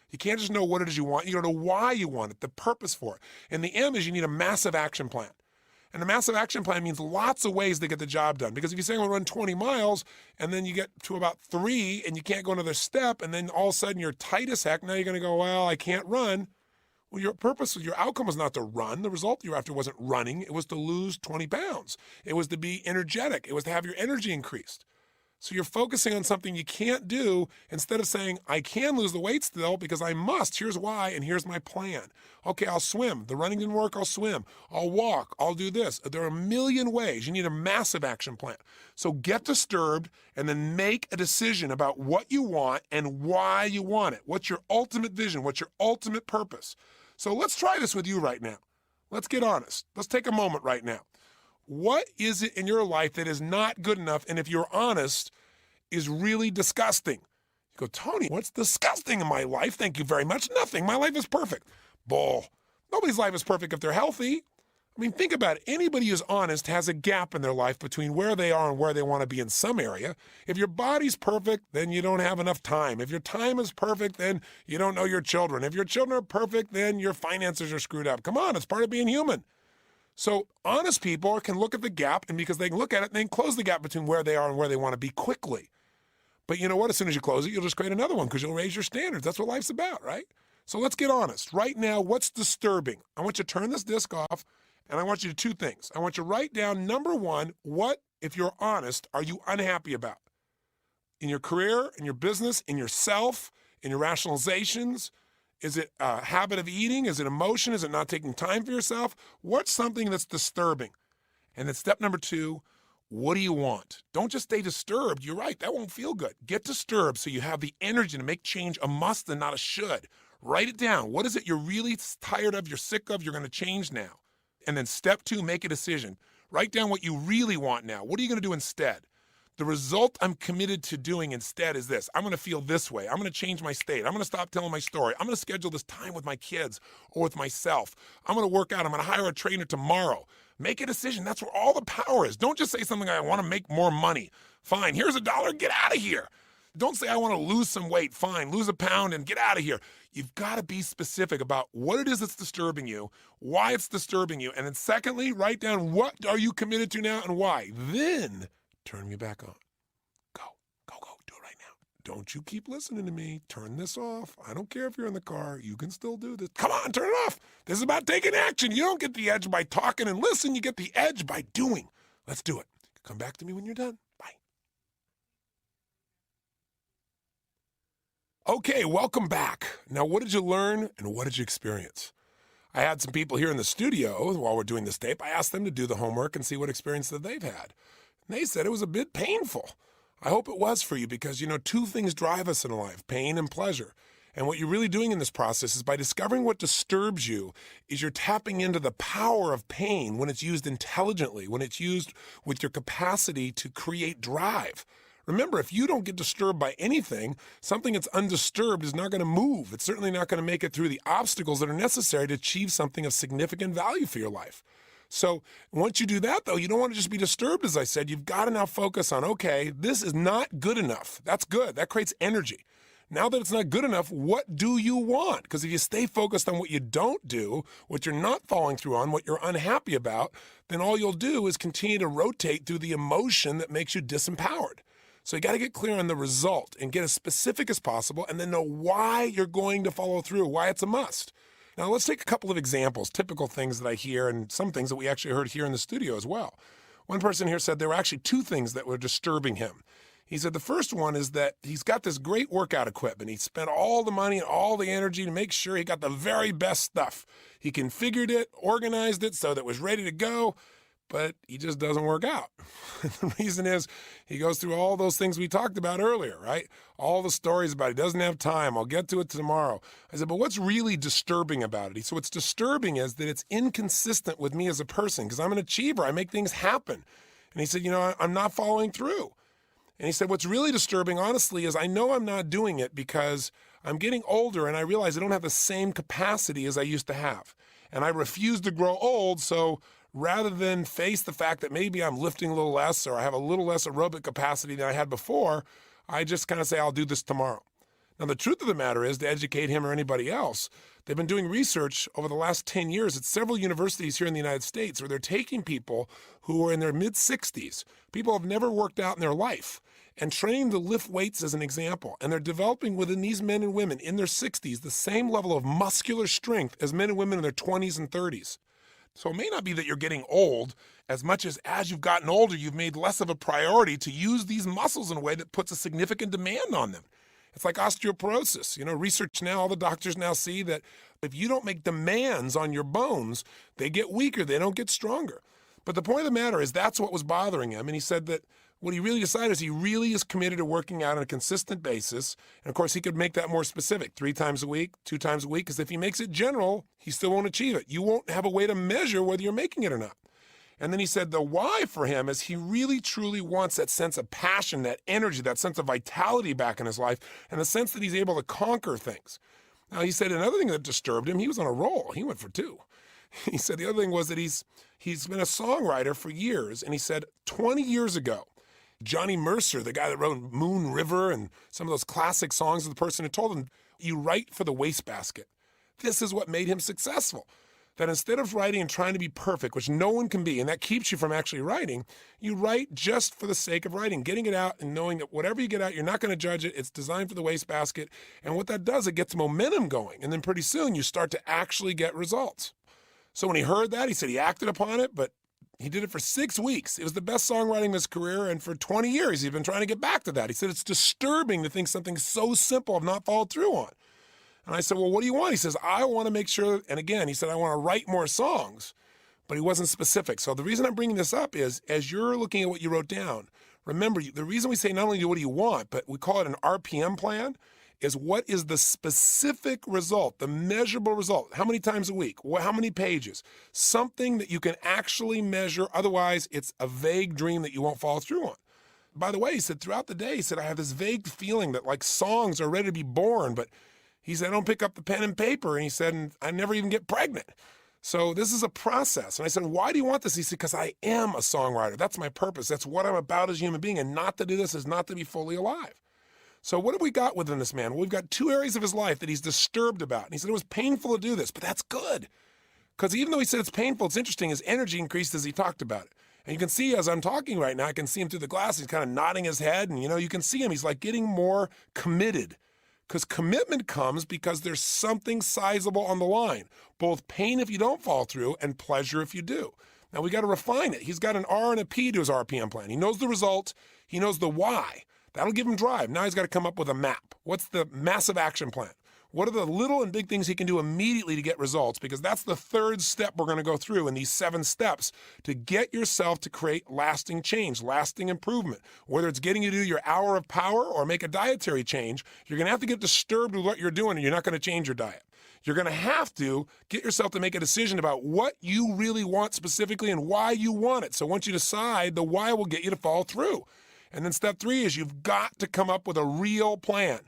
You can't just know what it is you want. You don't know why you want it, the purpose for it. And the M is you need a massive action plan. And a massive action plan means lots of ways to get the job done. Because if you say I'm going to run 20 miles, and then you get to about 3, and you can't go another step, and then all of a sudden you're tight as heck, now you're going to go, well, I can't run. Well, your purpose, your outcome was not to run. The result you're after wasn't running. It was to lose 20 pounds. It was to be energetic. It was to have your energy increased. So you're focusing on something you can't do instead of saying, I can lose the weight still because I must. Here's why, and here's my plan. Okay, I'll swim. The running didn't work, I'll swim. I'll walk, I'll do this. There are a million ways. You need a massive action plan. So get disturbed and then make a decision about what you want and why you want it. What's your ultimate vision? What's your ultimate purpose? So let's try this with you right now. Let's get honest. Let's take a moment right now. What is it in your life that is not good enough, and if you're honest, is really disgusting? You go, Tony, what's disgusting in my life? Thank you very much. Nothing. My life is perfect. Bull. Nobody's life is perfect if they're healthy. I mean, think about it. Anybody who's honest has a gap in their life between where they are and where they want to be in some area. If your body's perfect, then you don't have enough time. If your time is perfect, then you don't know your children. If your children are perfect, then your finances are screwed up. Come on, it's part of being human. So honest people can look at the gap, and because they can look at it, they can close the gap between where they are and where they want to be quickly. But you know what? As soon as you close it, you'll just create another one because you'll raise your standards. That's what life's about, right? So let's get honest. Right now, what's disturbing? I want you to turn this disc off, and I want you to do two things. I want you to write down, number one, what, if you're honest, are you unhappy about? In your career, in your business, in yourself, in your rationalizations? Is it a habit of eating? Is it emotion? Is it not taking time for yourself? What's something that's disturbing? And then step number two, what do you want? Don't just stay disturbed. You're right, that won't feel good. Get disturbed so you have the energy to make change a must and not a should. Write it down. What is it you're really tired of, you're sick of, you're going to change now? And then step two, make a decision. Write down what you really want now. What are you going to do instead? The result I'm committed to doing instead is this. I'm going to feel this way. I'm going to change my state. I'm going to stop telling my story. I'm going to schedule this time with my kids or with myself. I'm going to work out. I'm going to hire a trainer tomorrow. Make a decision. That's where all the power is. Don't just say something like, I want to make more money. Fine, here's $1. Get out of here. Don't say, I want to lose some weight. Fine, lose a pound and get out of here. You've got to be specific about what it is that's disturbing you, why it's disturbing you. And then secondly, write down what are you committed to now and why. Then turn me back on. Go. Do it right now. Don't you keep listening to me. Turn this off. I don't care if you're in the car. You can still do this. Come on, turn it off. This is about taking action. You don't get the edge by talking and listen. You get the edge by doing. Let's do it. Come back to me when you're done. Bye. Okay, welcome back. Now, what did you learn and what did you experience? I had some people here in the studio while we're doing this tape. I asked them to do the homework and see what experience that they've had. And they said it was a bit painful. I hope it was for you because, two things drive us in life, pain and pleasure. And what you're really doing in this process is by discovering what disturbs you is you're tapping into the power of pain when it's used intelligently, when it's used with your capacity to create drive. Remember, if you don't get disturbed by anything, something that's undisturbed is not going to move. It's certainly not going to make it through the obstacles that are necessary to achieve something of significant value for your life. So once you do that, though, you don't want to just be disturbed, as I said. You've got to now focus on, okay, this is not good enough. That's good. That creates energy. Now that it's not good enough, what do you want? Because if you stay focused on what you don't do, what you're not following through on, what you're unhappy about, then all you'll do is continue to rotate through the emotion that makes you disempowered. So you got to get clear on the result and get as specific as possible and then know why you're going to follow through, why it's a must. Now, let's take a couple of examples, typical things that I hear and some things that we actually heard here in the studio as well. One person here said there were actually two things that were disturbing him. He said the first one is that he's got this great workout equipment. He spent all the money and all the energy to make sure he got the very best stuff. He configured it, organized it so that it was ready to go, but he just doesn't work out. The reason is he goes through all those things we talked about earlier, right? All the stories about he doesn't have time. I'll get to it tomorrow. I said, but what's really disturbing about it? So what's disturbing is that it's inconsistent with me as a person because I'm an achiever. I make things happen. And he said, I'm not following through. And he said, what's really disturbing, honestly, is I know I'm not doing it because I'm getting older and I realize I don't have the same capacity as I used to have. And I refuse to grow old, so rather than face the fact that maybe I'm lifting a little less or I have a little less aerobic capacity than I had before, I just kind of say, I'll do this tomorrow. Now, the truth of the matter is, to educate him or anybody else, they've been doing research over the last 10 years at several universities here in the United States where they're taking people who are in their mid-60s, people who have never worked out in their life, and training to lift weights as an example. And they're developing within these men and women in their 60s the same level of muscular strength as men and women in their 20s and 30s. So it may not be that you're getting old as much as you've gotten older, you've made less of a priority to use these muscles in a way that puts a significant demand on them. It's like osteoporosis. Research now, all the doctors now see that if you don't make demands on your bones, they get weaker, they don't get stronger. But the point of the matter is that's what was bothering him. And he said that what he really decided is he really is committed to working out on a consistent basis. And of course, he could make that more specific, 3 times a week, 2 times a week, because if he makes it general, he still won't achieve it. You won't have a way to measure whether you're making it or not. And then he said the why for him is he really, truly wants that sense of passion, that energy, that sense of vitality back in his life, and the sense that he's able to conquer things. Now, he said another thing that disturbed him, he was on a roll. He went for 2. He said the other thing was that he's been a songwriter for years, and he said 20 years ago, Johnny Mercer, the guy that wrote Moon River and some of those classic songs, is the person who told him, you write for the wastebasket. This is what made him successful. That instead of writing and trying to be perfect, which no one can be, and that keeps you from actually writing, you write just for the sake of writing, getting it out and knowing that whatever you get out, you're not going to judge it. It's designed for the wastebasket. And what that does, it gets momentum going. And then pretty soon you start to actually get results. So when he heard that, he said he acted upon it, but he did it for 6 weeks. It was the best songwriting of his career, and for 20 years, he's been trying to get back to that. He said, it's disturbing to think something so simple I've not followed through on. And I said, well, what do you want? He says, I want to make sure, and again, he said, I want to write more songs, but he wasn't specific. So the reason I'm bringing this up is, as you're looking at what you wrote down, remember, the reason we say not only what do you want, but we call it an RPM plan, is what is the specific result, the measurable result? How many times a week? How many pages? Something that you can actually measure. Otherwise, it's a vague dream that you won't follow through on. By the way, he said, throughout the day, he said, I have this vague feeling that like songs are ready to be born, but he said, I don't pick up the pen and paper. And he said, and I never even get pregnant. So this is a process. And I said, why do you want this? He said, because I am a songwriter. That's my purpose. That's what I'm about as a human being. And not to do this is not to be fully alive. So what have we got within this man? Well, we've got 2 areas of his life that he's disturbed about. And he said it was painful to do this, but that's good. Because even though he said it's painful, it's interesting, his energy increased as he talked about it. And you can see as I'm talking right now, I can see him through the glass. He's kind of nodding his head. And, you can see him. He's like getting more committed. Because commitment comes because there's something sizable on the line. Both pain if you don't follow through and pleasure if you do. Now, we got to refine it. He's got an R and a P to his RPM plan. He knows the result. He knows the why. That'll give him drive. Now he's got to come up with a map. What's the massive action plan? What are the little and big things he can do immediately to get results? Because that's the 3rd step we're going to go through in these 7 steps to get yourself to create lasting change, lasting improvement. Whether it's getting you to do your hour of power or make a dietary change, you're going to have to get disturbed with what you're doing, and you're not going to change your diet. You're going to have to get yourself to make a decision about what you really want specifically and why you want it. So once you decide, the why will get you to follow through. And then step 3 is you've got to come up with a real plan.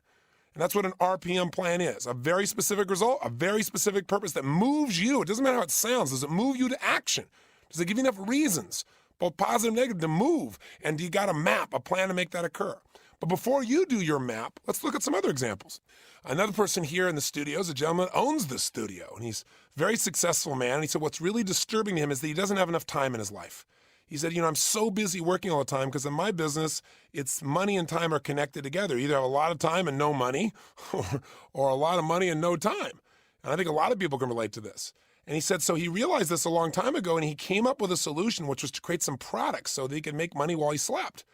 And that's what an RPM plan is. A very specific result, a very specific purpose that moves you. It doesn't matter how it sounds. Does it move you to action? Does it give you enough reasons, both positive and negative, to move? And you got a map, a plan to make that occur. But before you do your map, let's look at some other examples. Another person here in the studio is a gentleman that owns the studio. And he's a very successful man. And he said what's really disturbing to him is that he doesn't have enough time in his life. He said, I'm so busy working all the time because in my business, it's money and time are connected together. You either have a lot of time and no money or a lot of money and no time. And I think a lot of people can relate to this. And he said, so he realized this a long time ago, and he came up with a solution, which was to create some products so that he could make money while he slept.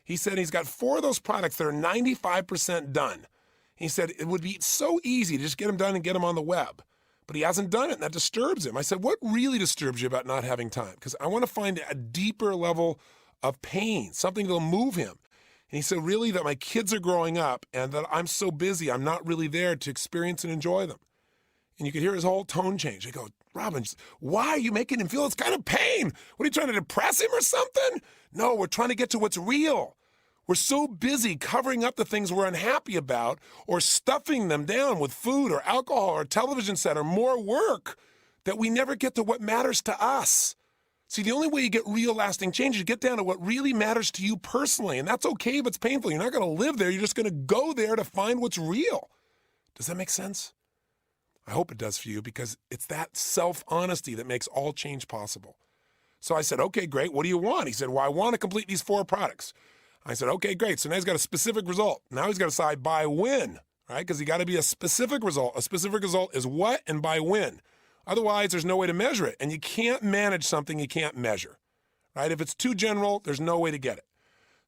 He said he's got 4 of those products that are 95% done. He said it would be so easy to just get them done and get them on the web. But he hasn't done it, and that disturbs him. I said, what really disturbs you about not having time? Because I want to find a deeper level of pain, something that'll move him. And he said, really, that my kids are growing up and that I'm so busy, I'm not really there to experience and enjoy them. And you could hear his whole tone change. I go, Robbins, why are you making him feel this kind of pain? What are you trying to depress him or something? No, we're trying to get to what's real. We're so busy covering up the things we're unhappy about or stuffing them down with food or alcohol or television set or more work that we never get to what matters to us. See, the only way you get real lasting change is to get down to what really matters to you personally. And that's okay if it's painful. You're not going to live there. You're just going to go there to find what's real. Does that make sense? I hope it does for you, because it's that self-honesty that makes all change possible. So I said, okay, great. What do you want? He said, well, I want to complete these 4 products. I said, okay, great. So now he's got a specific result. Now he's got to decide by when, right? Because he got to be a specific result. A specific result is what and by when. Otherwise, there's no way to measure it. And you can't manage something you can't measure, right? If it's too general, there's no way to get it.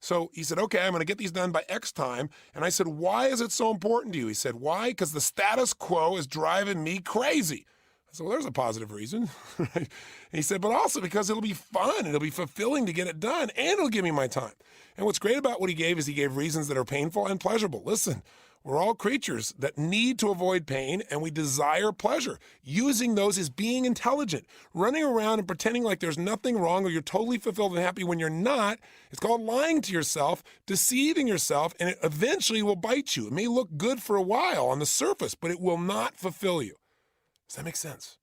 So he said, okay, I'm going to get these done by X time. And I said, why is it so important to you? He said, why? Because the status quo is driving me crazy. I said, well, there's a positive reason. And he said, but also because it'll be fun. It'll be fulfilling to get it done, and it'll give me my time. And what's great about what he gave is he gave reasons that are painful and pleasurable. Listen, we're all creatures that need to avoid pain, and we desire pleasure. Using those is being intelligent. Running around and pretending like there's nothing wrong or you're totally fulfilled and happy when you're not, it's called lying to yourself, deceiving yourself, and it eventually will bite you. It may look good for a while on the surface, but it will not fulfill you. Does that make sense?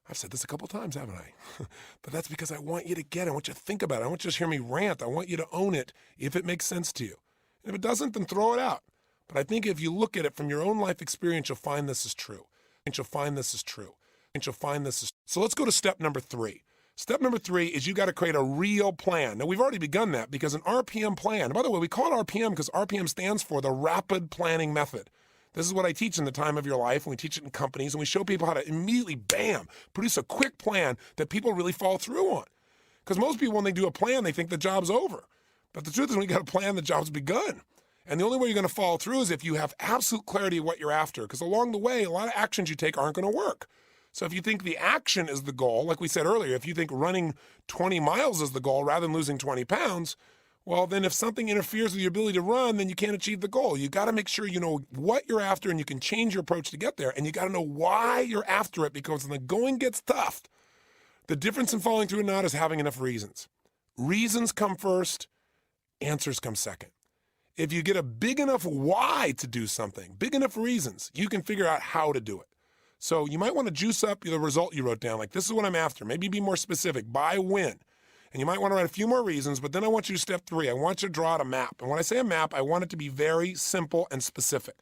I've said this a couple times, haven't I? But that's because I want you to get it. I want you to think about it. I want you to hear me rant. I want you to own it if it makes sense to you. And if it doesn't, then throw it out. But I think if you look at it from your own life experience, you'll find this is true. And you'll find this is true. And you'll find this is. So let's go to step number 3. Step number 3 is you got to create a real plan. Now, we've already begun that because an RPM plan, and by the way, we call it RPM because RPM stands for the Rapid Planning Method. This is what I teach in the time of your life, and we teach it in companies, and we show people how to immediately, bam, produce a quick plan that people really follow through on. Because most people, when they do a plan, they think the job's over. But the truth is, when you got a plan, the job's begun. And the only way you're going to follow through is if you have absolute clarity of what you're after. Because along the way, a lot of actions you take aren't going to work. So if you think the action is the goal, like we said earlier, if you think running 20 miles is the goal rather than losing 20 pounds, well, then if something interferes with your ability to run, then you can't achieve the goal. You got to make sure you know what you're after and you can change your approach to get there. And you got to know why you're after it, because when the going gets tough, the difference in following through or not is having enough reasons. Reasons come first, answers come second. If you get a big enough why to do something, big enough reasons, you can figure out how to do it. So you might want to juice up the result you wrote down. Like, this is what I'm after. Maybe be more specific. By when? And you might want to write a few more reasons, but then I want you to step 3. I want you to draw out a map. And when I say a map, I want it to be very simple and specific.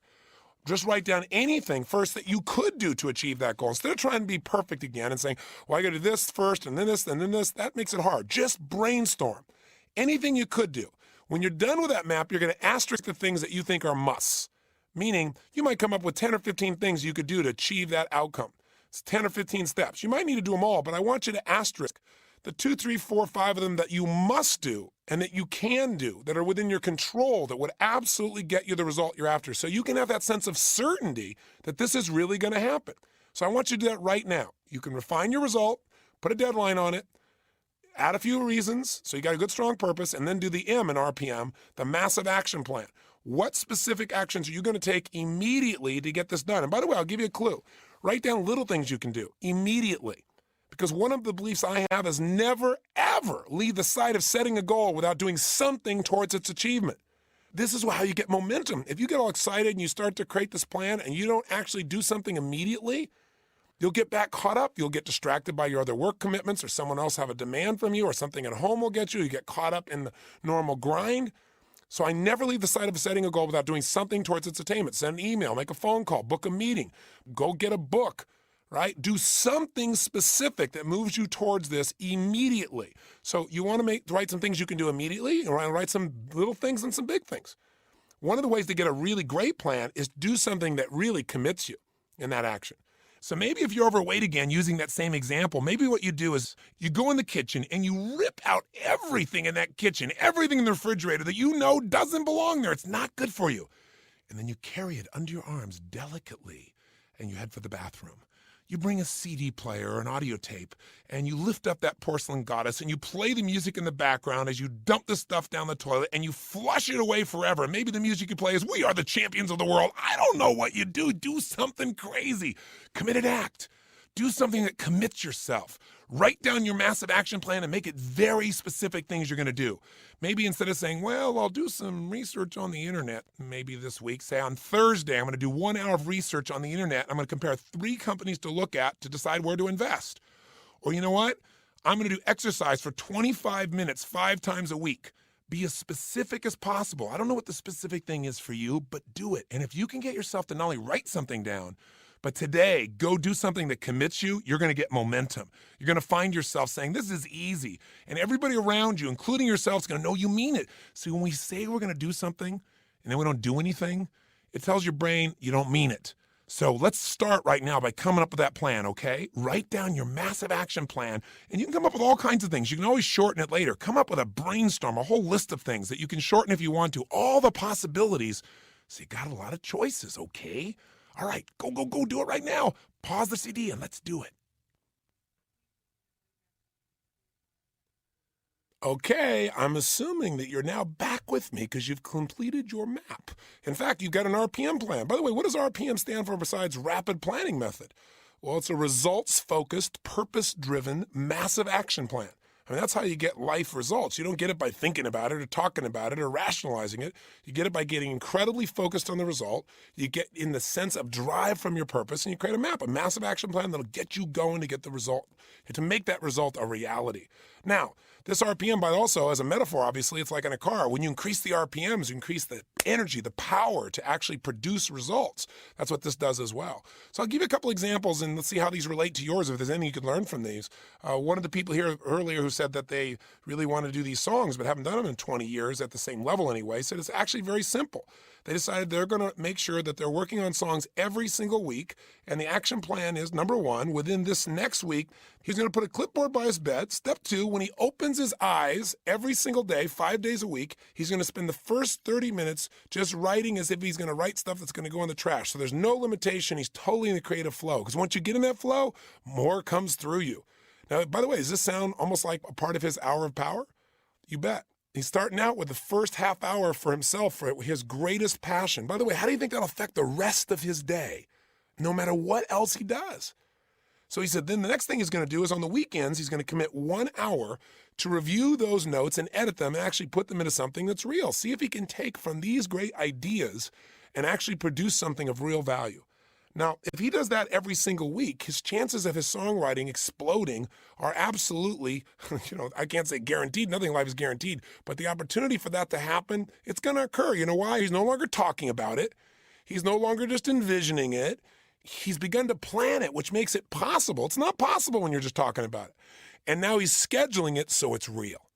Just write down anything first that you could do to achieve that goal. Instead of trying to be perfect again and saying, well, I got to do this first and then this and then this, that makes it hard. Just brainstorm. Anything you could do. When you're done with that map, you're going to asterisk the things that you think are musts. Meaning, you might come up with 10 or 15 things you could do to achieve that outcome. It's 10 or 15 steps. You might need to do them all, but I want you to asterisk the 2, 3, 4, 5 of them that you must do and that you can do, that are within your control, that would absolutely get you the result you're after. So you can have that sense of certainty that this is really going to happen. So I want you to do that right now. You can refine your result, put a deadline on it, add a few reasons, so you got a good strong purpose, and then do the M in RPM, the massive action plan. What specific actions are you going to take immediately to get this done? And by the way, I'll give you a clue. Write down little things you can do immediately. Because one of the beliefs I have is never, ever leave the sight of setting a goal without doing something towards its achievement. This is how you get momentum. If you get all excited and you start to create this plan and you don't actually do something immediately, you'll get back caught up. You'll get distracted by your other work commitments, or someone else have a demand from you, or something at home will get you. You get caught up in the normal grind. So I never leave the sight of setting a goal without doing something towards its attainment. Send an email, make a phone call, book a meeting, go get a book. Right? Do something specific that moves you towards this immediately. So you want to write some things you can do immediately, and write some little things and some big things. One of the ways to get a really great plan is do something that really commits you in that action. So maybe if you're overweight again, using that same example, maybe what you do is you go in the kitchen and you rip out everything in that kitchen, everything in the refrigerator that you know doesn't belong there. It's not good for you. And then you carry it under your arms delicately and you head for the bathroom. You bring a CD player or an audio tape, and you lift up that porcelain goddess, and you play the music in the background as you dump the stuff down the toilet, and you flush it away forever. Maybe the music you play is, "We are the champions of the world." I don't know what you do. Do something crazy. Committed act. Do something that commits yourself. Write down your massive action plan and make it very specific things you're going to do. Maybe instead of saying, well, I'll do some research on the internet maybe this week, say on Thursday, I'm going to do 1 hour of research on the internet. I'm going to compare 3 companies to look at to decide where to invest. Or you know what? I'm going to do exercise for 25 minutes, 5 times a week. Be as specific as possible. I don't know what the specific thing is for you, but do it. And if you can get yourself to not only write something down, but today, go do something that commits you, you're going to get momentum. You're going to find yourself saying, this is easy. And everybody around you, including yourself, is going to know you mean it. So when we say we're going to do something and then we don't do anything, it tells your brain you don't mean it. So let's start right now by coming up with that plan, okay? Write down your massive action plan, and you can come up with all kinds of things. You can always shorten it later. Come up with a brainstorm, a whole list of things that you can shorten if you want to, all the possibilities. So you got a lot of choices, okay? All right, go, do it right now. Pause the CD and let's do it. Okay, I'm assuming that you're now back with me because you've completed your map. In fact, you've got an RPM plan. By the way, what does RPM stand for besides Rapid Planning Method? Well, it's a results-focused, purpose-driven, massive action plan. I mean, that's how you get life results. You don't get it by thinking about it or talking about it or rationalizing it. You get it by getting incredibly focused on the result. You get in the sense of drive from your purpose, and you create a map, a massive action plan that'll get you going to get the result, and to make that result a reality. Now, this RPM, but also as a metaphor, obviously, it's like in a car. When you increase the RPMs, you increase the energy, the power to actually produce results. That's what this does as well. So I'll give you a couple examples, and let's see how these relate to yours, if there's anything you can learn from these. One of the people here earlier who said that they really want to do these songs but haven't done them in 20 years at the same level anyway, said it's actually very simple. They decided they're going to make sure that they're working on songs every single week, and the action plan is, number one, within this next week, he's going to put a clipboard by his bed. Step two, when he opens his eyes every single day, 5 days a week, he's going to spend the first 30 minutes just writing as if he's going to write stuff that's going to go in the trash. So there's no limitation. He's totally in the creative flow, because once you get in that flow, more comes through you. Now, by the way, does this sound almost like a part of his hour of power? You bet. He's starting out with the first half hour for himself, for his greatest passion. By the way, how do you think that'll affect the rest of his day, no matter what else he does? So he said then the next thing he's going to do is on the weekends, he's going to commit 1 hour to review those notes and edit them and actually put them into something that's real. See if he can take from these great ideas and actually produce something of real value. Now, if he does that every single week, his chances of his songwriting exploding are absolutely, I can't say guaranteed, nothing in life is guaranteed, but the opportunity for that to happen, it's going to occur. You know why? He's no longer talking about it. He's no longer just envisioning it. He's begun to plan it, which makes it possible. It's not possible when you're just talking about it. And now he's scheduling it so it's real.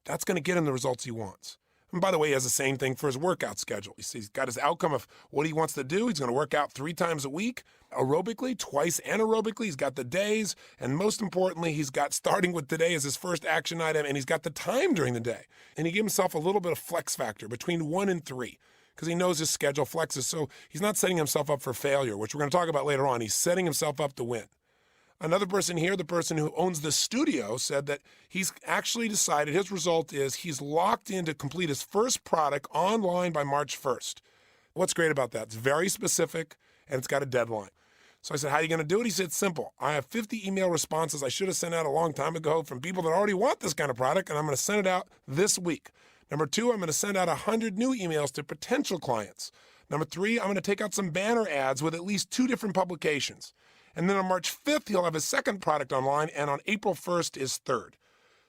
That's going to get him the results he wants. And by the way, he has the same thing for his workout schedule. He's got his outcome of what he wants to do. He's going to work out 3 times a week, aerobically, twice anaerobically. He's got the days, and most importantly, he's got starting with today as his first action item, and he's got the time during the day. And he gave himself a little bit of flex factor between 1 and 3, because he knows his schedule flexes. So he's not setting himself up for failure, which we're going to talk about later on. He's setting himself up to win. Another person here, the person who owns the studio, said that he's actually decided his result is he's locked in to complete his first product online by March 1st. What's great about that? It's very specific, and it's got a deadline. So I said, how are you going to do it? He said, simple. I have 50 email responses I should have sent out a long time ago from people that already want this kind of product, and I'm going to send it out this week. Number 2, I'm going to send out 100 new emails to potential clients. Number 3, I'm going to take out some banner ads with at least 2 different publications. And then on March 5th, he'll have his second product online, and on April 1st, his third.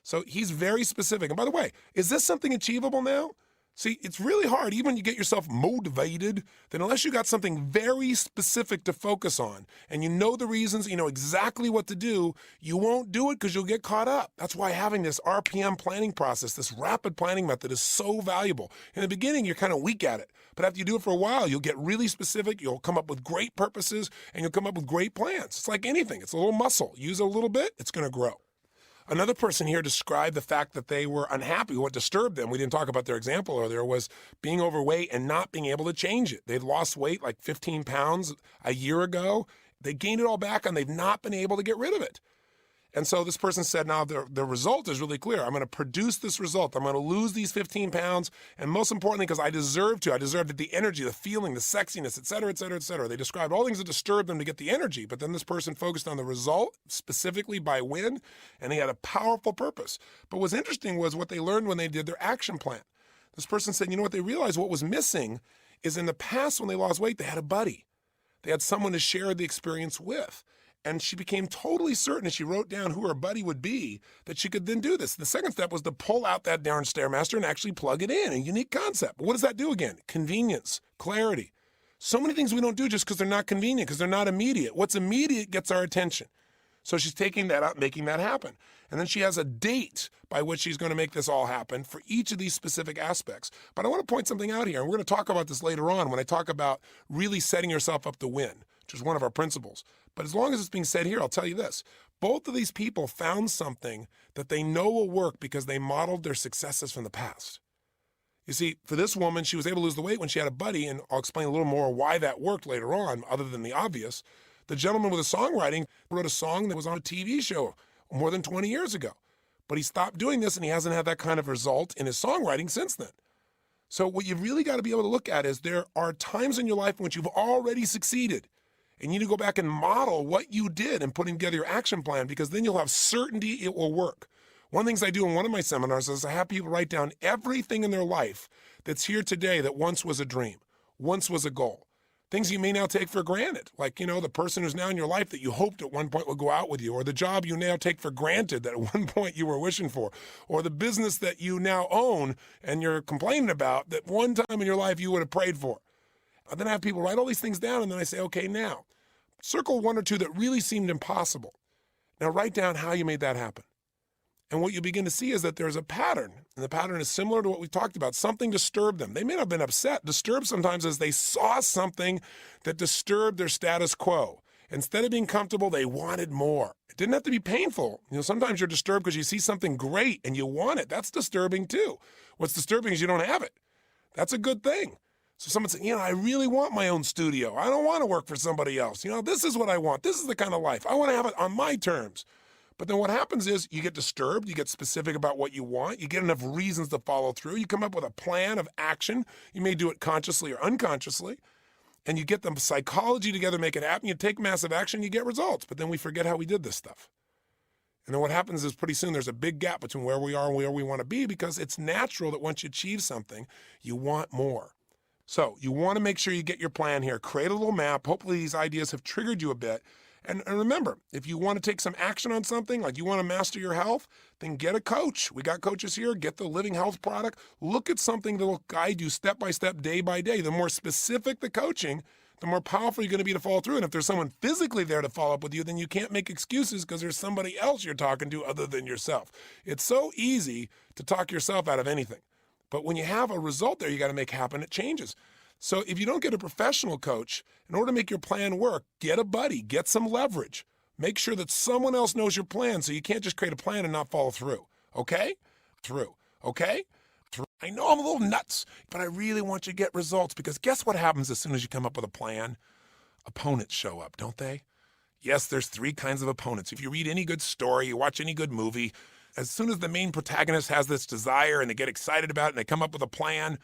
So he's very specific. And by the way, is this something achievable now? See, it's really hard, even when you get yourself motivated, then unless you got something very specific to focus on, and you know the reasons, you know exactly what to do, you won't do it because you'll get caught up. That's why having this RPM planning process, this rapid planning method, is so valuable. In the beginning, you're kind of weak at it, but after you do it for a while, you'll get really specific, you'll come up with great purposes, and you'll come up with great plans. It's like anything. It's a little muscle. Use it a little bit, it's going to grow. Another person here described the fact that they were unhappy. What disturbed them, we didn't talk about their example earlier, was being overweight and not being able to change it. They'd lost weight like 15 pounds a year ago. They gained it all back, and they've not been able to get rid of it. And so this person said, now the result is really clear. I'm going to produce this result. I'm going to lose these 15 pounds. And most importantly, because I deserve to. I deserve it, the energy, the feeling, the sexiness, et cetera, et cetera, et cetera. They described all things that disturbed them to get the energy. But then this person focused on the result, specifically by when, and he had a powerful purpose. But what's interesting was what they learned when they did their action plan. This person said, you know what, they realized what was missing is in the past when they lost weight, they had a buddy. They had someone to share the experience with. And she became totally certain, as she wrote down who her buddy would be, that she could then do this. The second step was to pull out that darn Stairmaster and actually plug it in, a unique concept. But what does that do again? Convenience, clarity. So many things we don't do just because they're not convenient, because they're not immediate. What's immediate gets our attention. So she's taking that out, making that happen. And then she has a date by which she's going to make this all happen for each of these specific aspects. But I want to point something out here, and we're going to talk about this later on when I talk about really setting yourself up to win. which is one of our principles. But as long as it's being said here, I'll tell you this. Both of these people found something that they know will work because they modeled their successes from the past. You see, for this woman, she was able to lose the weight when she had a buddy, and I'll explain a little more why that worked later on, other than the obvious. The gentleman with the songwriting wrote a song that was on a TV show more than 20 years ago. But he stopped doing this, and he hasn't had that kind of result in his songwriting since then. So what you've really got to be able to look at is there are times in your life in which you've already succeeded. And you need to go back and model what you did and putting together your action plan, because then you'll have certainty it will work. One of the things I do in one of my seminars is I have people write down everything in their life that's here today that once was a dream, once was a goal. Things you may now take for granted, like, the person who's now in your life that you hoped at one point would go out with you, or the job you now take for granted that at one point you were wishing for, or the business that you now own and you're complaining about that one time in your life you would have prayed for. And then I have people write all these things down, and then I say, okay, now, circle one or two that really seemed impossible. Now write down how you made that happen. And what you begin to see is that there's a pattern, and the pattern is similar to what we talked about. Something disturbed them. They may not have been upset. Disturbed sometimes is they saw something that disturbed their status quo. Instead of being comfortable, they wanted more. It didn't have to be painful. Sometimes you're disturbed because you see something great and you want it. That's disturbing too. What's disturbing is you don't have it. That's a good thing. So someone said, I really want my own studio. I don't want to work for somebody else. This is what I want. This is the kind of life. I want to have it on my terms. But then what happens is you get disturbed, you get specific about what you want, you get enough reasons to follow through, you come up with a plan of action. You may do it consciously or unconsciously, and you get the psychology together, make it happen. You take massive action, you get results. But then we forget how we did this stuff. And then what happens is pretty soon there's a big gap between where we are and where we want to be, because it's natural that once you achieve something, you want more. So you want to make sure you get your plan here. Create a little map. Hopefully these ideas have triggered you a bit. And remember, if you want to take some action on something, like you want to master your health, then get a coach. We got coaches here. Get the Living Health product. Look at something that will guide you step by step, day by day. The more specific the coaching, the more powerful you're going to be to follow through. And if there's someone physically there to follow up with you, then you can't make excuses because there's somebody else you're talking to other than yourself. It's so easy to talk yourself out of anything. But when you have a result there you got to make happen, it changes. So if you don't get a professional coach, in order to make your plan work, get a buddy, get some leverage. Make sure that someone else knows your plan, so you can't just create a plan and not follow through. Okay? Okay? I know I'm a little nuts, but I really want you to get results, because guess what happens as soon as you come up with a plan? Opponents show up, don't they? Yes, there's 3 kinds of opponents. If you read any good story, you watch any good movie, as soon as the main protagonist has this desire and they get excited about it and they come up with a plan,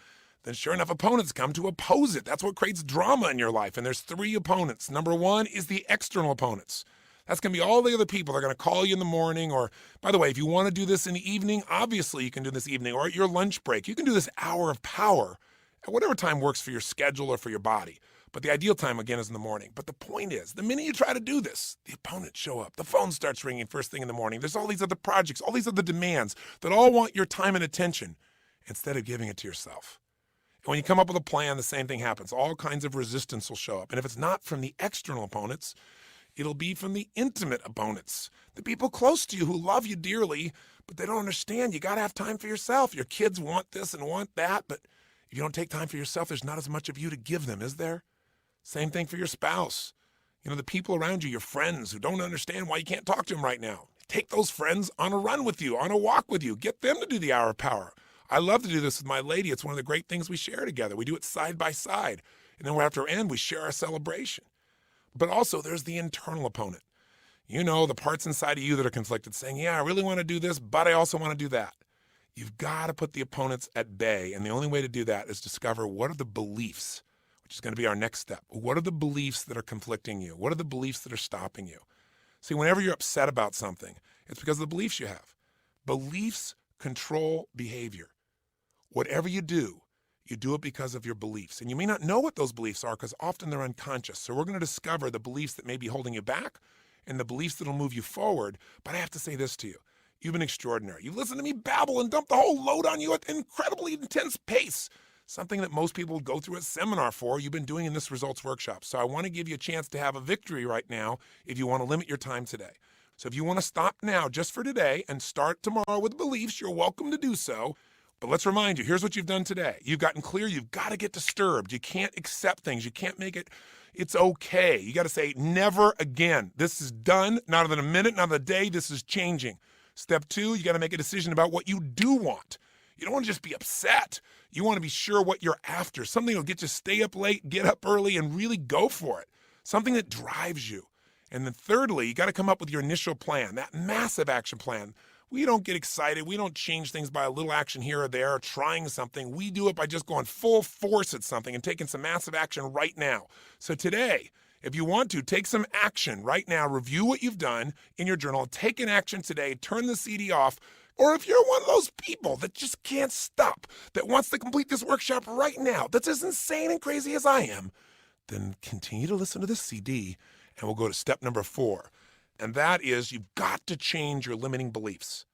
then sure enough, opponents come to oppose it. That's what creates drama in your life. And there's 3 opponents. Number 1 is the external opponents. That's going to be all the other people. They're going to call you in the morning, or, by the way, if you want to do this in the evening, obviously you can do this evening, or at your lunch break. You can do this hour of power at whatever time works for your schedule or for your body. But the ideal time, again, is in the morning. But the point is, the minute you try to do this, the opponents show up. The phone starts ringing first thing in the morning. There's all these other projects, all these other demands that all want your time and attention instead of giving it to yourself. And when you come up with a plan, the same thing happens. All kinds of resistance will show up. And if it's not from the external opponents, it'll be from the intimate opponents, the people close to you who love you dearly, but they don't understand. You got to have time for yourself. Your kids want this and want that, but if you don't take time for yourself, there's not as much of you to give them, is there? Same thing for your spouse. The people around you, your friends who don't understand why you can't talk to them right now. Take those friends on a run with you, on a walk with you. Get them to do the hour of power. I love to do this with my lady. It's one of the great things we share together. We do it side by side. And then after our end, we share our celebration. But also there's the internal opponent. The parts inside of you that are conflicted, saying, yeah, I really want to do this, but I also want to do that. You've got to put the opponents at bay. And the only way to do that is discover what are the beliefs, which is going to be our next step. What are the beliefs that are conflicting you? What are the beliefs that are stopping you? See, whenever you're upset about something, it's because of the beliefs you have. Beliefs control behavior. Whatever you do it because of your beliefs. And you may not know what those beliefs are because often they're unconscious. So we're going to discover the beliefs that may be holding you back and the beliefs that will move you forward. But I have to say this to you. You've been extraordinary. You've listened to me babble and dump the whole load on you at an incredibly intense pace. Something that most people would go through a seminar for, you've been doing in this results workshop. So I want to give you a chance to have a victory right now if you want to limit your time today. So if you want to stop now just for today and start tomorrow with beliefs, you're welcome to do so. But let's remind you, here's what you've done today. You've gotten clear. You've got to get disturbed. You can't accept things. You can't make it, it's okay. You got to say, never again. This is done. Not within a minute, not within a day. This is changing. Step 2, you got to make a decision about what you do want. You don't want to just be upset. You want to be sure what you're after. Something that'll get you to stay up late, get up early, and really go for it. Something that drives you. And then thirdly, you got to come up with your initial plan, that massive action plan. We don't get excited. We don't change things by a little action here or there, or trying something. We do it by just going full force at something and taking some massive action right now. So today, if you want to, take some action right now. Review what you've done in your journal. Take an action today. Turn the CD off. Or if you're one of those people that just can't stop, that wants to complete this workshop right now, that's as insane and crazy as I am, then continue to listen to this CD, and we'll go to step number 4. And that is, you've got to change your limiting beliefs.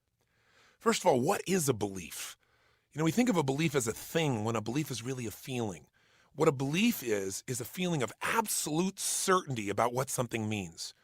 First of all, what is a belief? We think of a belief as a thing when a belief is really a feeling. What a belief is a feeling of absolute certainty about what something means.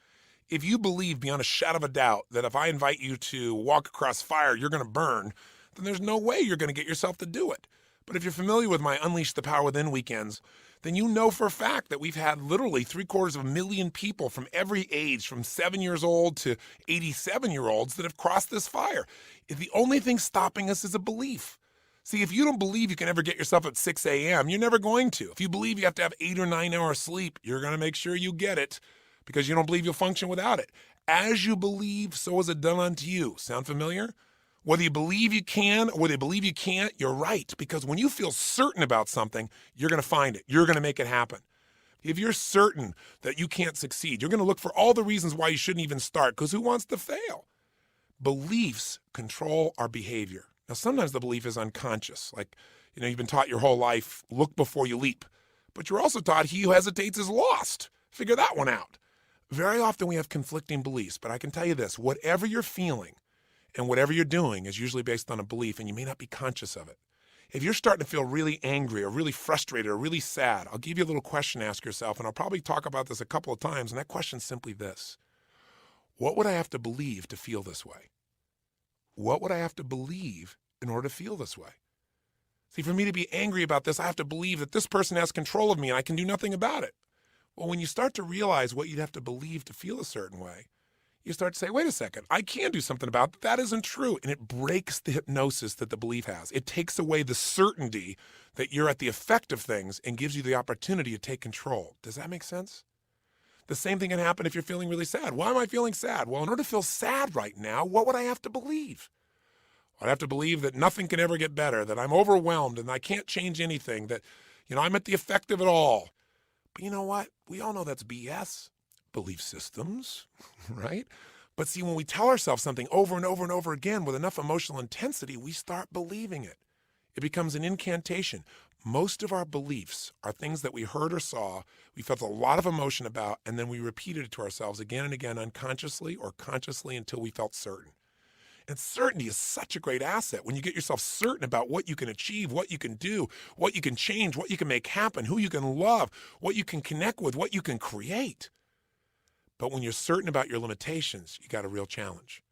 If you believe beyond a shadow of a doubt that if I invite you to walk across fire, you're going to burn, then there's no way you're going to get yourself to do it. But if you're familiar with my Unleash the Power Within weekends, then you know for a fact that we've had literally 750,000 people from every age, from 7 years old to 87-year-olds that have crossed this fire. If the only thing stopping us is a belief. See, if you don't believe you can ever get yourself at 6 a.m., you're never going to. If you believe you have to have 8 or 9 hours sleep, you're going to make sure you get it because you don't believe you'll function without it. As you believe, so is it done unto you. Sound familiar? Whether you believe you can or whether you believe you can't, you're right. Because when you feel certain about something, you're going to find it. You're going to make it happen. If you're certain that you can't succeed, you're going to look for all the reasons why you shouldn't even start, because who wants to fail? Beliefs control our behavior. Now, sometimes the belief is unconscious. Like, you've been taught your whole life, look before you leap. But you're also taught he who hesitates is lost. Figure that one out. Very often we have conflicting beliefs, but I can tell you this, whatever you're feeling, and whatever you're doing is usually based on a belief, and you may not be conscious of it. If you're starting to feel really angry or really frustrated or really sad, I'll give you a little question to ask yourself, and I'll probably talk about this a couple of times, and that question's simply this. What would I have to believe to feel this way? What would I have to believe in order to feel this way? See, for me to be angry about this, I have to believe that this person has control of me and I can do nothing about it. Well, when you start to realize what you'd have to believe to feel a certain way, you start to say, wait a second, I can do something about that. That isn't true. And it breaks the hypnosis that the belief has. It takes away the certainty that you're at the effect of things and gives you the opportunity to take control. Does that make sense? The same thing can happen if you're feeling really sad. Why am I feeling sad? Well, in order to feel sad right now, what would I have to believe? I'd have to believe that nothing can ever get better, that I'm overwhelmed and I can't change anything, that, I'm at the effect of it all. But you know what? We all know that's BS. Belief systems, right? But see, when we tell ourselves something over and over and over again with enough emotional intensity, we start believing it. It becomes an incantation. Most of our beliefs are things that we heard or saw, we felt a lot of emotion about, and then we repeated it to ourselves again and again unconsciously or consciously until we felt certain. And certainty is such a great asset. When you get yourself certain about what you can achieve, what you can do, what you can change, what you can make happen, who you can love, what you can connect with, what you can create. But when you're certain about your limitations, you got a real challenge.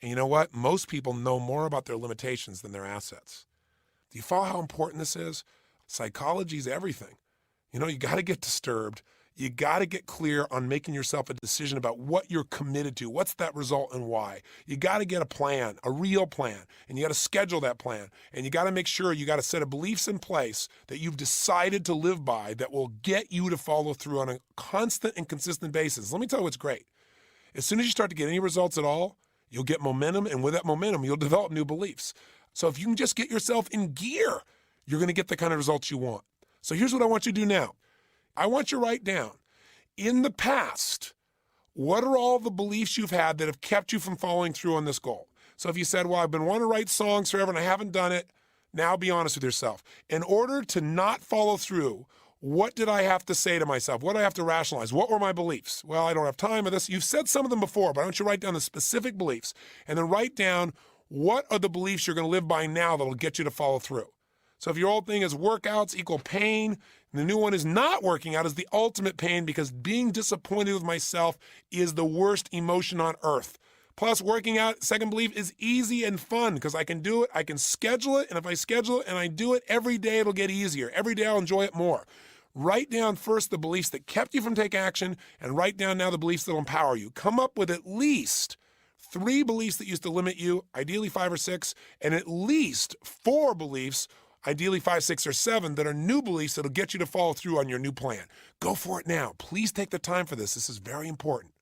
And you know what? Most people know more about their limitations than their assets. Do you follow how important this is? Psychology is everything. You got to get disturbed. You got to get clear on making yourself a decision about what you're committed to. What's that result and why? You got to get a plan, a real plan, and you got to schedule that plan. And you got to make sure you got a set of beliefs in place that you've decided to live by that will get you to follow through on a constant and consistent basis. Let me tell you what's great. As soon as you start to get any results at all, you'll get momentum, and with that momentum, you'll develop new beliefs. So if you can just get yourself in gear, you're going to get the kind of results you want. So here's what I want you to do now. I want you to write down, in the past, what are all the beliefs you've had that have kept you from following through on this goal? So if you said, well, I've been wanting to write songs forever and I haven't done it, now be honest with yourself. In order to not follow through, what did I have to say to myself? What did I have to rationalize? What were my beliefs? Well, I don't have time for this. You've said some of them before, but I want you to write down the specific beliefs and then write down what are the beliefs you're going to live by now that will get you to follow through. So if your old thing is workouts equal pain, and the new one is not working out is the ultimate pain because being disappointed with myself is the worst emotion on earth. Plus, working out, second belief, is easy and fun because I can do it, I can schedule it, and if I schedule it and I do it every day, it'll get easier. Every day I'll enjoy it more. Write down first the beliefs that kept you from taking action, and write down now the beliefs that will empower you. Come up with at least 3 beliefs that used to limit you, ideally 5 or 6, and at least 4 beliefs, ideally 5, 6, or 7, that are new beliefs that'll get you to follow through on your new plan. Go for it now. Please take the time for this. This is very important.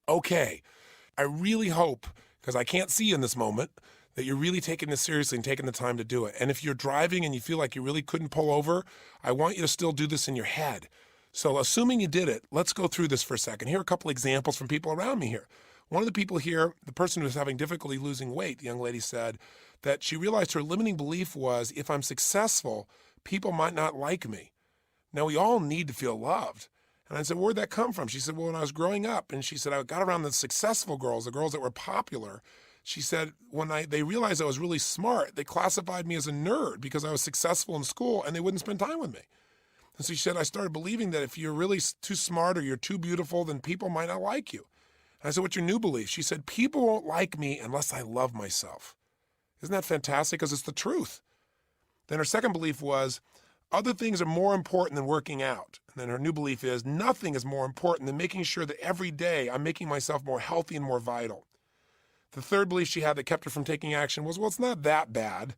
Okay, I really hope, because I can't see you in this moment, that you're really taking this seriously and taking the time to do it. And if you're driving and you feel like you really couldn't pull over, I want you to still do this in your head. So assuming you did it, let's go through this for a second. Here are a couple examples from people around me here. One of the people here, the person who was having difficulty losing weight, the young lady said that she realized her limiting belief was, if I'm successful, people might not like me. Now, we all need to feel loved. And I said, where'd that come from? She said, well, when I was growing up, and she said, I got around the successful girls, the girls that were popular. She said, when they realized I was really smart, they classified me as a nerd because I was successful in school and they wouldn't spend time with me. And so she said, I started believing that if you're really too smart or you're too beautiful, then people might not like you. And I said, what's your new belief? She said, people won't like me unless I love myself. Isn't that fantastic? Because it's the truth. Then her second belief was, other things are more important than working out. And then her new belief is, nothing is more important than making sure that every day I'm making myself more healthy and more vital. The third belief she had that kept her from taking action was, well, it's not that bad.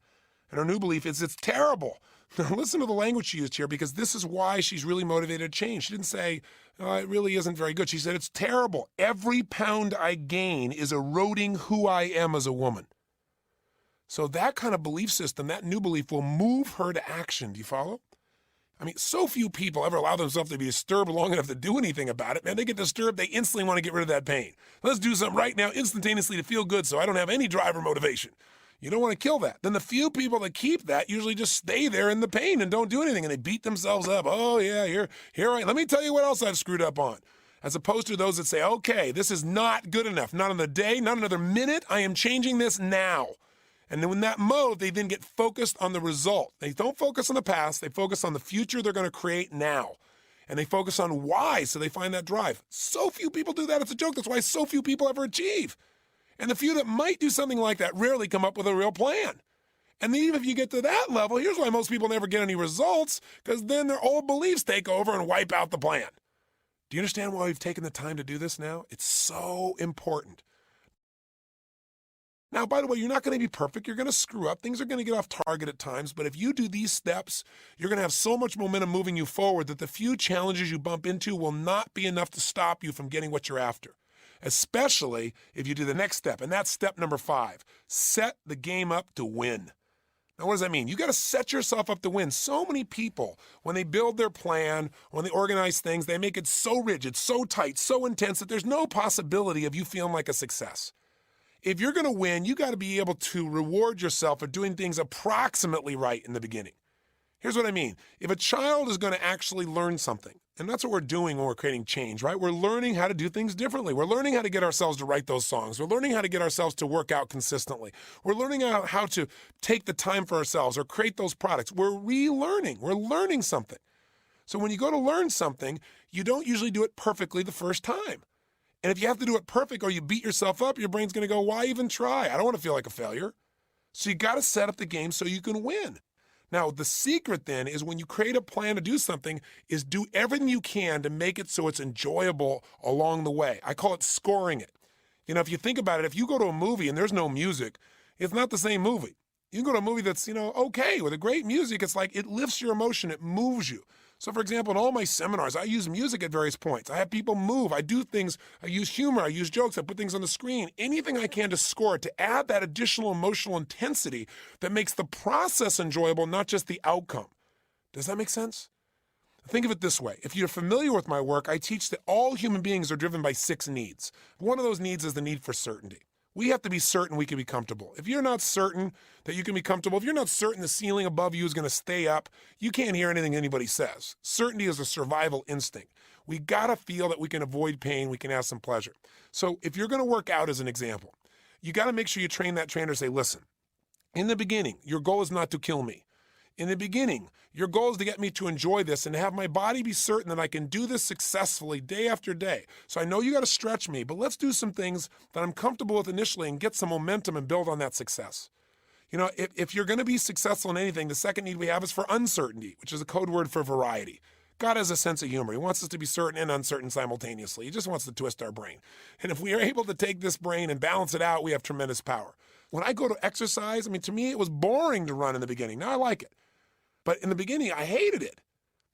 And her new belief is, it's terrible. Now listen to the language she used here, because this is why she's really motivated to change. She didn't say, oh, it really isn't very good. She said, it's terrible. Every pound I gain is eroding who I am as a woman. So that kind of belief system, that new belief, will move her to action. Do you follow? I mean, so few people ever allow themselves to be disturbed long enough to do anything about it. Man, they get disturbed, they instantly want to get rid of that pain. Let's do something right now instantaneously to feel good so I don't have any drive or motivation. You don't want to kill that. Then the few people that keep that usually just stay there in the pain and don't do anything, and they beat themselves up. Oh, yeah, let me tell you what else I've screwed up on. As opposed to those that say, okay, this is not good enough. Not another day, not another minute. I am changing this now. And then in that mode, they then get focused on the result. They don't focus on the past. They focus on the future they're going to create now. And they focus on why, so they find that drive. So few people do that. It's a joke. That's why so few people ever achieve. And the few that might do something like that rarely come up with a real plan. And then even if you get to that level, here's why most people never get any results, because then their old beliefs take over and wipe out the plan. Do you understand why we've taken the time to do this now? It's so important. Now, by the way, you're not going to be perfect. You're going to screw up. Things are going to get off target at times. But if you do these steps, you're going to have so much momentum moving you forward that the few challenges you bump into will not be enough to stop you from getting what you're after, especially if you do the next step. And that's step number 5. Set the game up to win. Now, what does that mean? You got to set yourself up to win. So many people, when they build their plan, when they organize things, they make it so rigid, so tight, so intense that there's no possibility of you feeling like a success. If you're going to win, you got to be able to reward yourself for doing things approximately right in the beginning. Here's what I mean. If a child is going to actually learn something, and that's what we're doing when we're creating change, right? We're learning how to do things differently. We're learning how to get ourselves to write those songs. We're learning how to get ourselves to work out consistently. We're learning how to take the time for ourselves or create those products. We're relearning. We're learning something. So when you go to learn something, you don't usually do it perfectly the first time. And if you have to do it perfect or you beat yourself up, your brain's going to go, why even try? I don't want to feel like a failure. So you got to set up the game so you can win. Now, the secret then is when you create a plan to do something is do everything you can to make it so it's enjoyable along the way. I call it scoring it. You know, if you think about it, if you go to a movie and there's no music, it's not the same movie. You can go to a movie that's, okay, with a great music, it's like it lifts your emotion, it moves you. So, for example, in all my seminars, I use music at various points. I have people move. I do things. I use humor. I use jokes. I put things on the screen. Anything I can to score, to add that additional emotional intensity that makes the process enjoyable, not just the outcome. Does that make sense? Think of it this way. If you're familiar with my work, I teach that all human beings are driven by 6 needs. One of those needs is the need for certainty. We have to be certain we can be comfortable. If you're not certain that you can be comfortable, if you're not certain the ceiling above you is going to stay up, you can't hear anything anybody says. Certainty is a survival instinct. We got to feel that we can avoid pain, we can have some pleasure. So if you're going to work out as an example, you got to make sure you train that trainer to say, listen, in the beginning, your goal is not to kill me. In the beginning, your goal is to get me to enjoy this and to have my body be certain that I can do this successfully day after day. So I know you got to stretch me, but let's do some things that I'm comfortable with initially and get some momentum and build on that success. You know, if you're going to be successful in anything, the second need we have is for uncertainty, which is a code word for variety. God has a sense of humor. He wants us to be certain and uncertain simultaneously. He just wants to twist our brain. And if we are able to take this brain and balance it out, we have tremendous power. When I go to exercise, I mean, to me, it was boring to run in the beginning. Now I like it. But in the beginning, I hated it,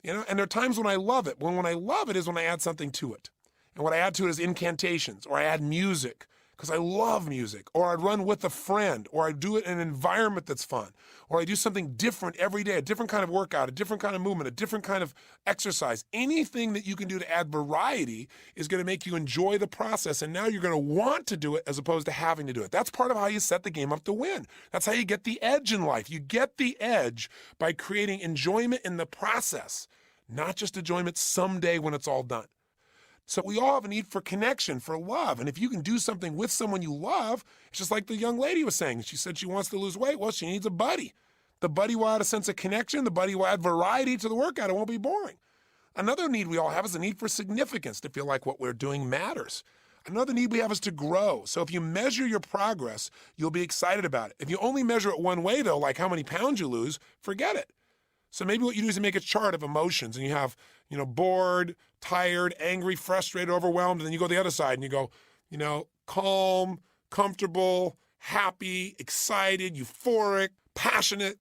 you know, and there are times when I love it. When I love it is when I add something to it. And what I add to it is incantations, or I add music, because I love music, or I'd run with a friend, or I do it in an environment that's fun, or I do something different every day, a different kind of workout, a different kind of movement, a different kind of exercise. Anything that you can do to add variety is going to make you enjoy the process, and now you're going to want to do it as opposed to having to do it. That's part of how you set the game up to win. That's how you get the edge in life. You get the edge by creating enjoyment in the process, not just enjoyment someday when it's all done. So we all have a need for connection, for love. And if you can do something with someone you love, it's just like the young lady was saying. She said she wants to lose weight. Well, she needs a buddy. The buddy will add a sense of connection. The buddy will add variety to the workout. It won't be boring. Another need we all have is a need for significance, to feel like what we're doing matters. Another need we have is to grow. So if you measure your progress, you'll be excited about it. If you only measure it one way, though, like how many pounds you lose, forget it. So maybe what you do is you make a chart of emotions, and you have, you know, bored, tired, angry, frustrated, overwhelmed, and then you go to the other side and you go, you know, calm, comfortable, happy, excited, euphoric, passionate,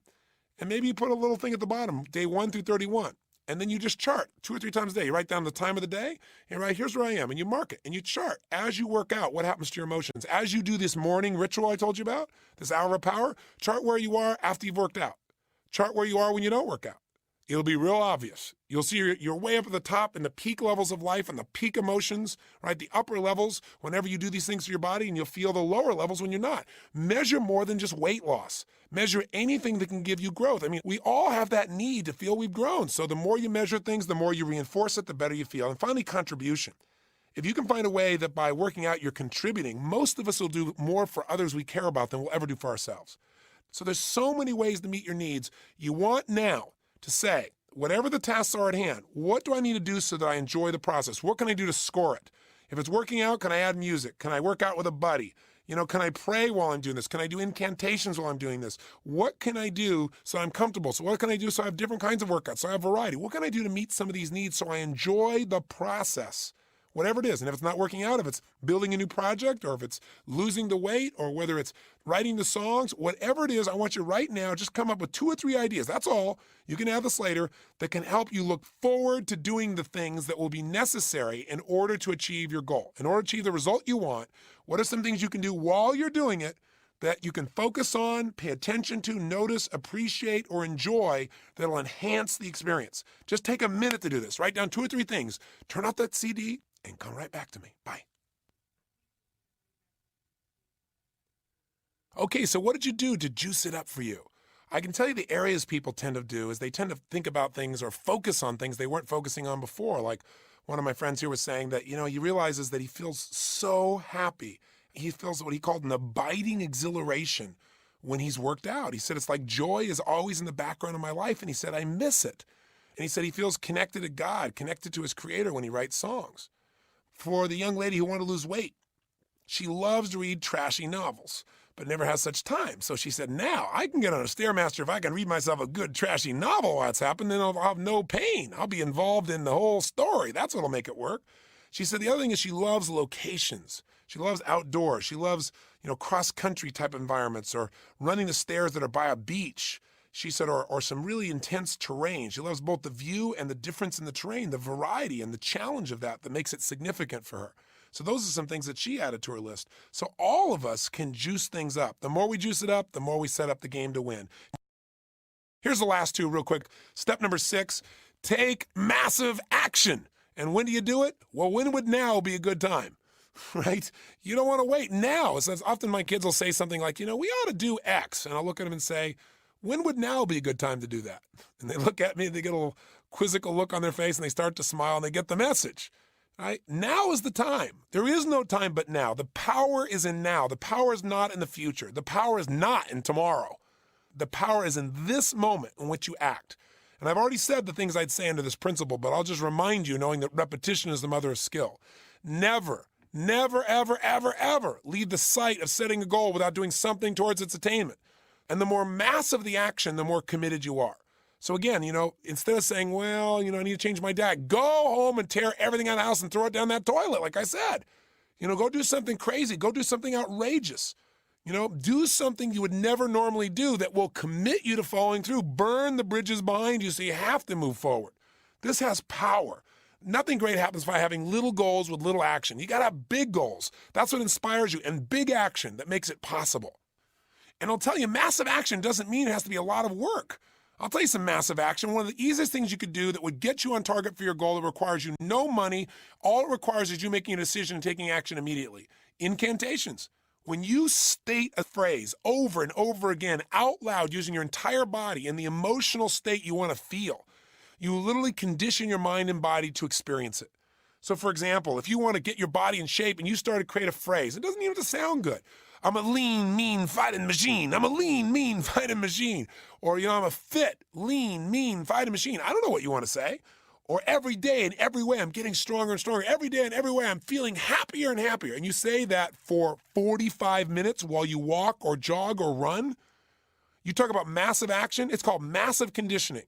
and maybe you put a little thing at the bottom, day 1 through 31, and then you just chart 2 or 3 times a day. You write down the time of the day, and right, here's where I am, and you mark it, and you chart. As you work out, what happens to your emotions? As you do this morning ritual I told you about, this hour of power, chart where you are after you've worked out. Chart where you are when you don't work out. It'll be real obvious. You'll see you're way up at the top in the peak levels of life and the peak emotions, right? The upper levels whenever you do these things to your body, and you'll feel the lower levels when you're not. Measure more than just weight loss. Measure anything that can give you growth. I mean, we all have that need to feel we've grown. So the more you measure things, the more you reinforce it, the better you feel. And finally, contribution. If you can find a way that by working out you're contributing, most of us will do more for others we care about than we'll ever do for ourselves. So there's so many ways to meet your needs. You want now to say, whatever the tasks are at hand, what do I need to do so that I enjoy the process? What can I do to score it? If it's working out, can I add music? Can I work out with a buddy? You know, can I pray while I'm doing this? Can I do incantations while I'm doing this? What can I do so I'm comfortable? So what can I do so I have different kinds of workouts, so I have variety? What can I do to meet some of these needs so I enjoy the process? Whatever it is. And if it's not working out, if it's building a new project, or if it's losing the weight, or whether it's writing the songs, whatever it is, I want you right now, just come up with 2 or 3 ideas. That's all. You can add this later, that can help you look forward to doing the things that will be necessary in order to achieve your goal. In order to achieve the result you want, what are some things you can do while you're doing it that you can focus on, pay attention to, notice, appreciate, or enjoy that'll enhance the experience? Just take a minute to do this. Write down 2 or 3 things. Turn off that CD and come right back to me. Bye. Okay, so what did you do to juice it up for you? I can tell you the areas people tend to do is they tend to think about things or focus on things they weren't focusing on before. Like one of my friends here was saying that, you know, he realizes that he feels so happy. He feels what he called an abiding exhilaration when he's worked out. He said, it's like joy is always in the background of my life. And he said, I miss it. And he said he feels connected to God, connected to his creator when he writes songs. For the young lady who wanted to lose weight, she loves to read trashy novels, but never has such time. So she said, now I can get on a Stairmaster if I can read myself a good trashy novel while it's happened, then I'll have no pain. I'll be involved in the whole story. That's what'll make it work. She said the other thing is she loves locations. She loves outdoors. She loves, you know, cross-country type environments, or running the stairs that are by a beach. She said, or some really intense terrain. She loves both the view and the difference in the terrain, the variety and the challenge of that makes it significant for her. So those are some things that she added to her list. So all of us can juice things up. The more we juice it up, the more we set up the game to win. Here's the last 2 real quick. Step number 6, take massive action. And when do you do it? Well, when would now be a good time? Right? You don't want to wait now. So often my kids will say something like, you know, we ought to do X. And I'll look at them and say, when would now be a good time to do that? And they look at me, they get a little quizzical look on their face, and they start to smile, and they get the message. Right? Now is the time. There is no time but now. The power is in now. The power is not in the future. The power is not in tomorrow. The power is in this moment in which you act. And I've already said the things I'd say under this principle, but I'll just remind you, knowing that repetition is the mother of skill. Never, never, ever, ever, ever leave the sight of setting a goal without doing something towards its attainment. And the more massive the action, the more committed you are. So again, instead of saying, well, I need to change my diet, go home and tear everything out of the house and throw it down that toilet, like I said. Go do something crazy. Go do something outrageous. Do something you would never normally do that will commit you to following through. Burn the bridges behind you so you have to move forward. This has power. Nothing great happens by having little goals with little action. You got to have big goals. That's what inspires you, and big action that makes it possible. And I'll tell you, massive action doesn't mean it has to be a lot of work. I'll tell you some massive action. One of the easiest things you could do that would get you on target for your goal that requires you no money, all it requires is you making a decision and taking action immediately. Incantations. When you state a phrase over and over again out loud using your entire body in the emotional state you want to feel, you literally condition your mind and body to experience it. So for example, if you want to get your body in shape and you start to create a phrase, it doesn't even have to sound good. I'm a lean, mean, fighting machine. I'm a lean, mean, fighting machine. Or, I'm a fit, lean, mean, fighting machine. I don't know what you want to say. Or every day in every way, I'm getting stronger and stronger. Every day in every way, I'm feeling happier and happier. And you say that for 45 minutes while you walk or jog or run. You talk about massive action. It's called massive conditioning.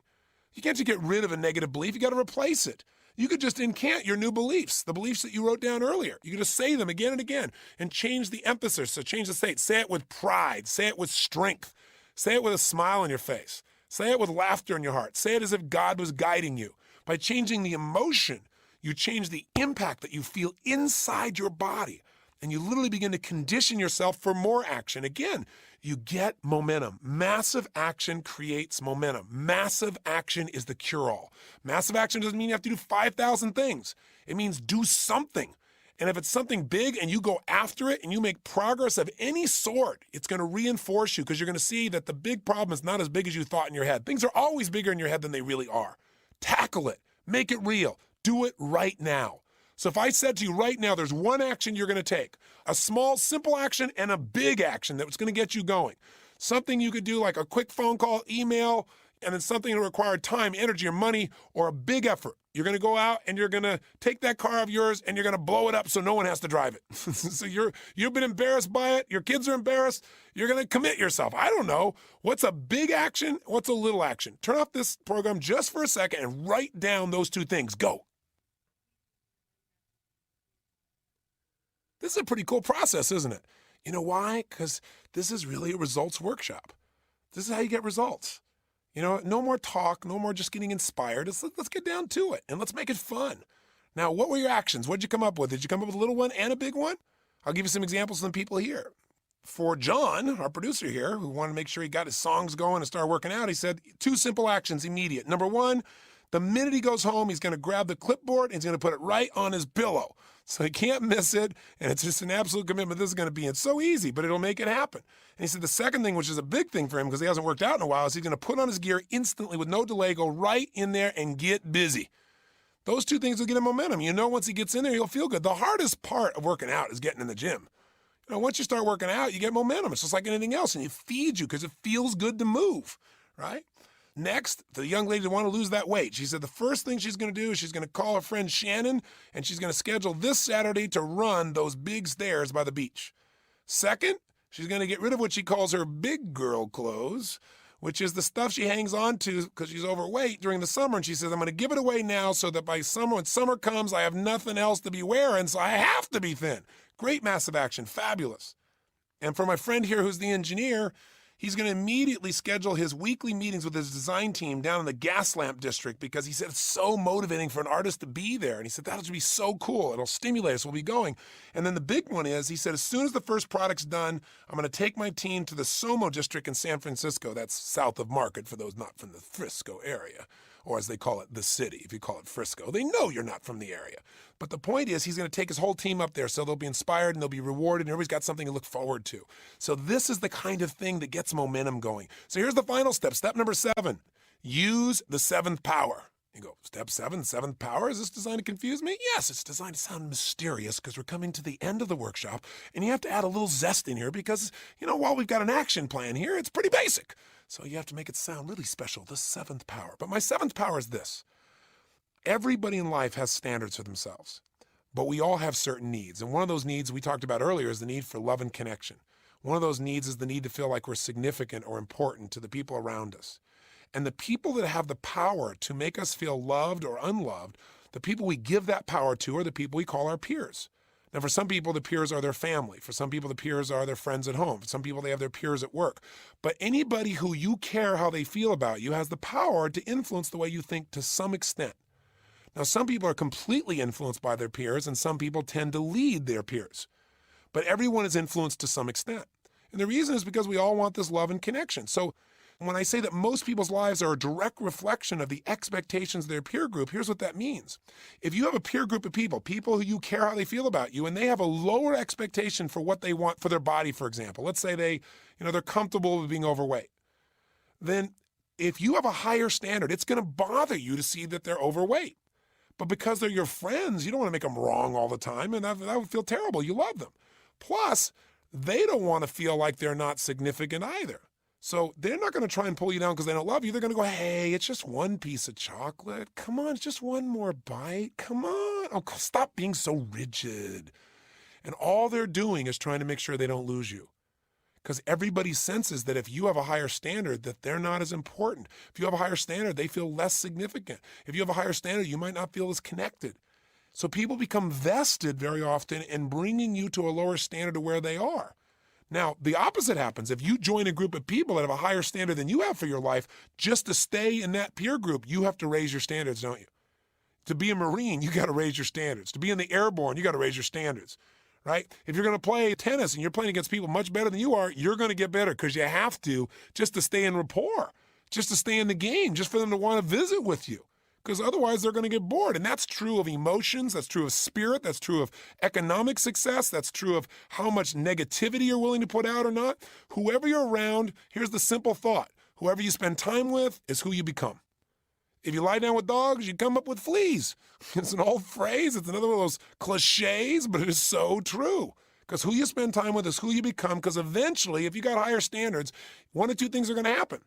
You can't just get rid of a negative belief. You got to replace it. You could just incant your new beliefs, the beliefs that you wrote down earlier. You could just say them again and again and change the emphasis. So change the state. Say it with pride. Say it with strength. Say it with a smile on your face. Say it with laughter in your heart. Say it as if God was guiding you. By changing the emotion, you change the impact that you feel inside your body. And you literally begin to condition yourself for more action. Again, you get momentum. Massive action creates momentum. Massive action is the cure-all. Massive action doesn't mean you have to do 5,000 things. It means do something. And if it's something big and you go after it and you make progress of any sort, it's going to reinforce you because you're going to see that the big problem is not as big as you thought in your head. Things are always bigger in your head than they really are. Tackle it. Make it real. Do it right now. So if I said to you right now, there's one action you're going to take, a small, simple action and a big action that's going to get you going. Something you could do like a quick phone call, email, and then something that required time, energy, or money, or a big effort. You're going to go out and you're going to take that car of yours and you're going to blow it up so no one has to drive it. So you've been embarrassed by it. Your kids are embarrassed. You're going to commit yourself. I don't know. What's a big action? What's a little action? Turn off this program just for a second and write down those two things. Go. This is a pretty cool process, isn't it? You know why? Because this is really a results workshop. This is how you get results. No more talk, no more just getting inspired. Let's get down to it, and let's make it fun. Now, what were your actions? What did you come up with? Did you come up with a little one and a big one? I'll give you some examples from the people here. For John, our producer here, who wanted to make sure he got his songs going and start working out, he said 2 simple actions, immediate. Number 1, the minute he goes home, he's going to grab the clipboard and he's going to put it right on his pillow. So he can't miss it, and it's just an absolute commitment. This is going to be, it's so easy, but it'll make it happen. And he said the second thing, which is a big thing for him because he hasn't worked out in a while, is he's going to put on his gear instantly with no delay, go right in there and get busy. Those 2 things will get him momentum. Once he gets in there, he'll feel good. The hardest part of working out is getting in the gym. Once you start working out, you get momentum. It's just like anything else, and it feeds you because it feels good to move, right? Next, the young lady want to lose that weight. She said the first thing she's going to do is she's going to call her friend Shannon, and she's going to schedule this Saturday to run those big stairs by the beach. Second, she's going to get rid of what she calls her big girl clothes, which is the stuff she hangs on to because she's overweight during the summer. And she says, I'm going to give it away now so that by summer, when summer comes, I have nothing else to be wearing, so I have to be thin. Great massive action. Fabulous. And for my friend here who's the engineer, he's going to immediately schedule his weekly meetings with his design team down in the gas lamp district because he said it's so motivating for an artist to be there. And he said, that'll be so cool. It'll stimulate us. We'll be going. And then the big one is, he said, as soon as the first product's done, I'm going to take my team to the Somo district in San Francisco. That's south of Market for those not from the Frisco area, or as they call it, the city. If you call it Frisco, they know you're not from the area. But the point is, he's going to take his whole team up there so they'll be inspired and they'll be rewarded and everybody's got something to look forward to. So this is the kind of thing that gets momentum going. So here's the final step. Step number 7, use the 7th power. You go, step 7, 7th power? Is this designed to confuse me? Yes, it's designed to sound mysterious because we're coming to the end of the workshop and you have to add a little zest in here because, while we've got an action plan here, it's pretty basic. So you have to make it sound really special, the seventh power. But my seventh power is this. Everybody in life has standards for themselves, but we all have certain needs. And one of those needs we talked about earlier is the need for love and connection. One of those needs is the need to feel like we're significant or important to the people around us. And the people that have the power to make us feel loved or unloved, the people we give that power to are the people we call our peers. Now, for some people, the peers are their family. For some people, the peers are their friends at home. For some people, they have their peers at work. But anybody who you care how they feel about you has the power to influence the way you think to some extent. Now, some people are completely influenced by their peers, and some people tend to lead their peers. But everyone is influenced to some extent. And the reason is because we all want this love and connection. So when I say that most people's lives are a direct reflection of the expectations of their peer group, here's what that means. If you have a peer group of people who you care how they feel about you, and they have a lower expectation for what they want for their body, for example, let's say they're comfortable with being overweight, then if you have a higher standard, it's going to bother you to see that they're overweight. But because they're your friends, you don't want to make them wrong all the time, and that would feel terrible. You love them. Plus, they don't want to feel like they're not significant either. So they're not going to try and pull you down because they don't love you. They're going to go, hey, it's just one piece of chocolate. Come on, it's just one more bite. Come on. Oh, stop being so rigid. And all they're doing is trying to make sure they don't lose you. Because everybody senses that if you have a higher standard, that they're not as important. If you have a higher standard, they feel less significant. If you have a higher standard, you might not feel as connected. So people become vested very often in bringing you to a lower standard of where they are. Now, the opposite happens. If you join a group of people that have a higher standard than you have for your life, just to stay in that peer group, you have to raise your standards, don't you? To be a Marine, you got to raise your standards. To be in the airborne, you got to raise your standards, right? If you're going to play tennis and you're playing against people much better than you are, you're going to get better because you have to, just to stay in rapport, just to stay in the game, just for them to want to visit with you. Because otherwise they're going to get bored. And that's true of emotions, that's true of spirit, that's true of economic success, that's true of how much negativity you're willing to put out or not. Whoever you're around, here's the simple thought. Whoever you spend time with is who you become. If you lie down with dogs, you come up with fleas. It's an old phrase, it's another one of those cliches, but it is so true. Because who you spend time with is who you become, because eventually, if you got higher standards, one of two things are going to happen.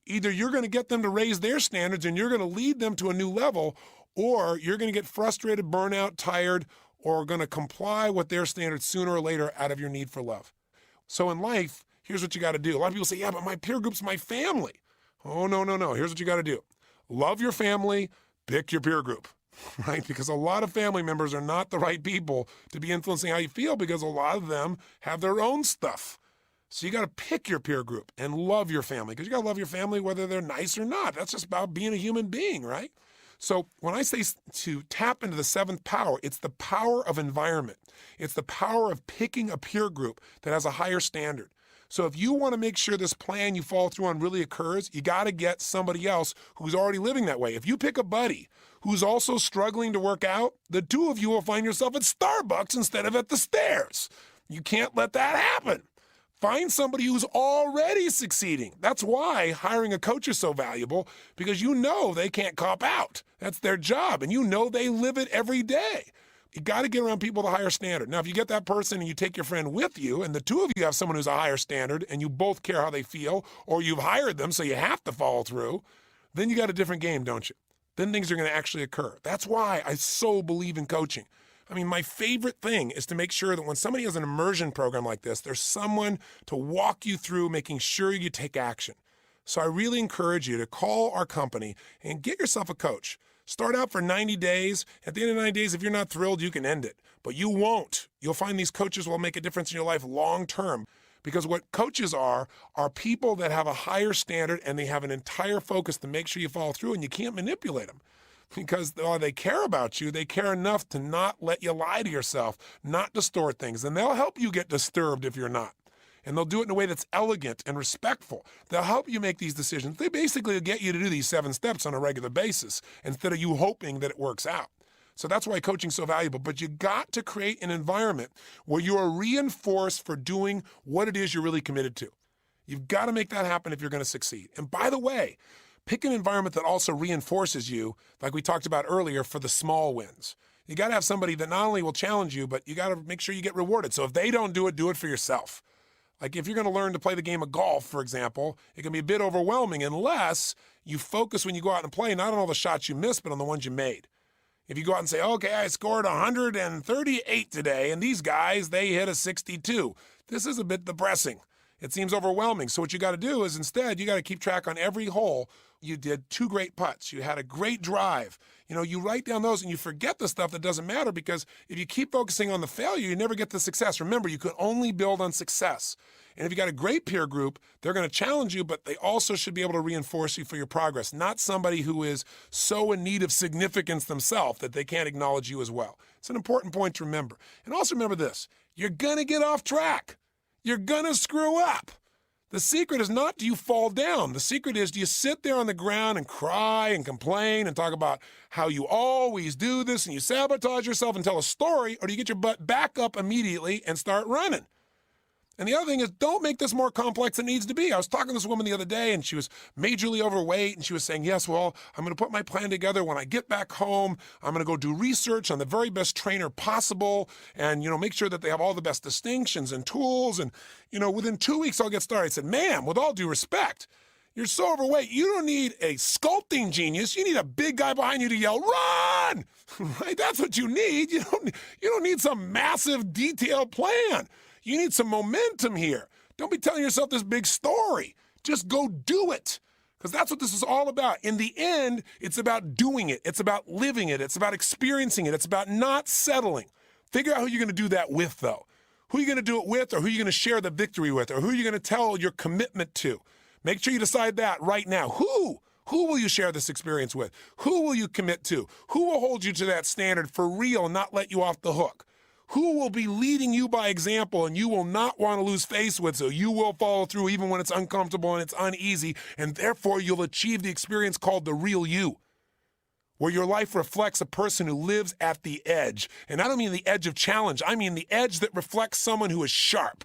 Either you're going to get them to raise their standards and you're going to lead them to a new level, or you're going to get frustrated, burnout, tired, or going to comply with their standards sooner or later out of your need for love. So in life, here's what you got to do. A lot of people say, yeah, but my peer group's my family. Oh, no. Here's what you got to do. Love your family, pick your peer group, right? Because a lot of family members are not the right people to be influencing how you feel because a lot of them have their own stuff. So you got to pick your peer group and love your family because you got to love your family whether they're nice or not. That's just about being a human being, right? So when I say to tap into the seventh power, it's the power of environment. It's the power of picking a peer group that has a higher standard. So if you want to make sure this plan you follow through on really occurs, you got to get somebody else who's already living that way. If you pick a buddy who's also struggling to work out, the two of you will find yourself at Starbucks instead of at the stairs. You can't let that happen. Find somebody who's already succeeding. That's why hiring a coach is so valuable, because you know they can't cop out. That's their job, and you know they live it every day. You got to get around people with a higher standard. Now, if you get that person and you take your friend with you, and the two of you have someone who's a higher standard, and you both care how they feel, or you've hired them so you have to follow through, then you got a different game, don't you? Then things are going to actually occur. That's why I so believe in coaching. I mean, my favorite thing is to make sure that when somebody has an immersion program like this, there's someone to walk you through making sure you take action. So I really encourage you to call our company and get yourself a coach. Start out for 90 days. At the end of 90 days, if you're not thrilled, you can end it. But you won't. You'll find these coaches will make a difference in your life long term. Because what coaches are people that have a higher standard and they have an entire focus to make sure you follow through, and you can't manipulate them. Because while they care about you, they care enough to not let you lie to yourself, not distort things. And they'll help you get disturbed if you're not. And they'll do it in a way that's elegant and respectful. They'll help you make these decisions. They basically get you to do these 7 steps on a regular basis instead of you hoping that it works out. So that's why coaching's so valuable. But you got to create an environment where you are reinforced for doing what it is you're really committed to. You've got to make that happen if you're going to succeed. And by the way, pick an environment that also reinforces you, like we talked about earlier, for the small wins. You got to have somebody that not only will challenge you, but you got to make sure you get rewarded. So if they don't do it for yourself. Like if you're going to learn to play the game of golf, for example, it can be a bit overwhelming unless you focus when you go out and play, not on all the shots you missed, but on the ones you made. If you go out and say, okay, I scored 138 today, and these guys, they hit a 62. This is a bit depressing. It seems overwhelming. So what you got to do is instead, you got to keep track on every hole. You did 2 great putts. You had a great drive. You write down those and you forget the stuff that doesn't matter, because if you keep focusing on the failure, you never get the success. Remember, you can only build on success. And if you got a great peer group, they're going to challenge you, but they also should be able to reinforce you for your progress, not somebody who is so in need of significance themselves that they can't acknowledge you as well. It's an important point to remember. And also remember this, you're going to get off track. You're going to screw up. The secret is not do you fall down. The secret is do you sit there on the ground and cry and complain and talk about how you always do this and you sabotage yourself and tell a story, or do you get your butt back up immediately and start running? And the other thing is, don't make this more complex than it needs to be. I was talking to this woman the other day, and she was majorly overweight, and she was saying, yes, well, I'm going to put my plan together. When I get back home, I'm going to go do research on the very best trainer possible and, make sure that they have all the best distinctions and tools. And, within 2 weeks, I'll get started. I said, ma'am, with all due respect, you're so overweight. You don't need a sculpting genius. You need a big guy behind you to yell, run! Right? That's what you need. You don't need some massive detailed plan. You need some momentum here. Don't be telling yourself this big story. Just go do it, because that's what this is all about. In the end, it's about doing it. It's about living it. It's about experiencing it. It's about not settling. Figure out who you're going to do that with, though. Who you're going to do it with, or who you're going to share the victory with, or who you're going to tell your commitment to. Make sure you decide that right now. Who will you share this experience with? Who will you commit to? Who will hold you to that standard for real and not let you off the hook? Who will be leading you by example and you will not want to lose face with, so you will follow through even when it's uncomfortable and it's uneasy, and therefore you'll achieve the experience called the real you, where your life reflects a person who lives at the edge. And I don't mean the edge of challenge. I mean the edge that reflects someone who is sharp,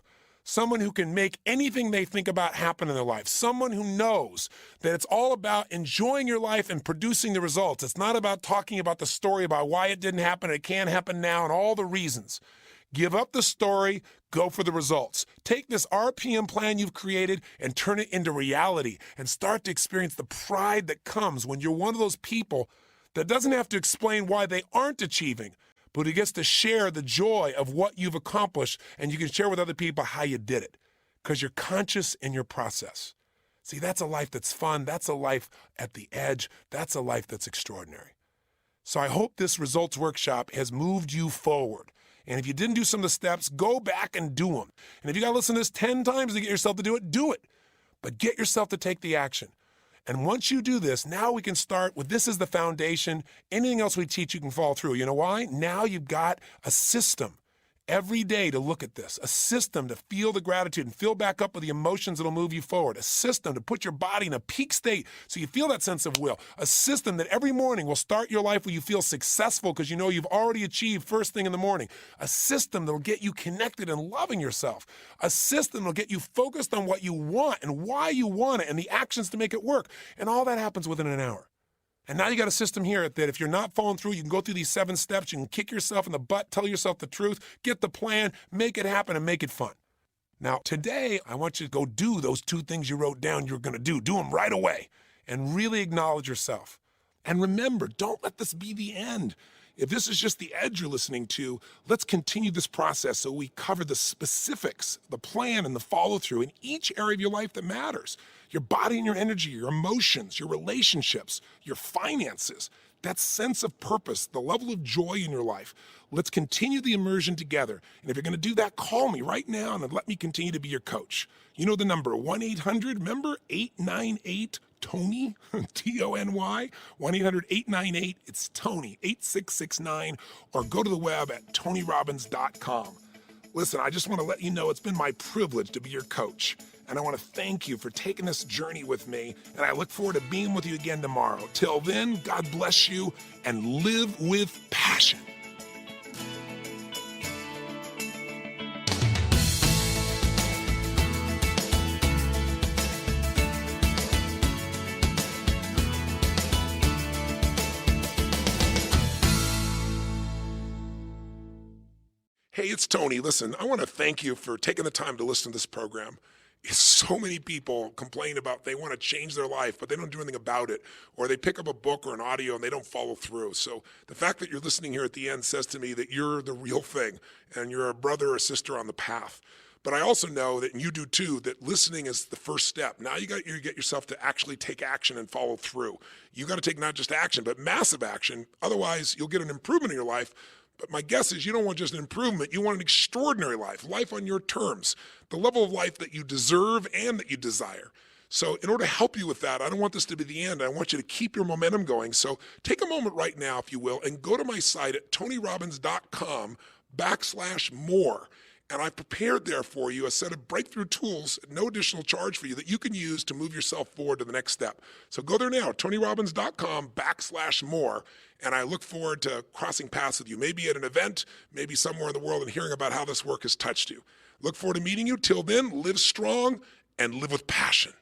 someone who can make anything they think about happen in their life, someone who knows that it's all about enjoying your life and producing the results. It's not about talking about the story about why it didn't happen, it can't happen now, and all the reasons. Give up the story, go for the results. Take this RPM plan you've created and turn it into reality, and start to experience the pride that comes when you're one of those people that doesn't have to explain why they aren't achieving, but who gets to share the joy of what you've accomplished, and you can share with other people how you did it, because you're conscious in your process. See, that's a life that's fun. That's a life at the edge. That's a life that's extraordinary. So I hope this results workshop has moved you forward. And if you didn't do some of the steps, go back and do them. And if you got to listen to this 10 times to get yourself to do it, do it. But get yourself to take the action. And once you do this, now we can start with this as the foundation. Anything else we teach, you can follow through. You know why? Now you've got a system every day to look at this, a system to feel the gratitude and fill back up with the emotions that'll move you forward, a system to put your body in a peak state so you feel that sense of will, a system that every morning will start your life where you feel successful because you know you've already achieved first thing in the morning, a system that'll get you connected and loving yourself, a system that'll get you focused on what you want and why you want it and the actions to make it work, and all that happens within an hour. And now you got a system here that if you're not following through, you can go through these 7 steps, you can kick yourself in the butt, tell yourself the truth, get the plan, make it happen, and make it fun. Now, today, I want you to go do those 2 things you wrote down you're going to do. Do them right away and really acknowledge yourself. And remember, don't let this be the end. If this is just the edge you're listening to, let's continue this process so we cover the specifics, the plan, and the follow-through in each area of your life that matters. Your body and your energy, your emotions, your relationships, your finances, that sense of purpose, the level of joy in your life. Let's continue the immersion together. And if you're going to do that, call me right now and let me continue to be your coach. You know the number, 1-800, remember, 898-TONY, T-O-N-Y, 1-800-898, it's Tony, 8669, or go to the web at tonyrobbins.com. Listen, I just want to let you know it's been my privilege to be your coach. And I want to thank you for taking this journey with me. And I look forward to being with you again tomorrow. Till then, God bless you and live with passion. Hey, it's Tony. Listen, I want to thank you for taking the time to listen to this program. So many people complain about they want to change their life, but they don't do anything about it, or they pick up a book or an audio and they don't follow through. So the fact that you're listening here at the end says to me that you're the real thing and you're a brother or sister on the path. But I also know that, and you do too, that listening is the first step. Now you got to get yourself to actually take action and follow through. You got to take not just action, but massive action. Otherwise, you'll get an improvement in your life. But my guess is you don't want just an improvement. You want an extraordinary life on your terms, the level of life that you deserve and that you desire. So in order to help you with that, I don't want this to be the end. I want you to keep your momentum going. So take a moment right now, if you will, and go to my site at tonyrobbins.com/more. And I've prepared there for you a set of breakthrough tools at no additional charge for you that you can use to move yourself forward to the next step. So go there now, tonyrobbins.com/more. And I look forward to crossing paths with you, maybe at an event, maybe somewhere in the world, and hearing about how this work has touched you. Look forward to meeting you. Till then, live strong and live with passion.